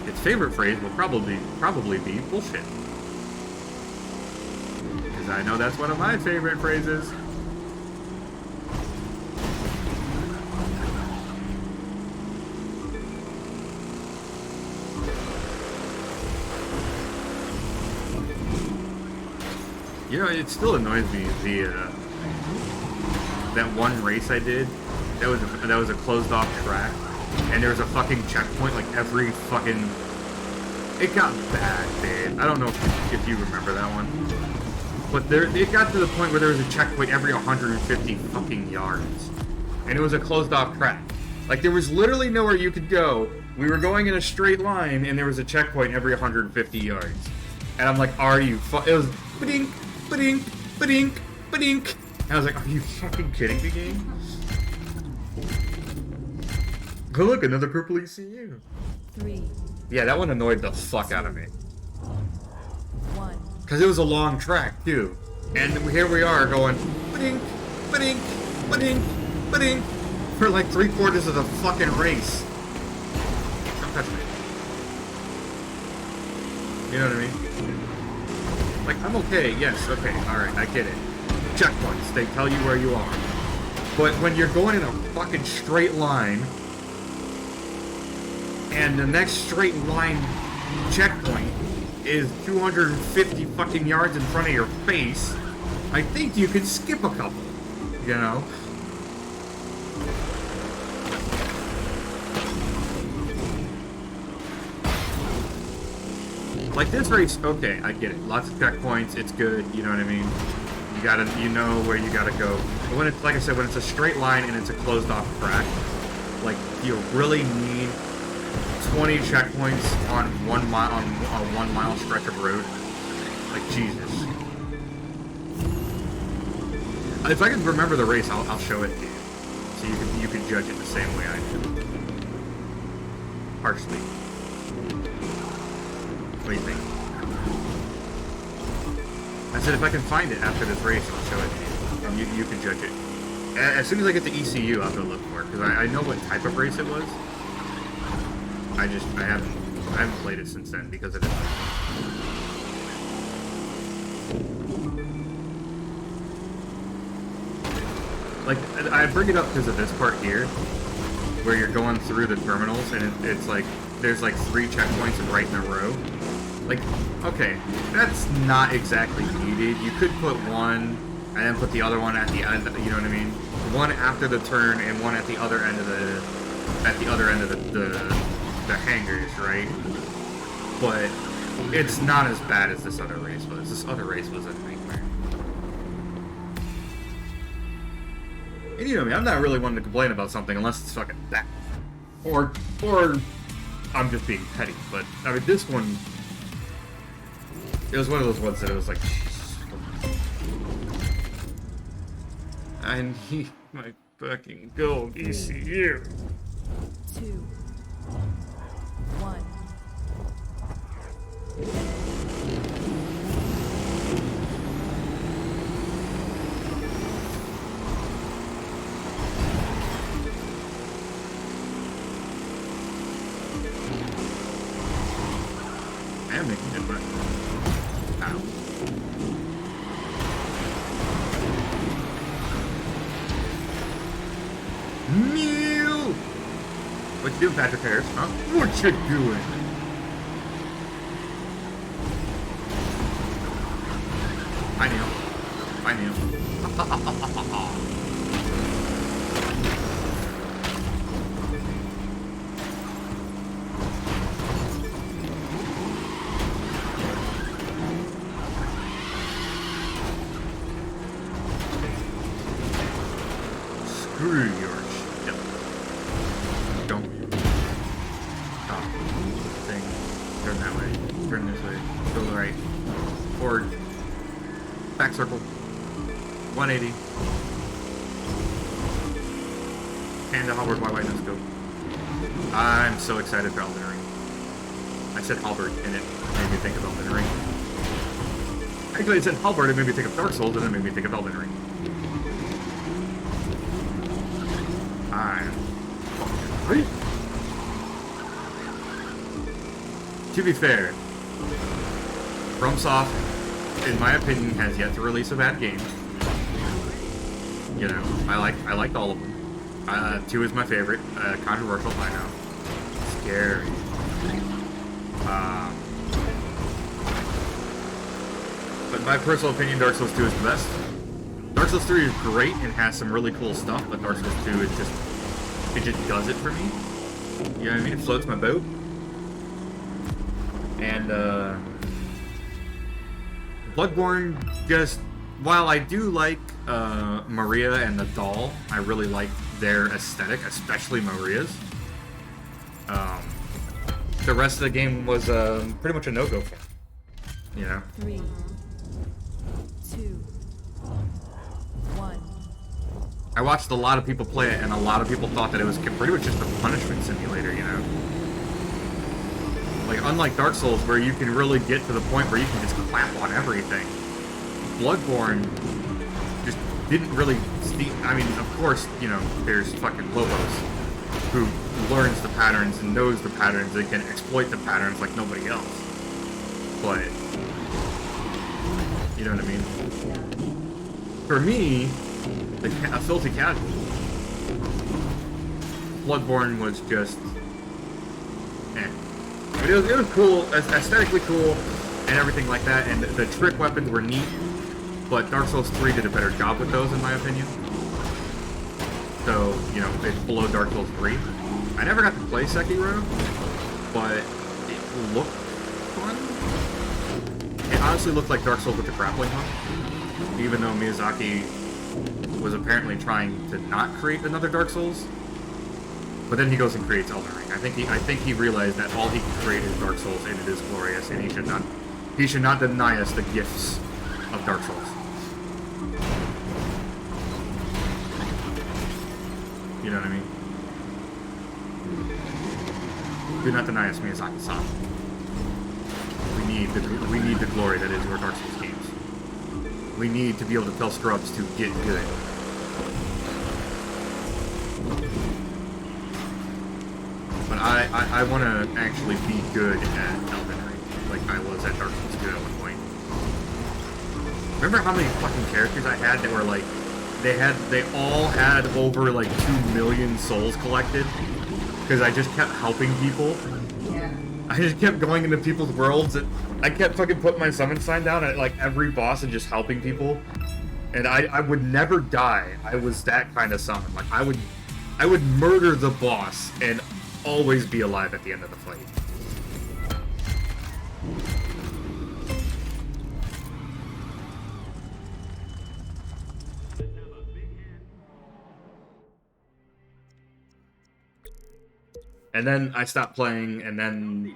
Its favorite phrase will probably be bullshit. Because I know that's one of my favorite phrases. You know, it still annoys me, that one race I did, that was a closed off track, and there was a fucking checkpoint like every fucking... It got bad, dude. I don't know if you remember that one. But it got to the point where there was a checkpoint every 150 fucking yards. And it was a closed off track. Like, there was literally nowhere you could go. We were going in a straight line, and there was a checkpoint every 150 yards. And I'm like, are you it was ba-dink, ba-dink, ba-dink, ba-dink. And I was like, are you fucking kidding me, game? Oh look, another purple ECU. 3, Yeah, that one annoyed the fuck out of me. 1. Because it was a long track, too. And here we are going, ba-dink, ba-dink, ba-dink, ba-dink, for like 3/4 of the fucking race. Don't touch me. You know what I mean? Like, I'm okay, yes, okay, alright, I get it. Checkpoints, they tell you where you are. But when you're going in a fucking straight line, and the next straight line checkpoint is 250 fucking yards in front of your face, I think you can skip a couple, you know? Like this race, okay, I get it. Lots of checkpoints, it's good, you know what I mean? You know where you gotta go. But when it's, like I said, when it's a straight line and it's a closed off track, like, you really need 20 checkpoints on 1 mile, on a 1 mile stretch of road. Like, Jesus. If I can remember the race, I'll show it to you. So you can judge it the same way I do. Harshly. What do you think? I said if I can find it after this race, I'll show it to you. And you can judge it. As soon as I get the ECU, I'll go look for it. Because I know what type of race it was. I haven't played it since then because of it. Like, I bring it up because of this part here, where you're going through the terminals, and it's like, there's like 3 checkpoints right in a row. Like, okay, that's not exactly needed. You could put one, and then put the other one at the end, you know what I mean? One after the turn, and one at the other end of the hangars, right? But it's not as bad as this other race was. This other race was a nightmare. And you know me, I'm not really one to complain about something unless it's fucking bad. Or I'm just being petty, but I mean this one, it was one of those ones that it was like, Jesus. I need my fucking gold ECU. 2, 1. I am making it, but ow. Mew! What you doing, Patrick Harris, huh? What you doing? I knew. I knew. Screw your shit. Don't. Oh, thing. Turn that way. Turn this way. Go right. Forward. Back circle. 180. And the halberd, my way, let's go. I'm so excited for Elden Ring. I said halberd, and it made me think of Elden Ring. Actually, I said halberd, it made me think of Dark Souls, and it made me think of Elden Ring. I'm fucking great. To be fair, FromSoft, in my opinion, has yet to release a bad game. You know, I liked all of them. 2 is my favorite. Controversial, I know. Scary. But in my personal opinion, Dark Souls 2 is the best. Dark Souls 3 is great and has some really cool stuff, but Dark Souls 2 it just does it for me. You know what I mean? It floats my boat. And Bloodborne just, while I do like Maria and the doll, I really like their aesthetic, especially Maria's. The rest of the game was pretty much a no-go for me. You know? 3, 2, 1. I watched a lot of people play it, and a lot of people thought that it was pretty much just a punishment simulator, you know? Like, unlike Dark Souls, where you can really get to the point where you can just clap on everything, Bloodborne just didn't really see. I mean, of course, you know, there's fucking Lobos, who learns the patterns and knows the patterns and can exploit the patterns like nobody else. But, you know what I mean? For me, a filthy casual, Bloodborne was just, eh. But it was cool, aesthetically cool, and everything like that, and the trick weapons were neat, but Dark Souls 3 did a better job with those, in my opinion. So, you know, it's below Dark Souls 3. I never got to play Sekiro, but it looked fun. It honestly looked like Dark Souls with the grappling hook, even though Miyazaki was apparently trying to not create another Dark Souls. But then he goes and creates Elden Ring. I think he realized that all he can create is Dark Souls, and it is glorious, and he should not deny us the gifts of Dark Souls. You know what I mean? Do not deny us Miyazaki-san. We need the glory that is your Dark Souls games. We need to be able to tell scrubs to get good. But I want to actually be good at Elden Ring, like I was at Dark Souls 2 at one point. Remember how many fucking characters I had that were like, they all had over like 2 million souls collected? Because I just kept helping people. Yeah. I just kept going into people's worlds, and I kept fucking putting my summon sign down at like every boss and just helping people. And I would never die. I was that kind of summon. Like I would murder the boss and always be alive at the end of the fight. And then I stopped playing, and then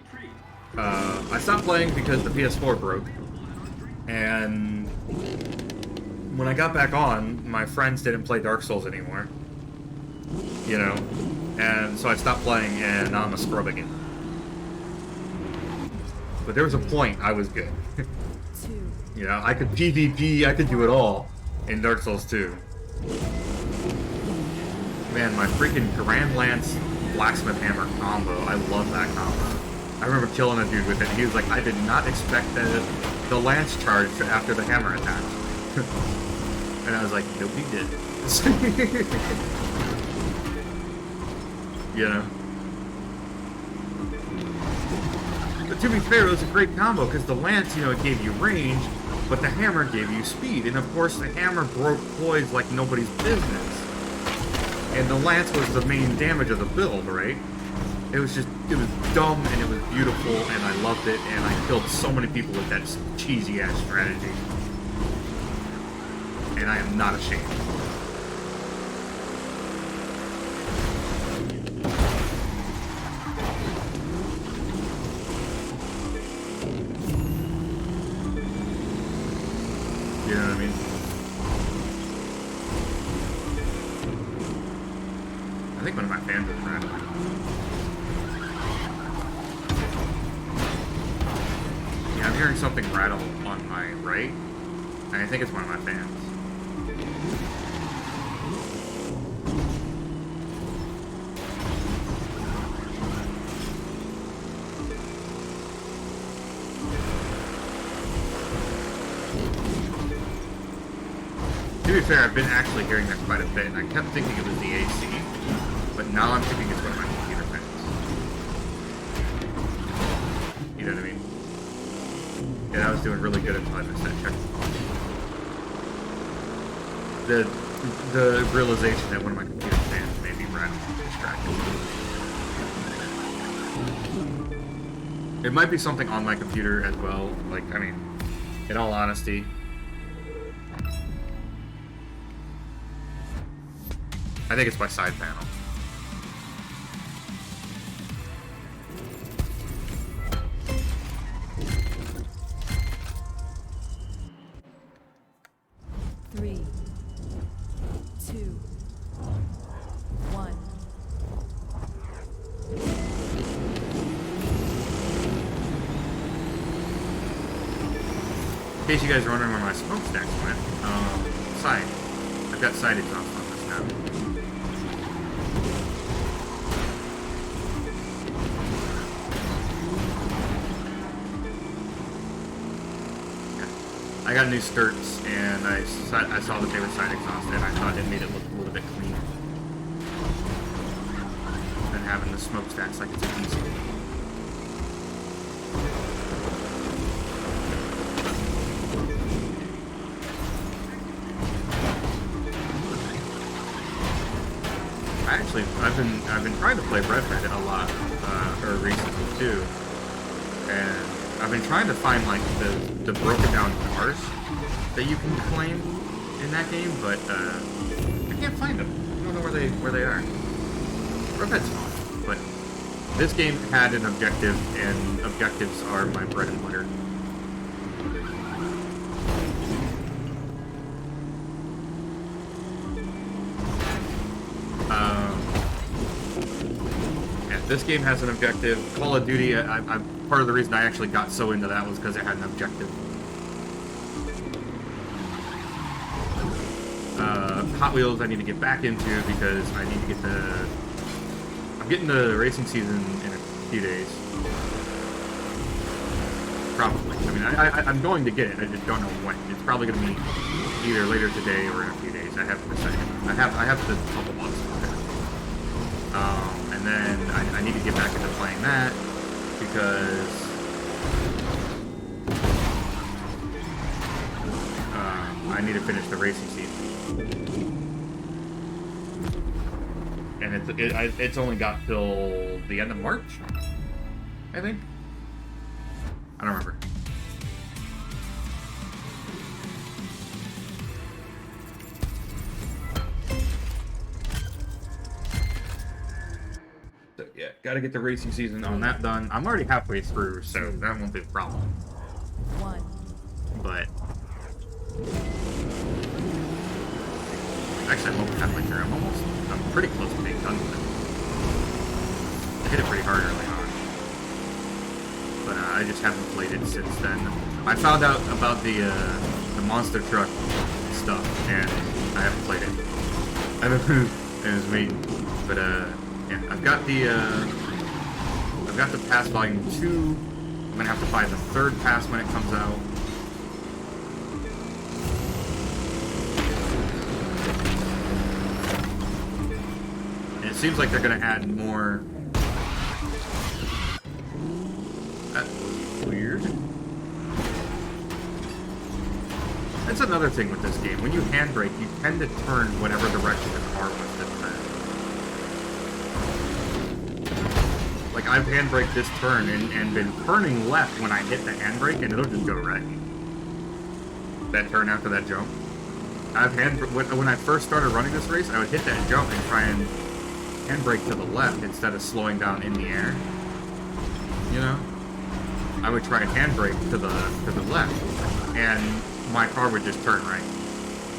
I stopped playing because the PS4 broke. And when I got back on, my friends didn't play Dark Souls anymore. You know? And so I stopped playing, and now I'm a scrub again. But there was a point I was good. You know, I could PvP, I could do it all in Dark Souls 2. Man, my freaking Grand Lance Blacksmith Hammer combo, I love that combo. I remember killing a dude with it, and he was like, I did not expect the lance charge after the hammer attack. And I was like, nobody did. You know? But to be fair, it was a great combo, because the lance, you know, it gave you range, but the hammer gave you speed, and of course the hammer broke Floyd's like nobody's business. And the lance was the main damage of the build, right? It was dumb, and it was beautiful, and I loved it, and I killed so many people with that cheesy-ass strategy. And I am not ashamed. You know what I mean? I think one of my fans is around. Yeah, I'm hearing something rattle on my right, and I think it's one of my fans. To be fair, I've been actually hearing that quite a bit, and I kept thinking it was the AC, but now I'm thinking it's one of my computer fans. You know what I mean? Yeah, I was doing really good until I missed that check. The realization that one of my computer fans may be rattled and distracted. It might be something on my computer as well. Like, I mean, in all honesty, I think it's my side panel. Three, two, one. In case you guys are wondering where my smokestacks went, side. I've got side exhaust on this now. I got new skirts, and I saw that they were side exhausted, and I thought it made it look a little bit cleaner than having the smokestacks like it's a diesel. I've been trying to play Red Dead a lot, or recently too, and I've been trying to find like the broken down cars that you can claim in that game, but I can't find them. I don't know where they are. Red Dead's fun, but this game had an objective, and objectives are my bread and butter. This game has an objective. Call of Duty, I'm part of the reason I actually got so into that was because it had an objective. Hot Wheels I need to get back into because I need to get I'm getting the racing season in a few days. Probably. I mean, I'm going to get it. I just don't know when. It's probably going to be either later today or in a few days. I haven't decided. I have the couple months for it. And then I need to get back into playing that because I need to finish the racing season, and it's only got till the end of March, I think. I don't remember. Yeah, gotta get the racing season on that done. I'm already halfway through, so that won't be a problem. One. But actually, I'm almost halfway through. I'm pretty close to being done with it. I hit it pretty hard early on, but I just haven't played it since then. I found out about the monster truck stuff, and I haven't played it. I haven't. It was waiting, but yeah, I've got the pass volume 2. I'm gonna have to buy the 3rd pass when it comes out. And it seems like they're gonna add more. That was weird. That's another thing with this game. When you handbrake, you tend to turn whatever direction the car wants to turn. Like, I've handbraked this turn and been turning left when I hit the handbrake, and it'll just go right. That turn after that jump. When I first started running this race, I would hit that jump and try and handbrake to the left instead of slowing down in the air. You know? I would try and handbrake to the left, and my car would just turn right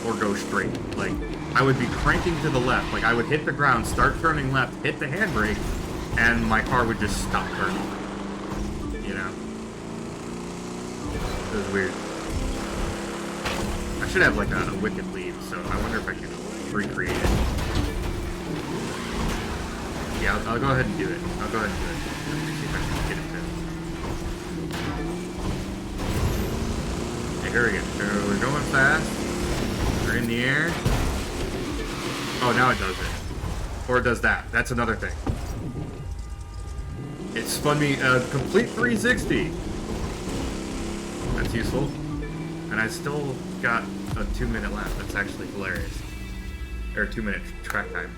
or go straight. Like, I would be cranking to the left. Like, I would hit the ground, start turning left, hit the handbrake, and my car would just stop turning. You know? It was weird. I should have like a wicked lead, so I wonder if I can recreate it. Yeah, I'll go ahead and do it. I'll go ahead and do it. See if I can get it to. Okay, here we go. So we're going fast. We're in the air. Oh, now it does it. Or it does that. That's another thing. It spun me a complete 360. That's useful. And I still got a 2-minute lap. That's actually hilarious. Or 2-minute track time.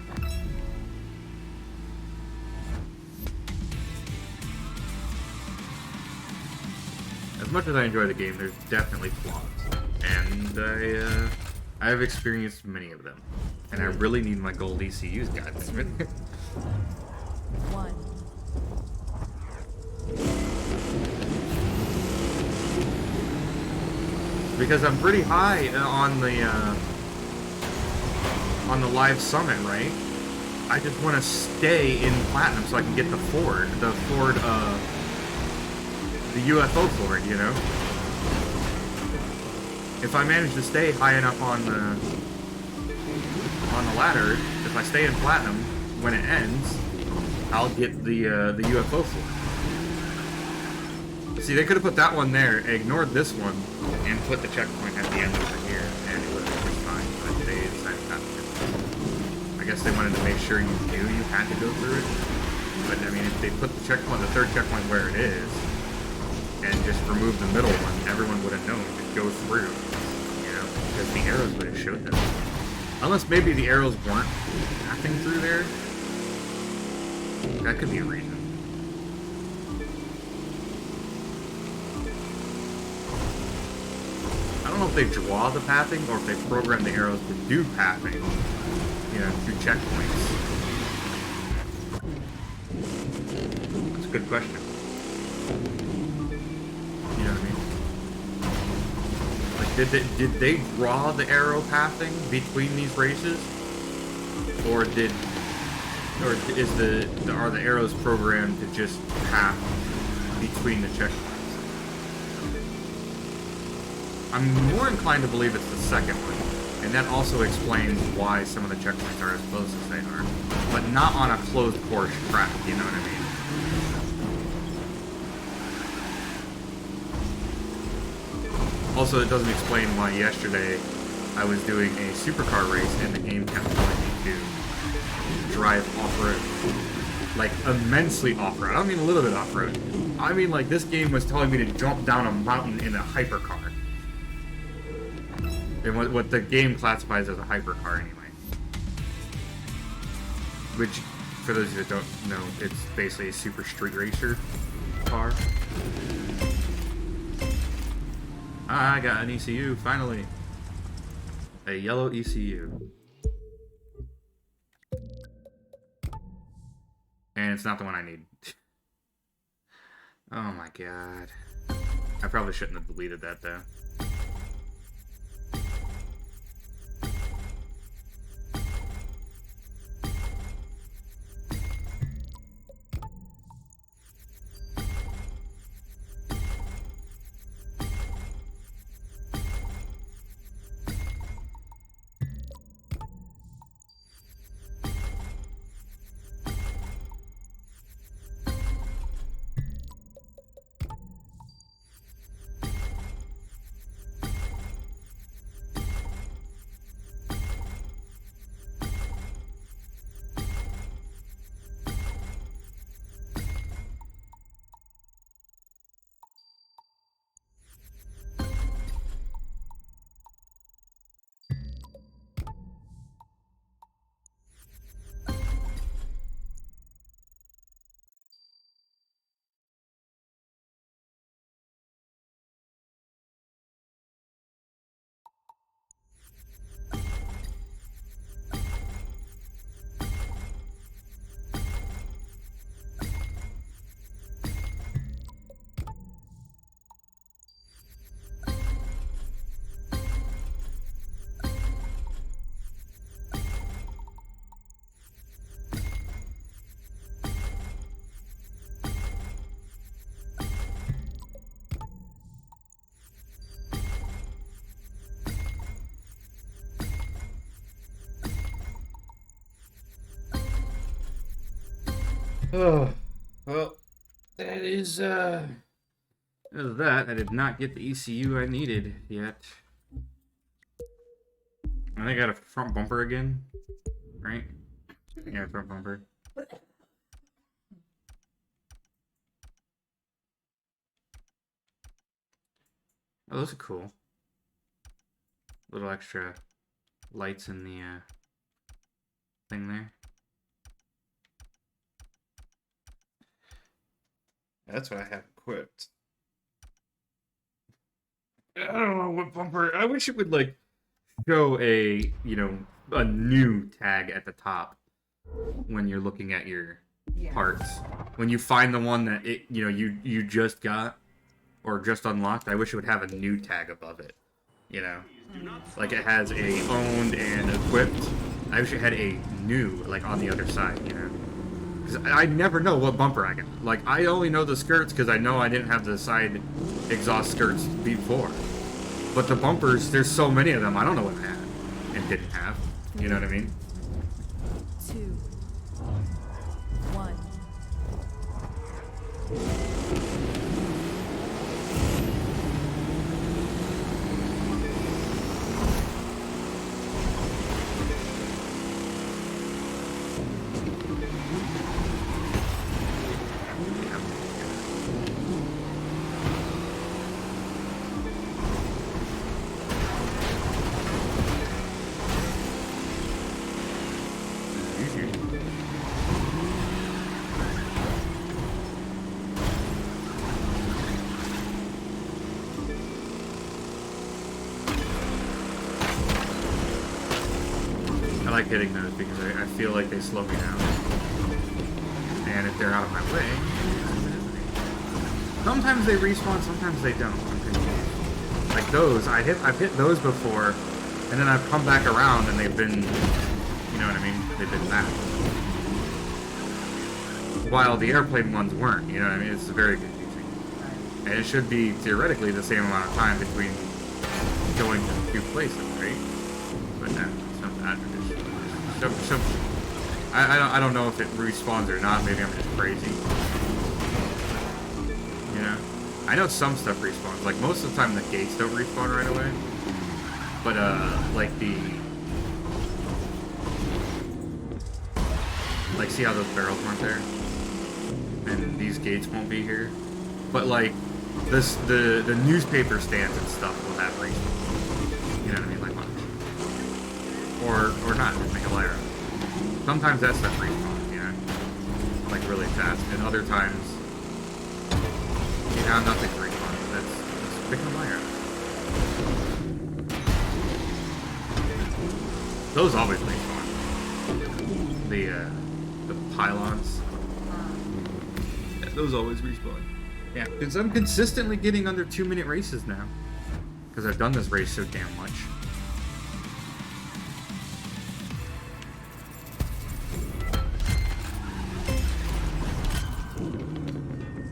As much as I enjoy the game, there's definitely flaws. And I have experienced many of them. And I really need my gold ECUs, goddammit. 1. Because I'm pretty high on the live summit, right? I just want to stay in platinum so I can get the Ford, the UFO Ford, you know? If I manage to stay high enough on the ladder, if I stay in platinum when it ends, I'll get the UFO Ford. See, they could have put that one there, ignored this one, and put the checkpoint at the end over here, and it would have been fine, but they decided not to. I guess they wanted to make sure you knew you had to go through it. But, I mean, if they put the checkpoint, the third checkpoint where it is, and just remove the middle one, everyone would have known to go through, you know, because the arrows would have showed them. Unless maybe the arrows weren't passing through there. That could be a reason. I don't know if they draw the pathing or if they program the arrows to do pathing, you know, through checkpoints. That's a good question. You know what I mean? Like, did they draw the arrow pathing between these races, or are the arrows programmed to just path between the checkpoints? I'm more inclined to believe it's the second one, and that also explains why some of the checkpoints are as close as they are, but not on a closed course track, you know what I mean? Also, it doesn't explain why yesterday I was doing a supercar race and the game kept telling me to drive off-road. Like, immensely off-road. I don't mean a little bit off-road. I mean, like, this game was telling me to jump down a mountain in a hypercar. And what the game classifies as a hypercar anyway. Which, for those of you that don't know, it's basically a super street racer car. I got an ECU, finally. A yellow ECU. And it's not the one I need. Oh my god. I probably shouldn't have deleted that though. Oh, well, that is that. I did not get the ECU I needed yet. I think I got a front bumper again, right? Yeah, front bumper. Oh, those are cool. Little extra lights in the thing there. That's what I have equipped. I don't know what bumper. I wish it would like show a, you know, a new tag at the top when you're looking at your Yeah. parts. When you find the one that it, you know, you just got or just unlocked, I wish it would have a new tag above it. You know, like it has a owned and equipped. I wish it had a new like on the other side. You know, because I never know what bumper I got. Like I only know the skirts because I know I didn't have the side exhaust skirts before. But the bumpers, there's so many of them. I don't know what I had and didn't have. You know what I mean? 2, 1. I like hitting those because I feel like they slow me down. And if they're out of my way, sometimes they respawn, sometimes they don't. I'm confused. Like those, I've hit those before, and then I've come back around and they've been, you know what I mean? They've been back. While the airplane ones weren't, you know what I mean? It's very confusing. And it should be theoretically the same amount of time between going to two places, right? But no, it's not that tradition. I don't know if it respawns or not. Maybe I'm just crazy. You know, I know some stuff respawns. Like most of the time, the gates don't respawn right away. But like see how those barrels weren't there, and these gates won't be here. But like the newspaper stands and stuff will have respawns. You know what I mean? Like watch. Or not, just make a layer of it. Sometimes that stuff respawns, you know, like really fast, and other times, you know, nothing's respawned. That's pick a layer. Those always respawn. The pylons. Yeah, those always respawn. Yeah, because I'm consistently getting under 2-minute races now. Because I've done this race so damn much.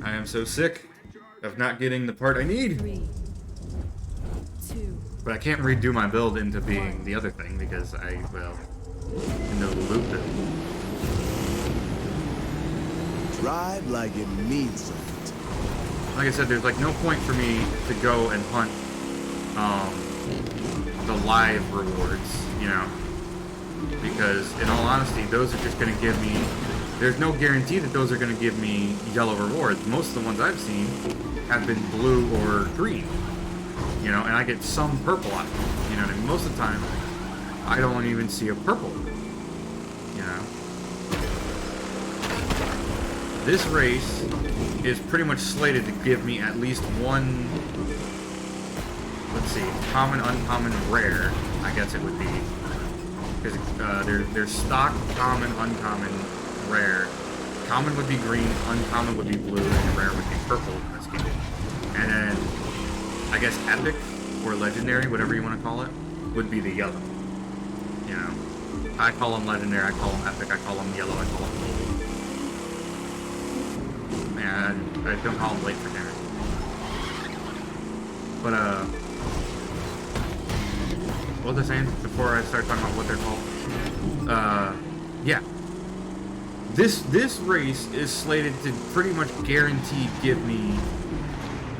I am so sick of not getting the part I need. 3, 2, But I can't redo my build into being the other thing because I, well, into the loop build. Drive like it means something. Like I said, there's like no point for me to go and hunt the live rewards, you know, because in all honesty, those are just going to give me, there's no guarantee that those are going to give me yellow rewards. Most of the ones I've seen have been blue or green, you know, and I get some purple out of them, you know what I mean? Most of the time, I don't even see a purple, you know. This race is pretty much slated to give me at least one, let's see, common, uncommon, rare, I guess it would be. Because there's stock, common, uncommon, rare. Common would be green, uncommon would be blue, and rare would be purple in this game. And then, I guess epic, or legendary, whatever you want to call it, would be the yellow. You know, I call them legendary, I call them epic, I call them yellow, I call them gold. Man, I don't call them late for dinner. But, what was I saying before I start talking about what they're called? Yeah. This race is slated to pretty much guaranteed give me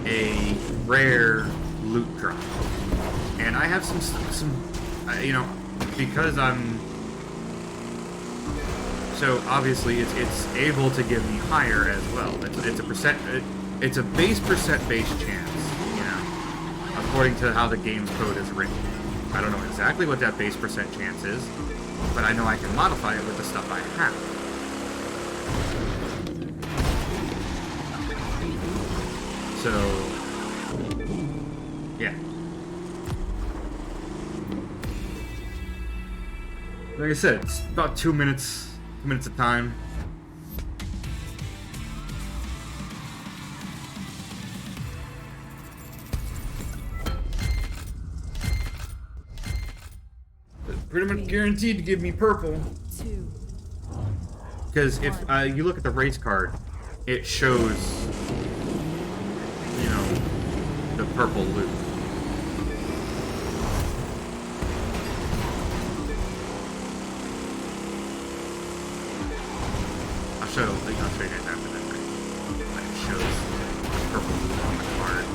a rare loot drop, and I have some you know, because I'm so obviously it's able to give me higher as well. It's a base chance, you know, according to how the game's code is written. I don't know exactly what that base percent chance is, but I know I can modify it with the stuff I have. So, yeah. Like I said, it's about 2 minutes of time. Pretty much guaranteed to give me purple. 2, Because if you look at the race card, it shows, you know, the purple loop. I'll show you guys after that. Right? It shows purple loop on the card.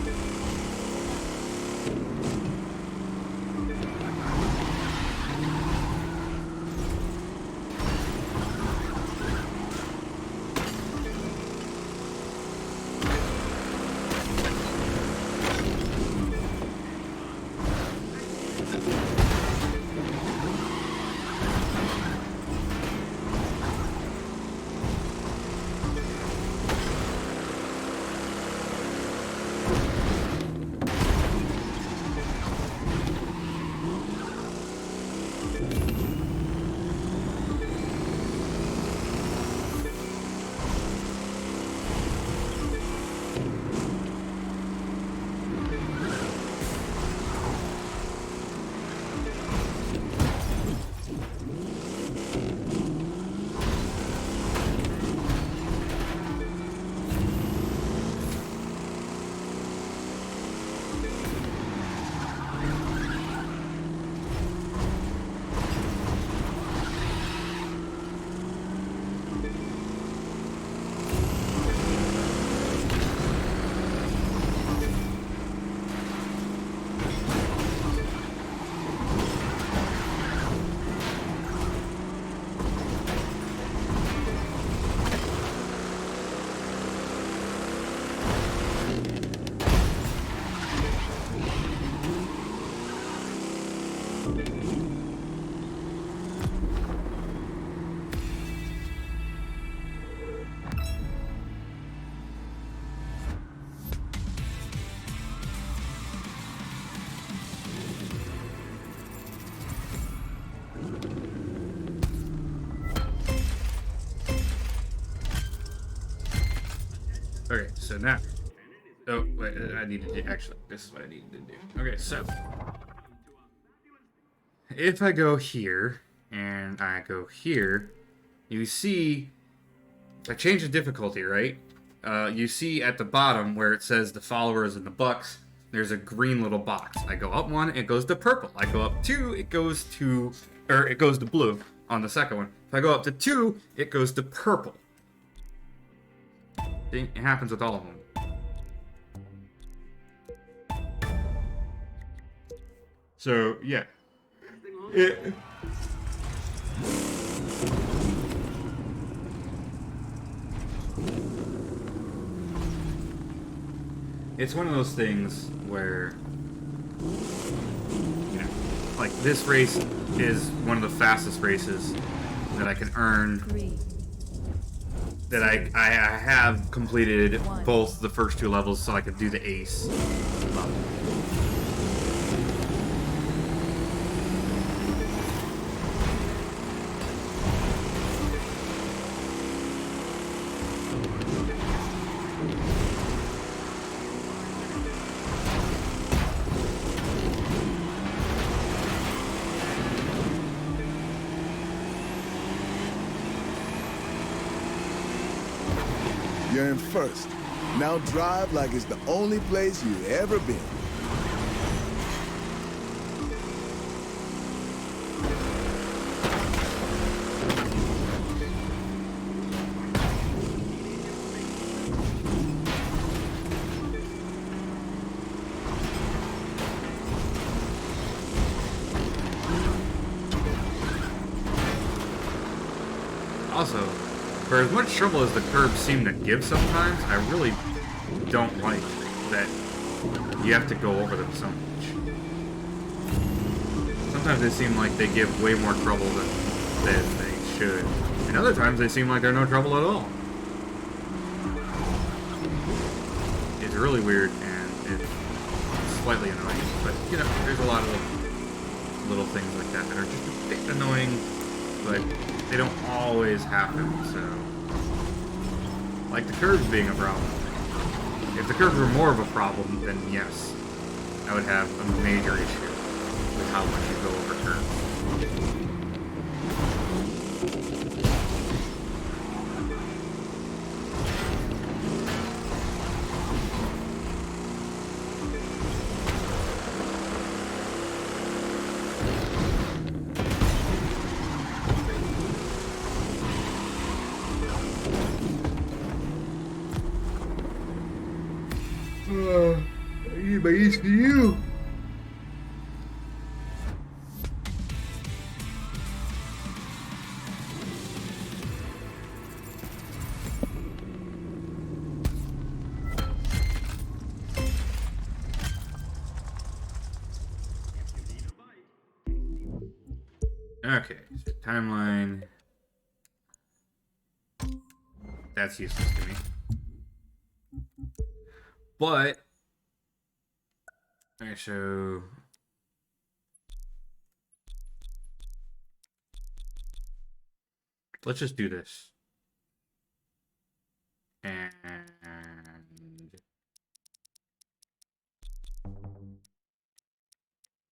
Okay, so now. Oh, wait, I need to do. Actually, this is what I needed to do. Okay, so. If I go here, and I go here, you see. I changed the difficulty, right? You see at the bottom where it says the followers and the bucks, there's a green little box. I go up one, it goes to purple. I go up two, it goes to blue on the second one. If I go up to 2, it goes to purple. It happens with all of them. So, yeah. It's one of those things where, you know, like this race is one of the fastest races that I can earn. 3, That I have completed both the first 2 levels, so I could do the ace level. You're in first. Now drive like it's the only place you've ever been. Also, for as much trouble as the curbs seem to give sometimes, I really don't like that you have to go over them so much. Sometimes they seem like they give way more trouble than they should. And other times they seem like they're no trouble at all. It's really weird and it's slightly annoying. But, you know, there's a lot of little things like that that are just a bit annoying, but they don't always happen, so... Like the curves being a problem. If the curves were more of a problem, then yes, I would have a major issue with how much you go over curves. I need my ECU. Okay, so timeline. That's useless to me. But okay, so let's just do this. And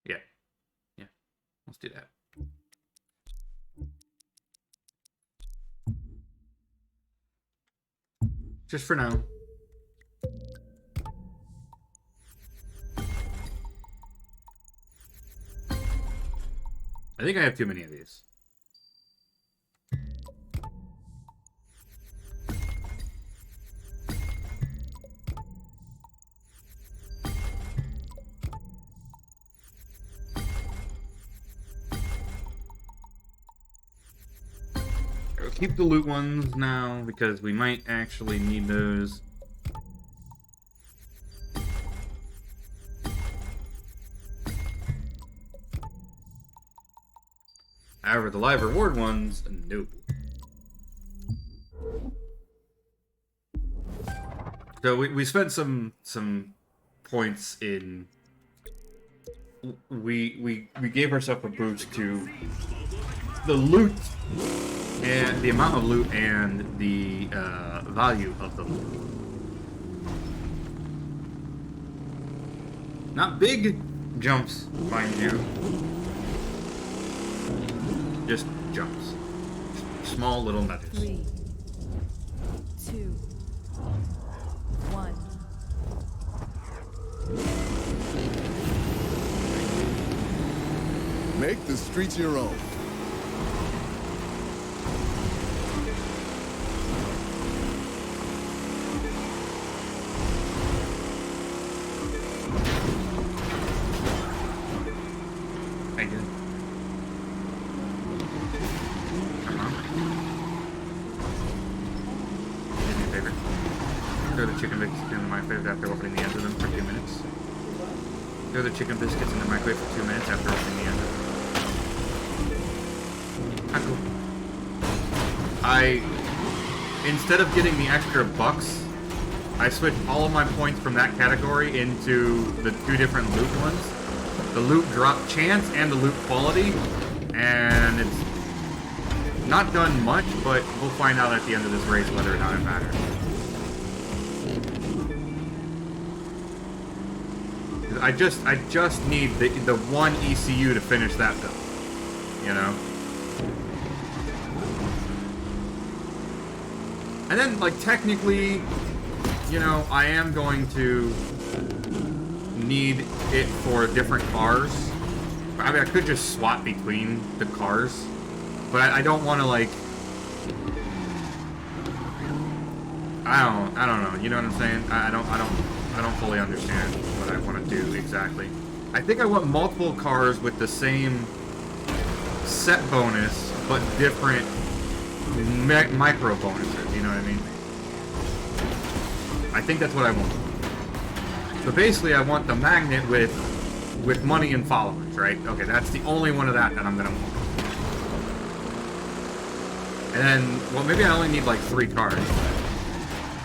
yeah. Let's do that. Just for now. I think I have too many of these. I'll keep the loot ones now because we might actually need those. However, the live reward ones, no. So we spent some points in. We gave ourselves a boost to the loot and the amount of loot and the value of the loot. Not big jumps, mind you. Just jumps. Small little nudges. 3, 2, 1. Make the streets your own. I did. Throw the chicken biscuits in the microwave after opening the ends of them for 2 minutes. Throw the chicken biscuits in the microwave for 2 minutes after opening the ends of them. Ah, cool. Instead of getting the extra bucks, I switched all of my points from that category into the 2 different loot ones. The loot drop chance and the loot quality. And it's not done much, but we'll find out at the end of this race whether or not it matters. I just need the one ECU to finish that build, you know? And then, like, technically, you know, I am going to need it for different cars. I mean, I could just swap between the cars, but I don't want to, like, I don't know, you know what I'm saying? I don't fully understand what I want to do exactly. I think I want multiple cars with the same set bonus, but different micro bonuses, you know what I mean? I think that's what I want. So basically, I want the magnet with money and followers, right? Okay, that's the only one of that I'm gonna want. And then, well, maybe I only need like 3 cars.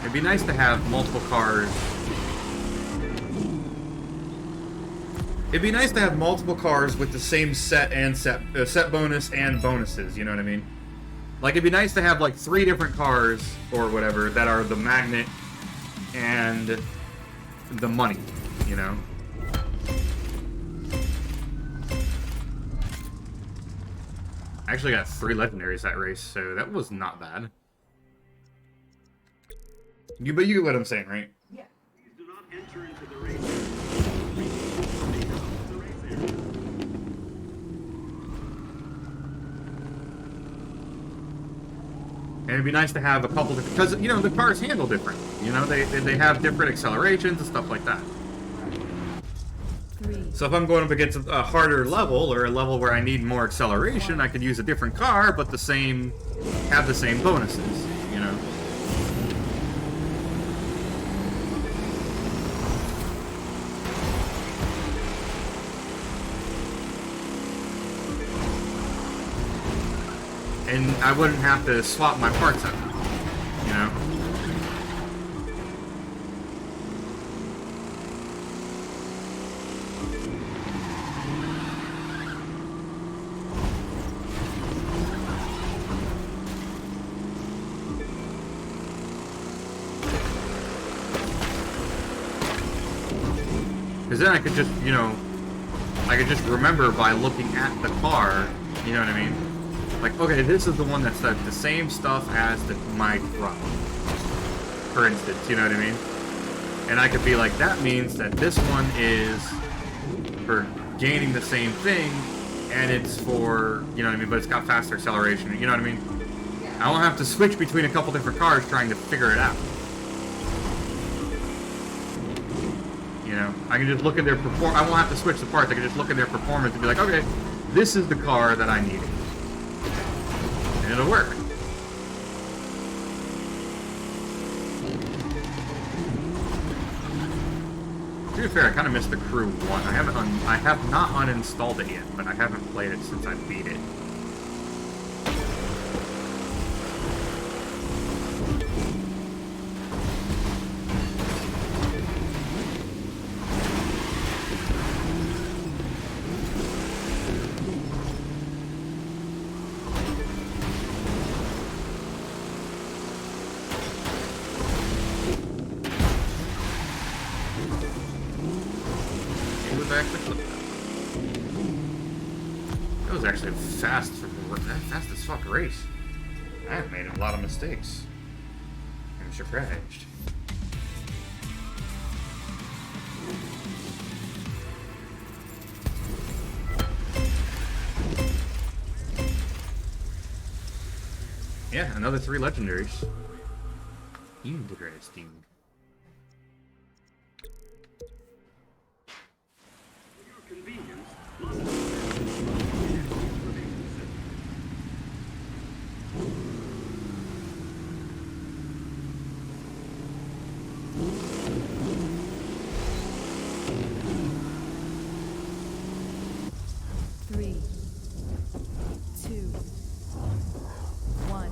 It'd be nice to have multiple cars. It'd be nice to have multiple cars with the same set and set bonus and bonuses, you know what I mean? Like, it'd be nice to have like 3 different cars or whatever that are the magnet and the money, you know? I actually got 3 legendaries that race, so that was not bad. But you get what I'm saying, right? Yeah. Please do not enter into the race area. Stay out of the race area. And it'd be nice to have a couple different, because, you know, the cars handle different. You know, they have different accelerations and stuff like that. 3, So if I'm going up against a harder level, or a level where I need more acceleration, I could use a different car, but have the same bonuses, you know? And I wouldn't have to swap my parts out, you know? Because then I could just, you know, I could just remember by looking at the car, you know what I mean? Like, okay, this is the one that's the same stuff as my truck, for instance, you know what I mean? And I could be like, that means that this one is for gaining the same thing, and it's for, you know what I mean, but it's got faster acceleration, you know what I mean? I won't have to switch between a couple different cars trying to figure it out. You know, I can just look at their I won't have to switch the parts. I can just look at their performance and be like, okay, this is the car that I needed. And it'll work. To be fair, I kind of missed the Crew 1. I have not uninstalled it yet, but I haven't played it since I beat it. That was actually a fast as fuck race. I've made a lot of mistakes. I'm surprised. Yeah, another 3 legendaries. Interesting. For your convenience, Los Angeles information center. 3, 2, 1.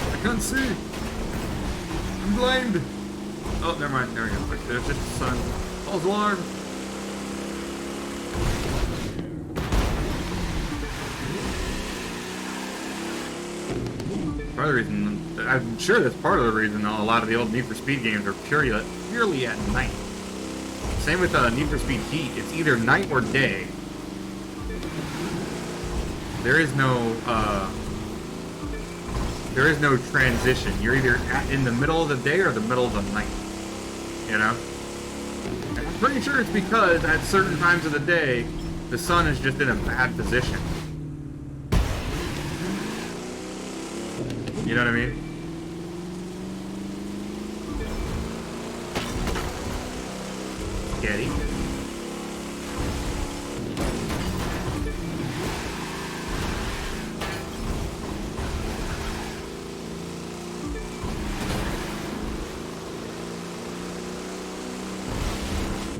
I can't see. I'm blind. Oh, never mind. There we go. There's just the sun. False alarm. Probably Part of the reason, I'm sure that's part of the reason a lot of the old Need for Speed games are purely at night. Same with Need for Speed Heat. It's either night or day. There is no transition. You're either in the middle of the day or the middle of the night. You know? And I'm pretty sure it's because at certain times of the day, the sun is just in a bad position. You know what I mean? Getty.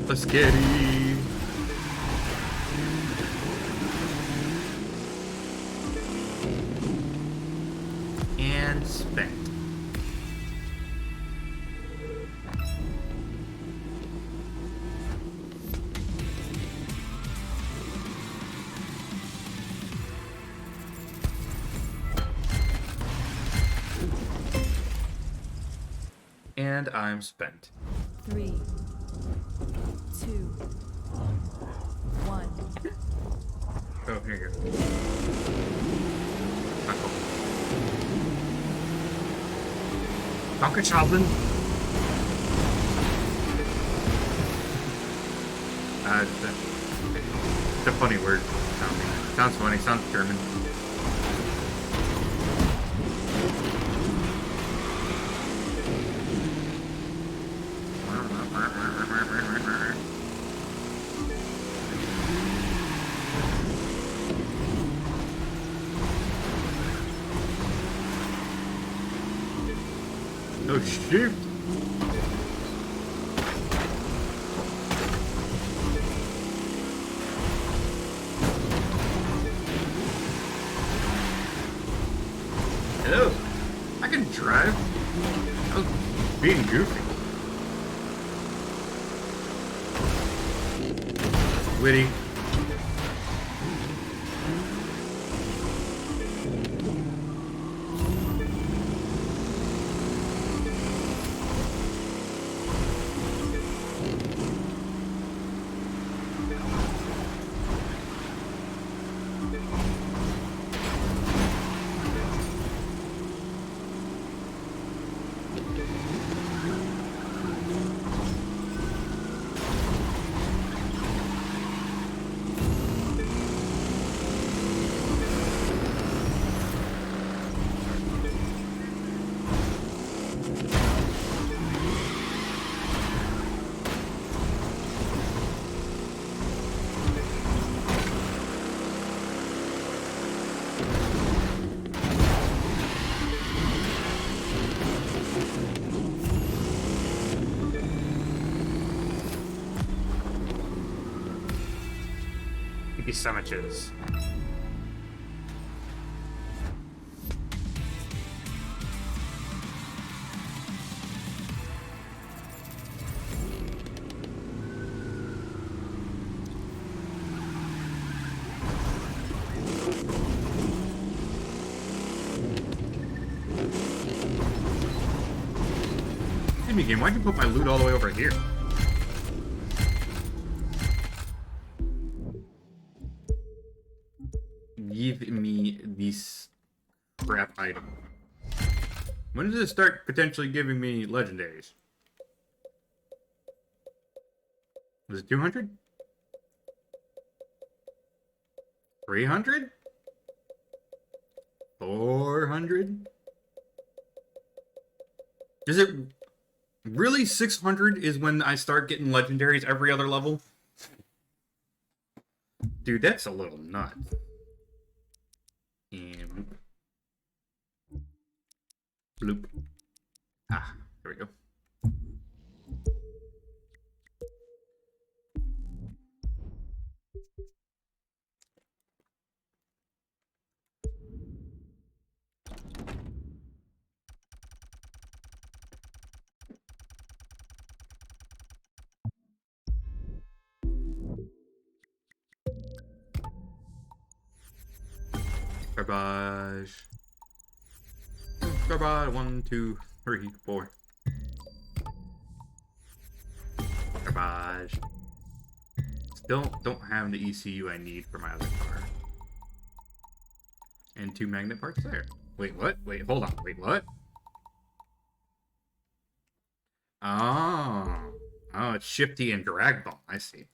Let's get it. And spent. And I'm spent. 3, 2, 1. Oh, here you go. Knuckle. Dankeschön. It's a funny word. Sounds funny. Sounds German. Oh shoot! Hello! I can drive. I was being goofy. Witty. Sandwiches. Excuse me, game. Why'd you put my loot all the way over here? Give me this crap item. When does it start potentially giving me legendaries? Was it 200? 300? 400? Is it really 600 is when I start getting legendaries every other level? Dude, that's a little nuts. And bloop. Ah, there we go. Garbage. Garbage. 1, 2, 3, 4. Garbage. Still don't have the ECU I need for my other car. And 2 magnet parts there. Wait, what? Wait, hold on. Wait, what? Oh. Oh, it's Shifty and Drag Ball. I see.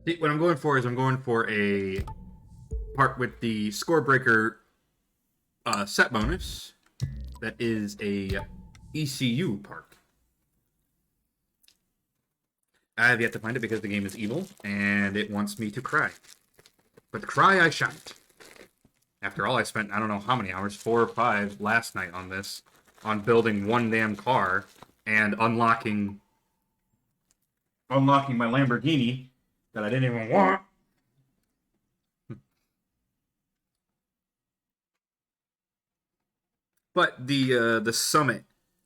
See, what I'm going for is I'm going for a part with the score breaker set bonus that is a ECU part. I have yet to find it because the game is evil and it wants me to cry. But cry I shan't. After all, I spent I don't know how many hours, 4 or 5 last night on this, on building one damn car and unlocking my Lamborghini that I didn't even want. But the summit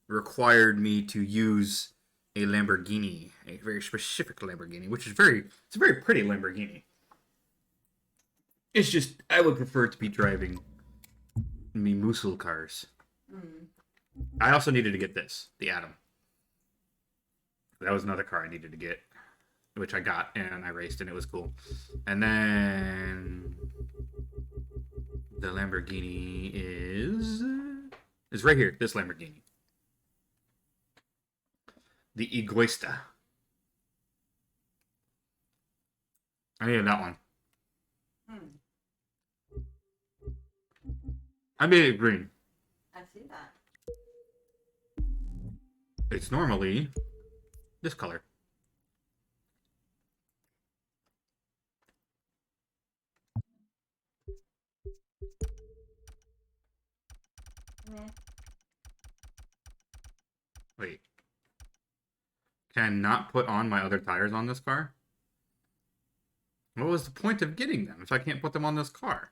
required me to use a Lamborghini, a very specific Lamborghini, which is it's a very pretty Lamborghini. It's just I would prefer to be driving me muscle cars. I also needed to get this, the Atom. That was another car I needed to get, which I got and I raced and it was cool. And then the Lamborghini is right here. This Lamborghini, the Egoista. I needed that one. I made it green. I see that. It's normally this color. Wait. Can I not put on my other tires on this car? What was the point of getting them if I can't put them on this car?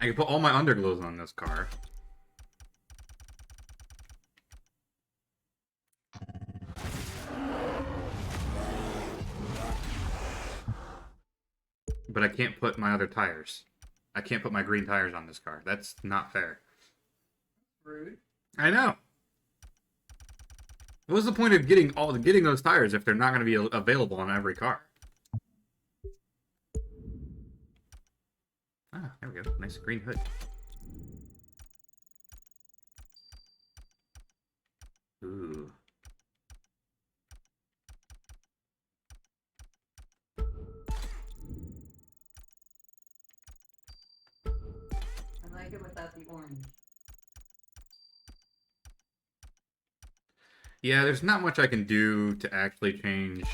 I can put all my underglows on this car. But I can't put my other tires. I can't put my green tires on this car. That's not fair. Rude. I know. What was the point of getting those tires if they're not going to be available on every car? Ah, there we go. Nice green hood. Ooh. I like it without the orange. Yeah, there's not much I can do to actually change.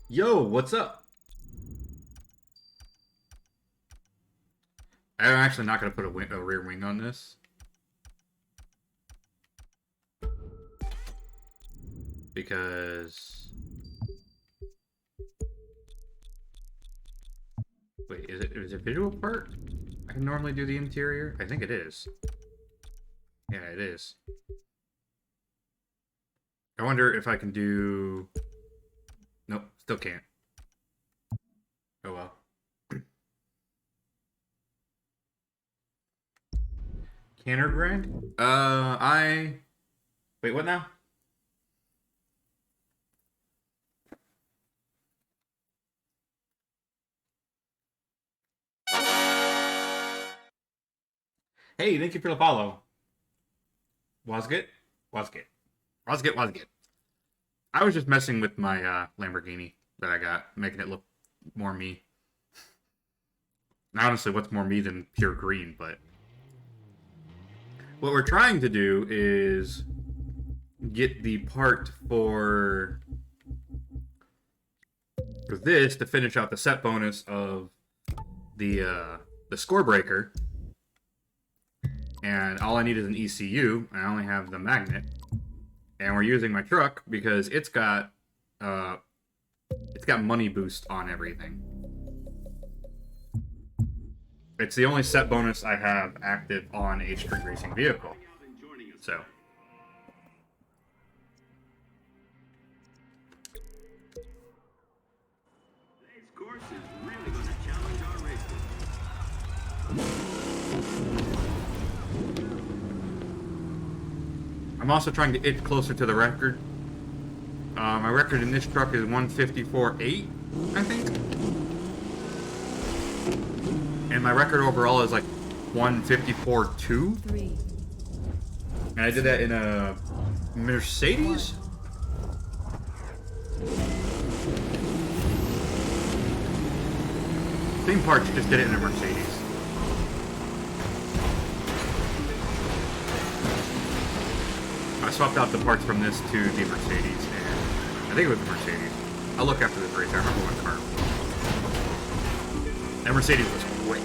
Yo, what's up? I'm actually not going to put a rear wing on this. Because... Wait, is it a visual part? I can normally do the interior? I think it is. Yeah, it is. I wonder if I can do... Nope, still can't. Oh well. Canner grind? Wait, what now? Hey, thank you for the follow. Wasget? Wasget. Wasget, wasget. I was just messing with my Lamborghini that I got, making it look more me. Honestly, what's more me than pure green, but what we're trying to do is get the part for this to finish out the set bonus of the score breaker. And all I need is an ECU, and I only have the magnet. And we're using my truck because it's got money boost on everything. It's the only set bonus I have active on a street racing vehicle. So Today's course is really going to challenge our racers. I'm also trying to itch closer to the record. My record in this truck is 154.8, I think. And my record overall is like 154.2. 3, And I did that in a Mercedes? Same parts, just did it in a Mercedes. I swapped out the parts from this to the Mercedes, and I think it was the Mercedes. I'll look after this race. I remember what car. That Mercedes was quick.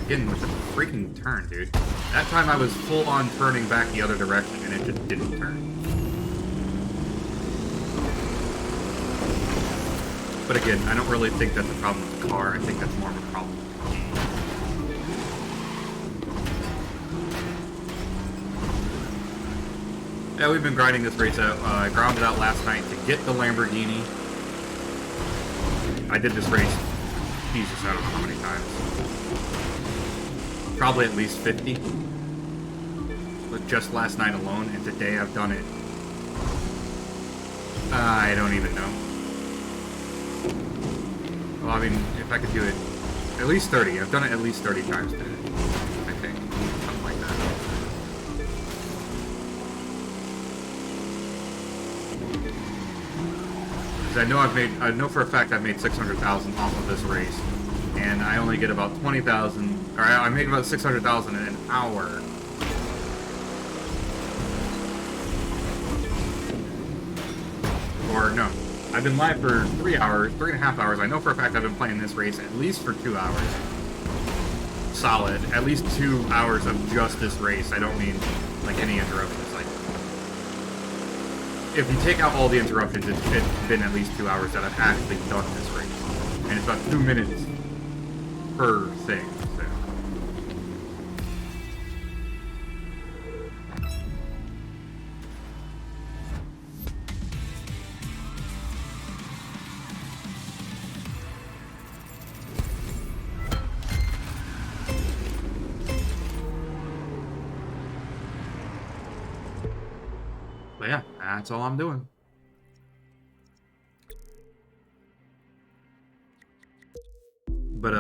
Again, with the freaking turn, dude. That time I was full on turning back the other direction, and it just didn't turn. But again, I don't really think that's a problem with the car. I think that's more of a problem with the game. Yeah, we've been grinding this race out. I grounded out last night to get the Lamborghini. I did this race, Jesus, I don't know how many times. Probably at least 50. But just last night alone, and today I've done it. I don't even know. Well, I mean, if I could do it at least 30. I've done it at least 30 times today, I think. Something like that. Because I know for a fact I've made 600,000 off of this race, and I only get about 20,000, or I make about 600,000 in an hour. Or no, I've been live for 3 hours, 3.5 hours. I know for a fact I've been playing this race at least for 2 hours. Solid. At least 2 hours of just this race. I don't mean like any interruptions. Like, if you take out all the interruptions, it's been at least 2 hours that I've actually done this race. And it's about 2 minutes per thing. So. But yeah, that's all I'm doing. But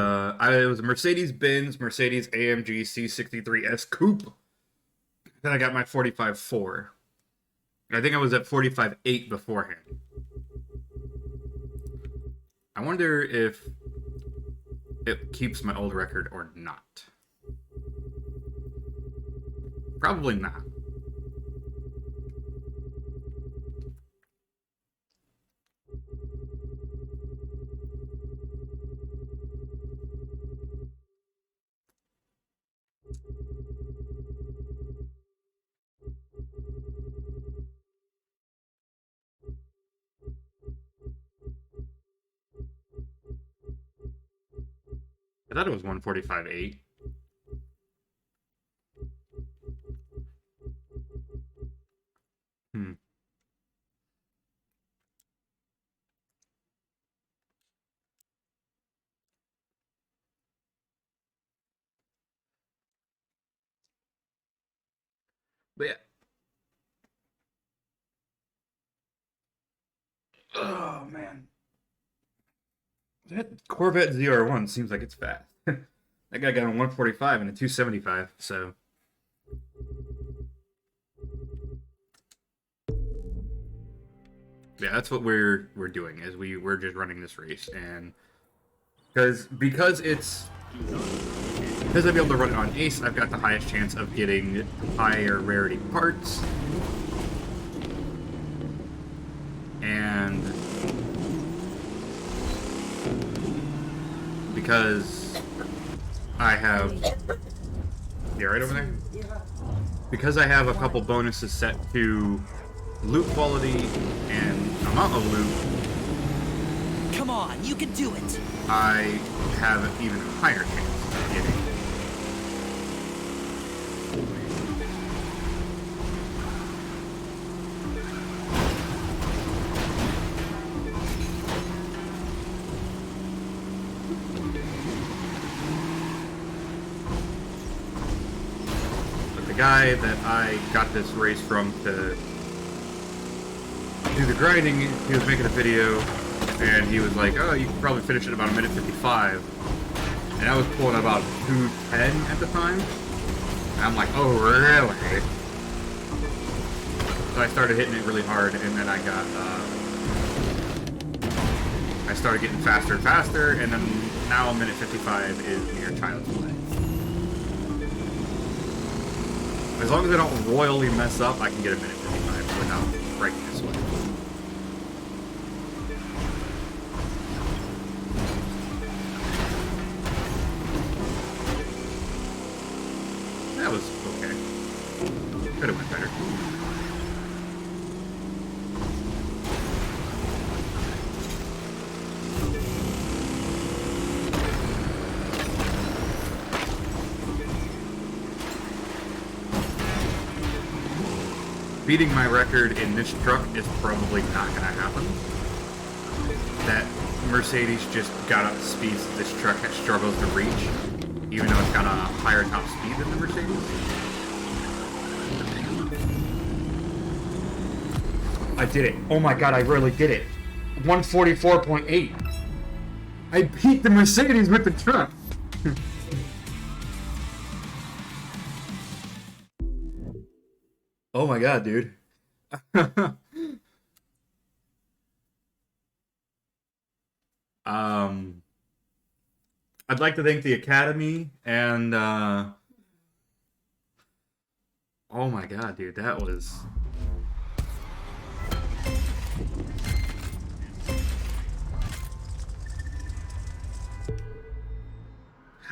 it was a Mercedes-Benz Mercedes AMG C63S Coupe. Then I got my 45.4. I think I was at 45.8 beforehand. I wonder if it keeps my old record or not. Probably not. I thought it was 145.8. But yeah. Oh, man. That Corvette ZR1 seems like it's fast. That guy got on 145 and a 275, so Yeah, that's what we're doing. Is we're just running this race, and because I'm able to run it on Ace, I've got the highest chance of getting higher rarity parts, and because I have right over there. Because I have a couple bonuses set to loot quality and amount of loot, Come on, you can do it. I have an even higher chance of getting. But the guy that I got this race from to do the grinding, he was making a video, and he was like, oh, you can probably finish it about 1:55. And I was pulling about 2:10 at the time. And I'm like, oh, really? So I started hitting it really hard, and then I started getting faster and faster, and then now 1:55 is near child's play. As long as I don't royally mess up, I can get 1:55 without breaking this way. That was okay. Could have went better. Beating my record in this truck is probably not going to happen. That Mercedes just got up to speeds this truck struggles to reach, even though it's got a higher top speed than the Mercedes. I did it. Oh my god, I really did it. 144.8. I beat the Mercedes with the truck. Oh my god, dude. I'd like to thank the Academy and oh my god, dude, that was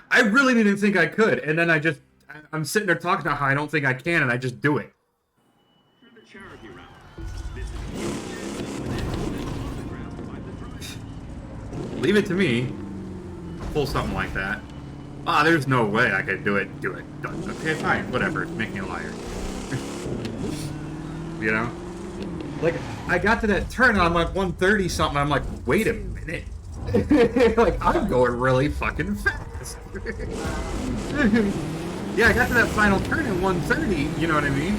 I really didn't think I could, and then I'm sitting there talking about how I don't think I can, and I just do it. For the charity round, this is autographed by the driver. Leave it to me. Pull something like that. Ah, there's no way I could do it. Do it. Done. Okay, fine. Whatever. Make me a liar. You know? Like, I got to that turn and I'm like 130 something. I'm like, wait a minute. Like, I'm going really fucking fast. Yeah, I got to that final turn at 130. You know what I mean?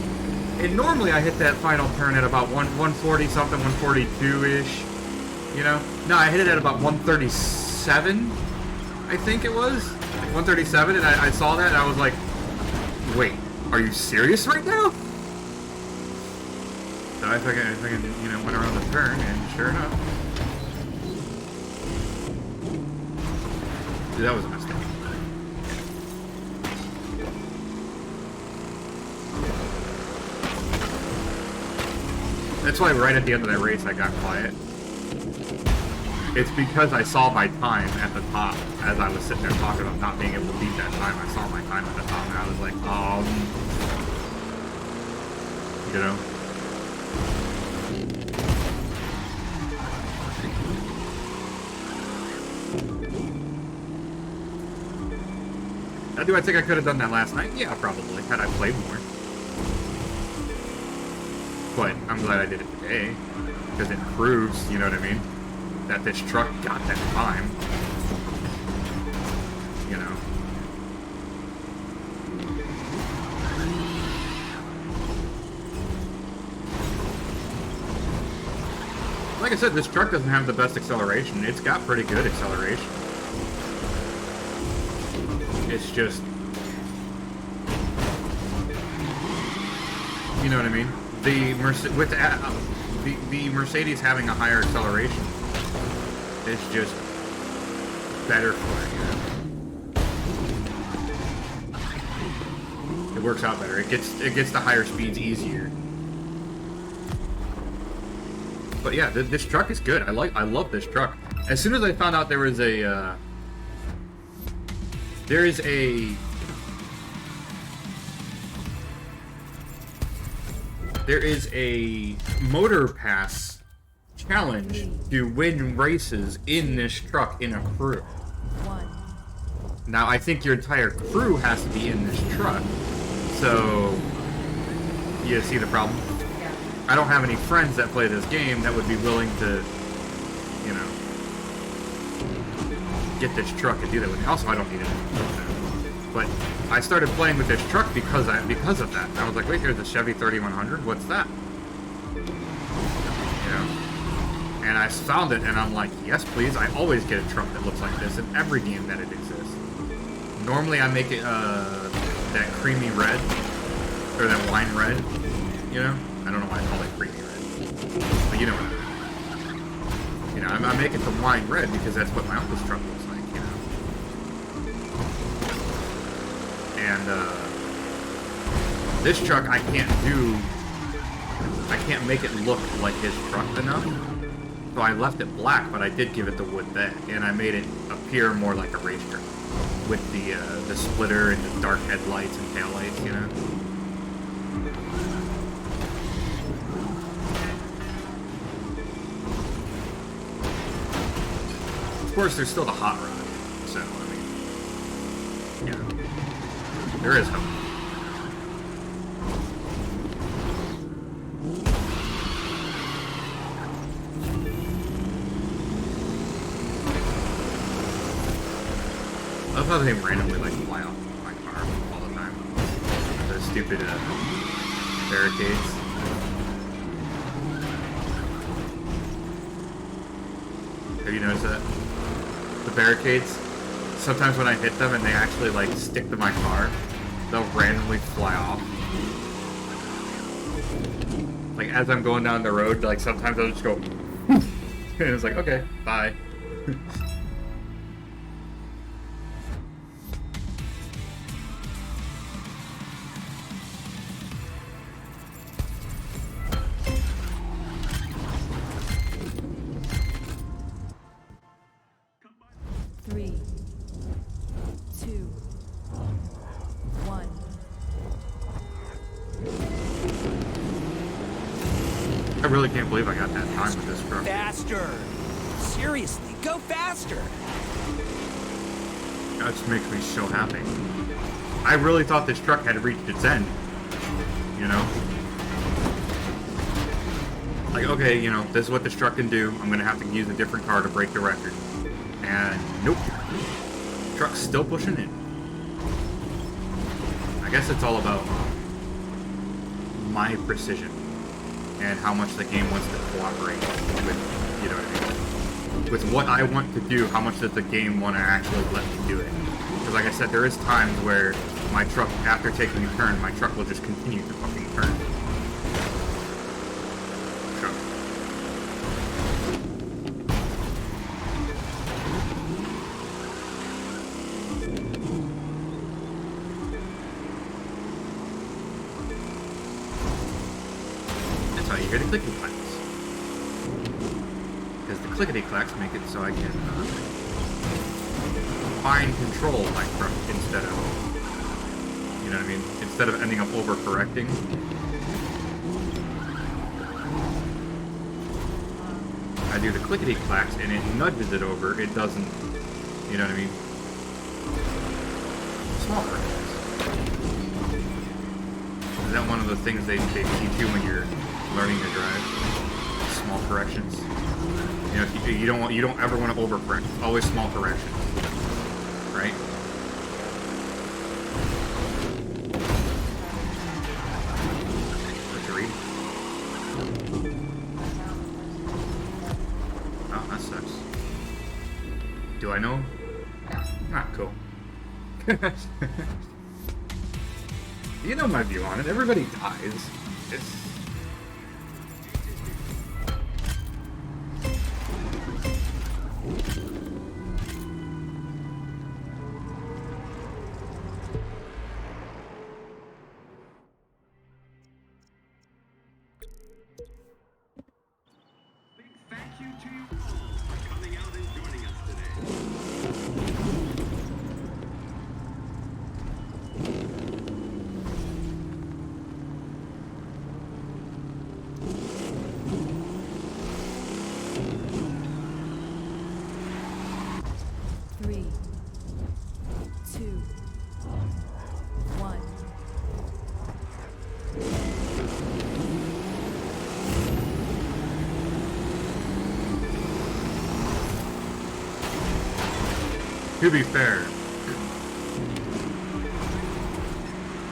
And normally I hit that final turn at about 140 something, 142-ish. You know? No, I hit it at about 137. I think it was like 137, and I saw that and I was like, wait, are you serious right now? So I fucking you know, went around the turn, and sure enough, dude, that was a mistake. That's why right at the end of that race I got quiet. It's because I saw my time at the top as I was sitting there talking about not being able to beat that time. I saw my time at the top and I was like, you know? Now, do I think I could have done that last night? Yeah, probably, had I played more. But I'm glad I did it today, because it proves, you know what I mean, that this truck got that time. You know. Like I said, this truck doesn't have the best acceleration. It's got pretty good acceleration. It's just You know what I mean? The the Mercedes having a higher acceleration is just better for it. You know? It works out better. It gets the higher speeds easier. But yeah, this truck is good. I love this truck. As soon as I found out there is a motor pass challenge to win races in this truck in a crew. 1. Now I think your entire crew has to be in this truck. So you see the problem? Yeah. I don't have any friends that play this game that would be willing to, you know, get this truck and do that with me. Also, I don't need it. But I started playing with this truck because of that. I was like, wait, here's a Chevy 3100. What's that? You know? And I found it, and I'm like, yes, please. I always get a truck that looks like this in every game that it exists. Normally, I make it that creamy red or that wine red. You know? I don't know why I call it creamy red, but you know what I mean. You know, I make it the wine red because that's what my uncle's truck looks like. You know? And this truck I can't make it look like his truck enough. So I left it black, but I did give it the wood bed, and I made it appear more like a race truck with the splitter and the dark headlights and taillights, you know. Of course, there's still the hot rod, so I mean, yeah, there is hope. I love how they randomly like fly off my car all the time. Those stupid barricades. Have you noticed that? The barricades, sometimes when I hit them and they actually like stick to my car, they'll randomly fly off. Like as I'm going down the road, like sometimes I'll just go and it's like, okay, bye. 3, 2, 1. I really can't believe I got that time with this truck. Faster! Seriously, go faster! That just makes me so happy. I really thought this truck had reached its end. You know? Like, okay, you know, this is what this truck can do. I'm gonna have to use a different car to break the record. And nope. Truck's still pushing in. I guess it's all about my precision and how much the game wants to cooperate with, you know what I mean? With what I want to do, how much does the game want to actually let me do it? Because like I said, there is times where my truck, after taking a turn, my truck will just continue to fucking turn. Truck. That's how you hear the clicky clacks. Because the clickety clacks make it so I can fine control my truck instead of, you know what I mean? Instead of ending up overcorrecting. I do the clickety clacks and it nudges it over. It doesn't, you know what I mean? Small corrections. Is that one of the things they teach you when you're learning to drive? Small corrections. You know, you don't ever want to overcorrect. Always small corrections, right? What you read? Oh, that sucks. Do I know? Ah, cool. You know my view on it. Everybody dies. It's... Big thank you to you all for coming out and joining us today. Three, two, one. To be fair,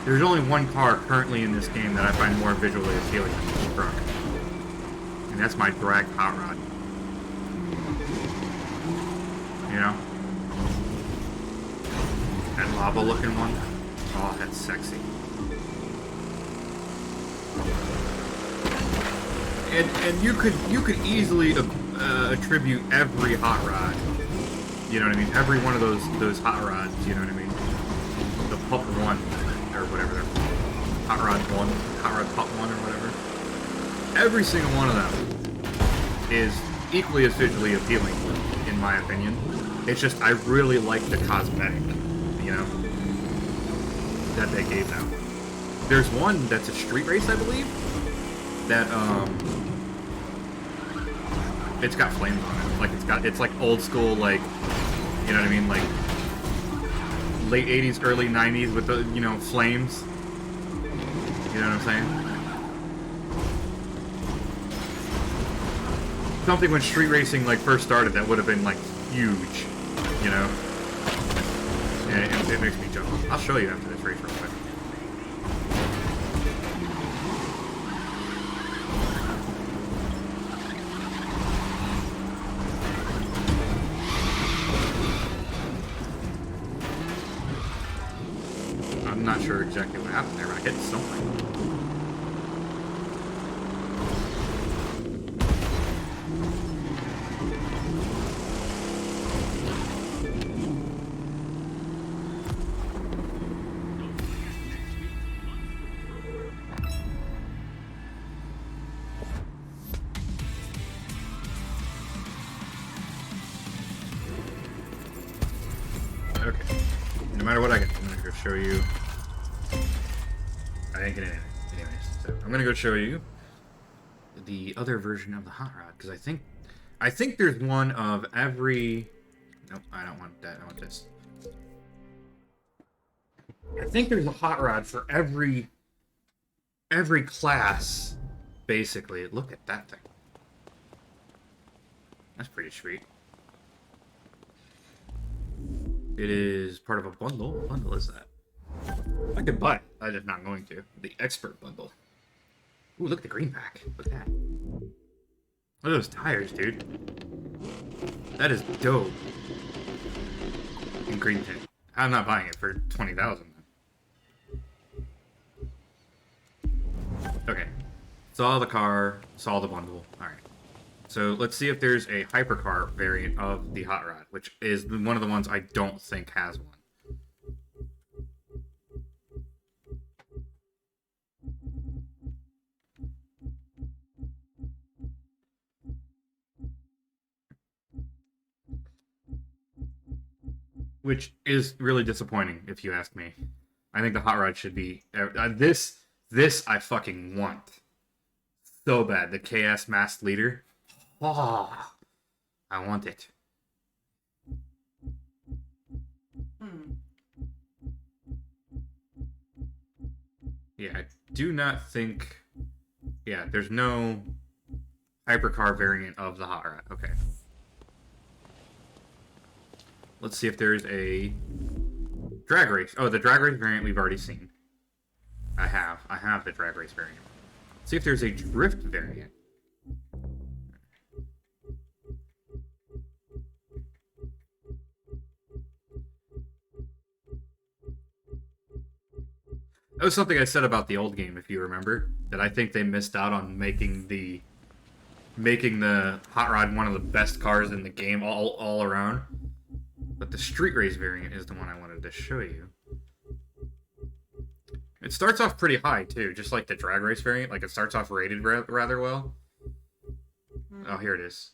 there's only one car currently in this game that I find more visually appealing than this truck. And that's my drag hot rod. You know? That lava looking one. Oh, that's sexy. And you could easily attribute every hot rod. You know what I mean? Every one of those hot rods, you know what I mean? The Pup 1, or whatever they're called. Hot Rod 1, Hot Rod Pup 1, or whatever. Every single one of them is equally as visually appealing, in my opinion. It's just, I really like the cosmetic, you know, that they gave them. There's one that's a street race, I believe, that, it's got flames on it. Like, it's like old school, like, you know what I mean? Like, late 80s, early 90s with the, you know, flames. You know what I'm saying? Something when street racing, like, first started that would have been, like, huge. You know? And it makes me jump. I'll show you after this race real quick. I'm not sure exactly what happened there, but I hit something. Okay. No matter what I get, I'm gonna go show you. I didn't get anything. Anyways, so I'm gonna go show you the other version of the hot rod because I think there's one of every. Nope, I don't want that. I want this. I think there's a hot rod for every class, basically. Look at that thing. That's pretty sweet. It is part of a bundle. What bundle is that? I could buy it. I'm just not going to. The expert bundle. Ooh, look at the green pack. Look at that. Look at those tires, dude. That is dope. In green tint. I'm not buying it for 20,000. Okay. Saw the car. Saw the bundle. All right. So let's see if there's a hypercar variant of the hot rod, which is one of the ones I don't think has one. Which is really disappointing, if you ask me. I think the hot rod should be this I fucking want so bad. The KS Masked Leader. Oh, I want it. Yeah, I do not think. Yeah, there's no hypercar variant of the hot rod. Okay. Let's see if there's a drag race. Oh, the drag race variant we've already seen. I have the drag race variant. Let's see if there's a drift variant. That was something I said about the old game, if you remember. That I think they missed out on making the Hot Rod one of the best cars in the game all around. But the Street Race variant is the one I wanted to show you. It starts off pretty high too, just like the Drag Race variant. Like it starts off rated rather well. Oh, here it is.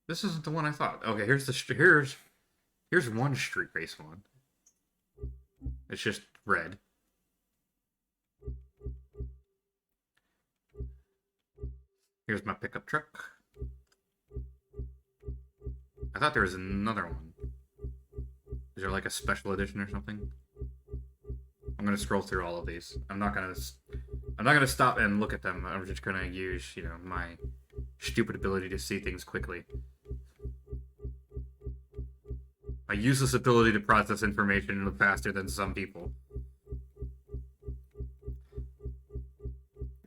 This isn't the one I thought. Okay, here's one Street Race one. It's just red. Here's my pickup truck. I thought there was another one. Is there like a special edition or something? I'm gonna scroll through all of these. I'm not gonna stop and look at them. I'm just gonna use, you know, my stupid ability to see things quickly. My useless ability to process information faster than some people.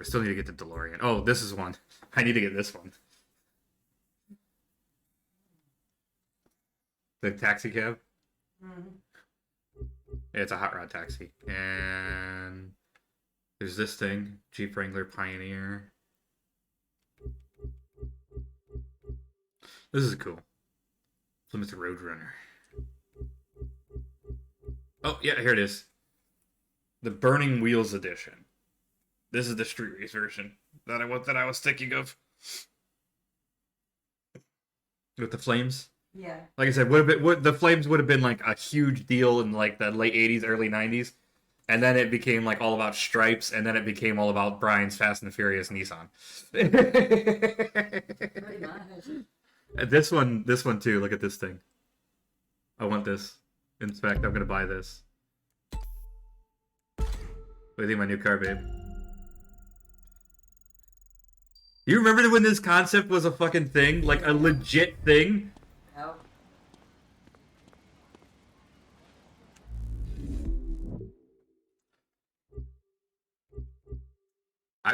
I still need to get the DeLorean. Oh, this is one. I need to get this one. The taxi cab. Yeah, it's a hot rod taxi. And there's this thing, Jeep Wrangler Pioneer. This is cool. Plymouth Roadrunner. Oh, yeah, here it is. The Burning Wheels edition. This is the Street Race version that I was thinking of. With the flames. Yeah. Like I said, the flames would have been like a huge deal in like the late 80s, early 90s. And then it became like all about stripes, and then it became all about Brian's Fast and the Furious Nissan. Pretty much. This one too. Look at this thing. I want this. In fact, I'm gonna buy this. What do you think of my new car, babe? You remember when this concept was a fucking thing? Like a legit thing? Nope.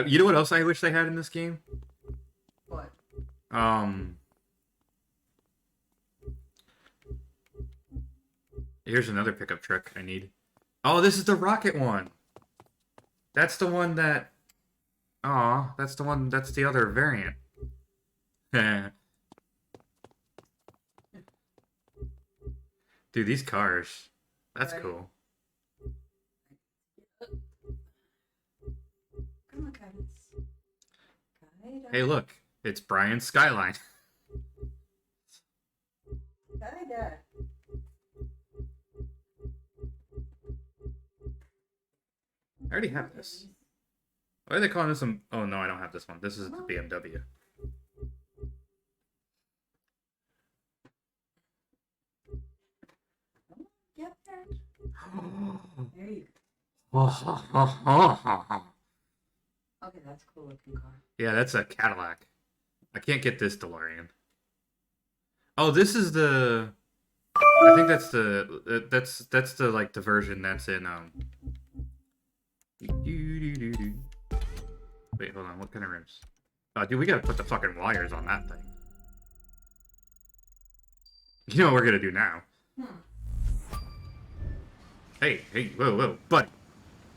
You know what else I wish they had in this game? What? Here's another pickup truck I need. Oh, this is the rocket one. That's the one that... Aw, that's the one, that's the other variant. Dude, these cars. That's Right. cool. Come on, guys. Hey, look. It's Brian's Skyline. Kinda. I already have this. Why are they calling this some... Oh, no, I don't have this one. This is the BMW. Get there. There you go. Okay, that's a cool looking car. Yeah, that's a Cadillac. I can't get this DeLorean. Oh, this is the... I think that's the... That's the, like, the version that's in, Wait, hold on. What kind of rims? Oh, dude, we gotta put the fucking wires on that thing. You know what we're gonna do now. Hey, whoa, buddy.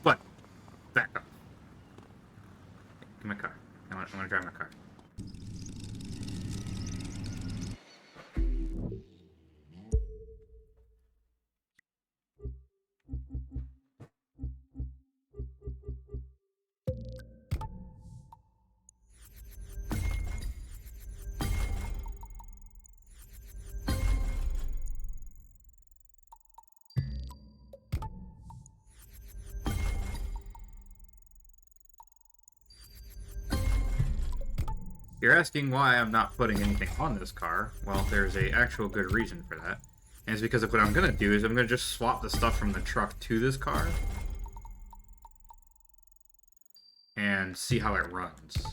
Back up. Get my car. I want to drive my car. You're asking why I'm not putting anything on this car. Well, there's a actual good reason for that. And it's because of what I'm gonna do is I'm gonna just swap the stuff from the truck to this car. And see how it runs.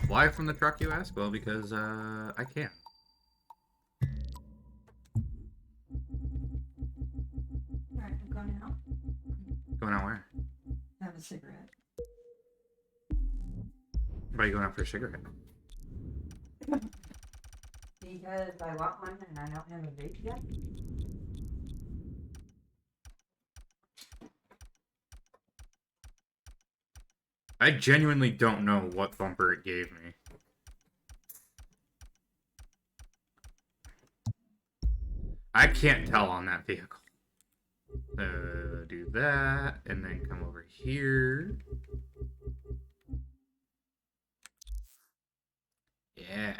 Why from the truck, you ask? Well, because, I can. Alright, I'm going out. Going out where? Have a cigarette. Why are you going out for a cigarette? Because I want one and I don't have a vape yet? I genuinely don't know what bumper it gave me. I can't tell on that vehicle. Do that, and then come over here. Yeah.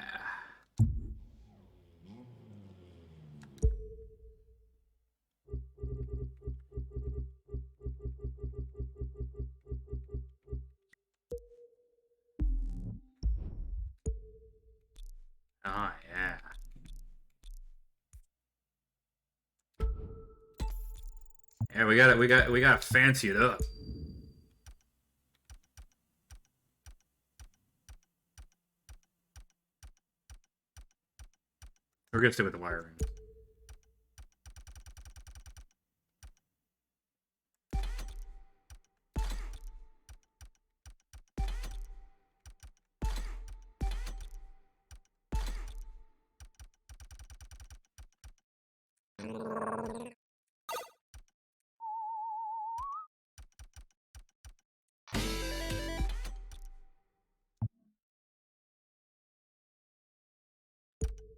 Oh, yeah. Yeah, we gotta fancy it up. We're gonna stay with the wiring.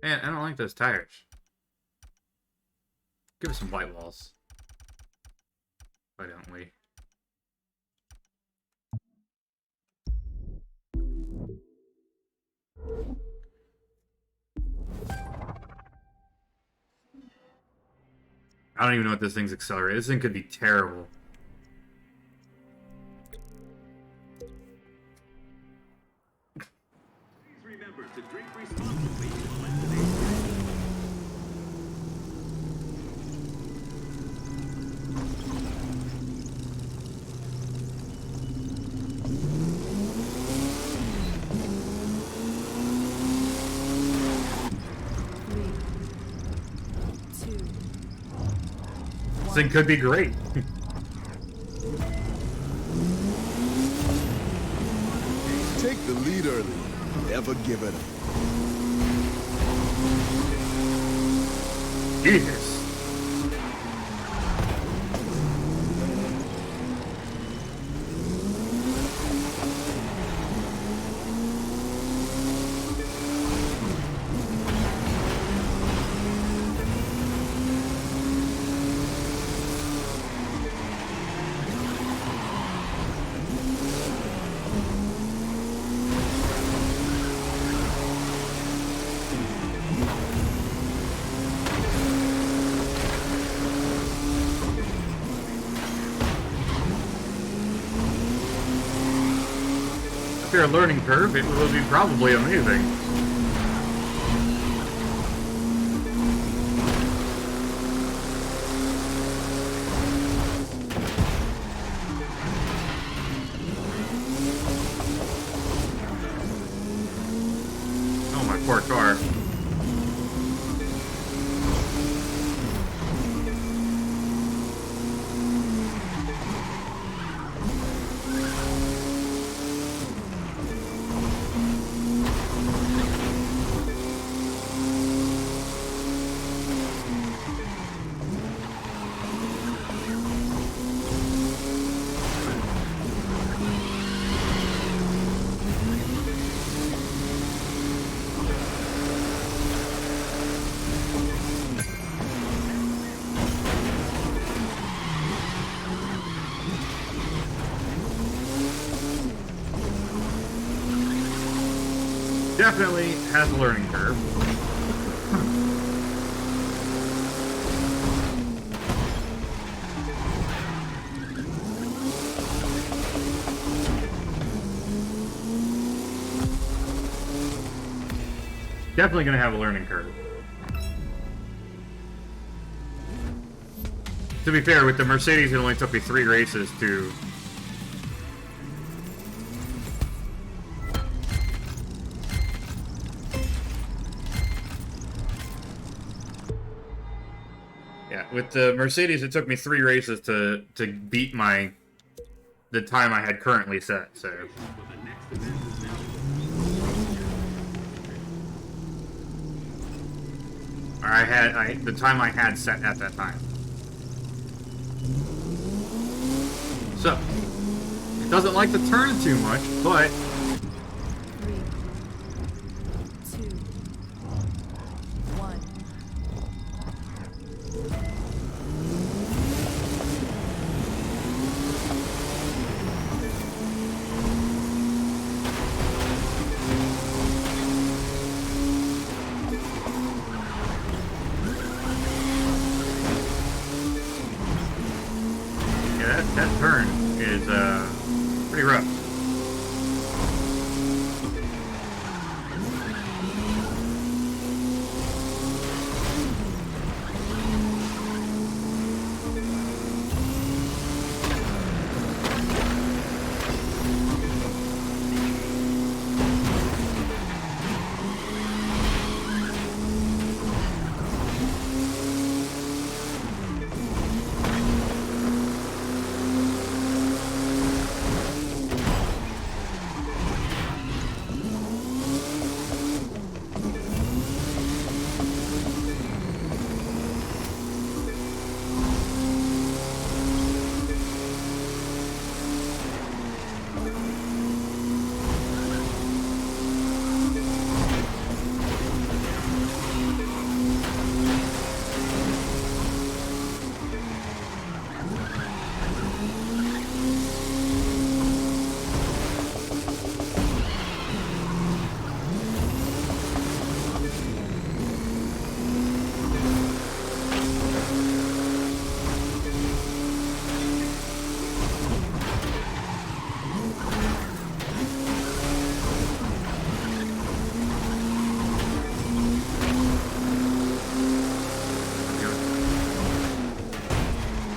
Man, I don't like those tires. Give us some white walls. Why don't we? I don't even know what this thing's accelerated. This thing could be terrible. Please remember to drink responsibly while at today's Three, two, This thing could be great. Take the lead early. Never give it up. Jesus. If you're a learning curve, it will be probably amazing. Oh, my poor car. Definitely has a learning curve. Definitely gonna have a learning curve. To be fair, with the Mercedes, it only took me 3 races to... Yeah, with the Mercedes, it took me 3 races to beat the time I had currently set, so... for the next event is now the time I had set at that time. So, it doesn't like to turn too much, but 3, 2, 1. yeah, that turn is pretty rough.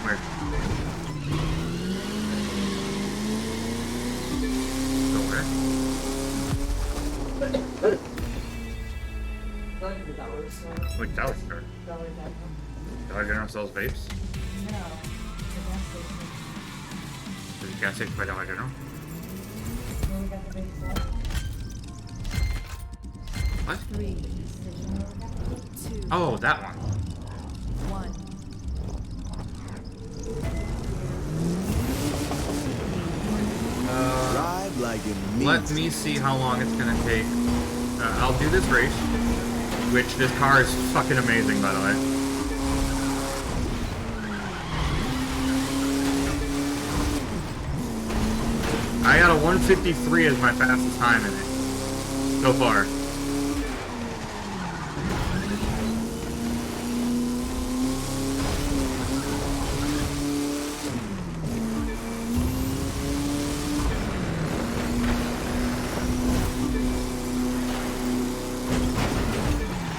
Where? Go where? Go to the dollar store. Like Dollar Store. Dollar General. Dollar General sells vapes. No, the gas station. There's a gas station by Dollar General. Where we got the big store. What? 3, Did you know where we got the 2, Oh, that one. 1. Ride like it means Let me see how long it's gonna take. I'll do this race, which this car is fucking amazing, by the way. I got a 153 as my fastest time in it so far.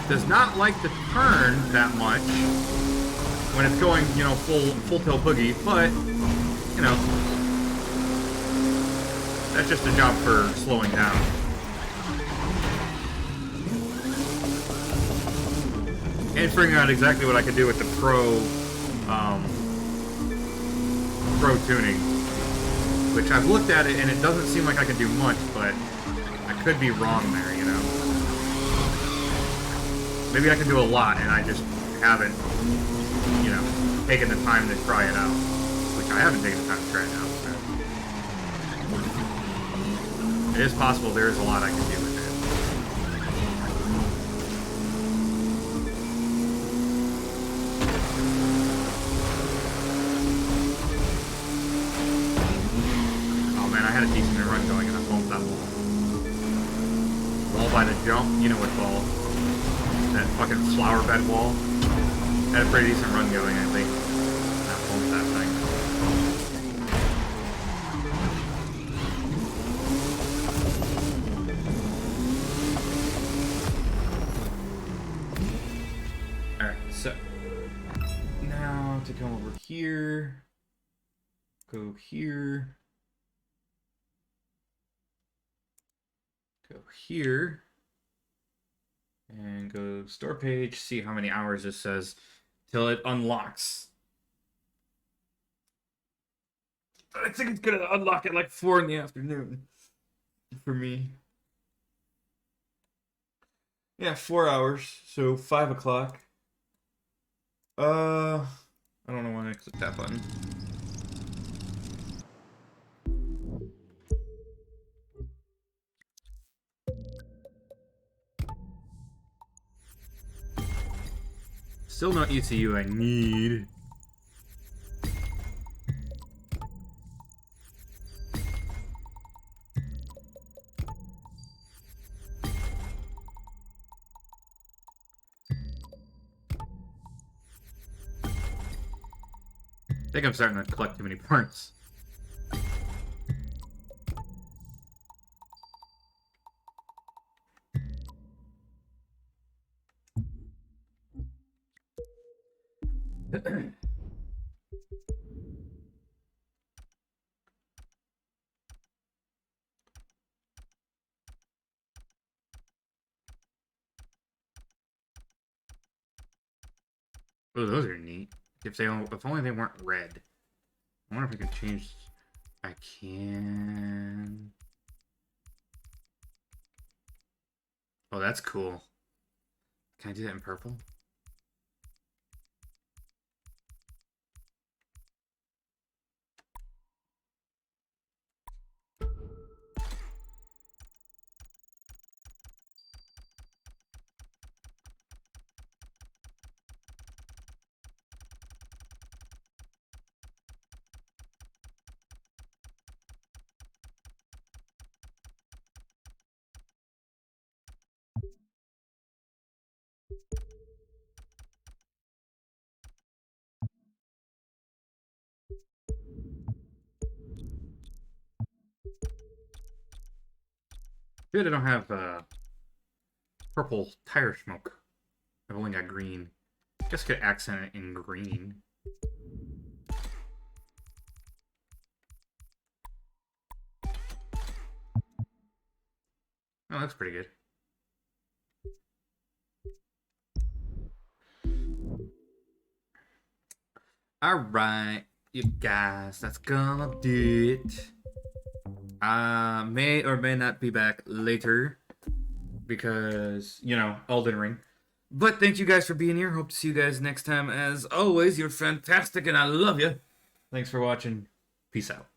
Does not like to turn that much when it's going, you know, full tilt boogie, but you know, that's just a job for slowing down. And figuring out exactly what I could do with the pro tuning, which I've looked at it and it doesn't seem like I can do much, but I could be wrong there, you know. Maybe I can do a lot and I just haven't, you know, taken the time to try it out, which I haven't taken the time to try it out. It is possible there is a lot I can do with it. Oh man, I had a decent run going and I bumped that wall. Wall by the jump, you know what wall. That fucking flower bed wall. Had a pretty decent run going, I think. I bumped that thing. So, now to come over here, go here, go here, and go store page, see how many hours this says till it unlocks. I think it's gonna unlock at like 4 in the afternoon for me. Yeah, 4 hours, so 5 o'clock. I don't know why I clicked that button. Still not ECU I need. I think I'm starting to collect too many parts. Oh, those are neat. If only they weren't red. I wonder if I can change. I can. Oh, that's cool. Can I do that in purple? Good, I don't have purple tire smoke. I've only got green. Guess I could accent it in green. Oh, that's pretty good. Alright, you guys, that's gonna do it. I may or may not be back later because, you know, Elden Ring. But thank you guys for being here. Hope to see you guys next time. As always, you're fantastic and I love you. Thanks for watching. Peace out.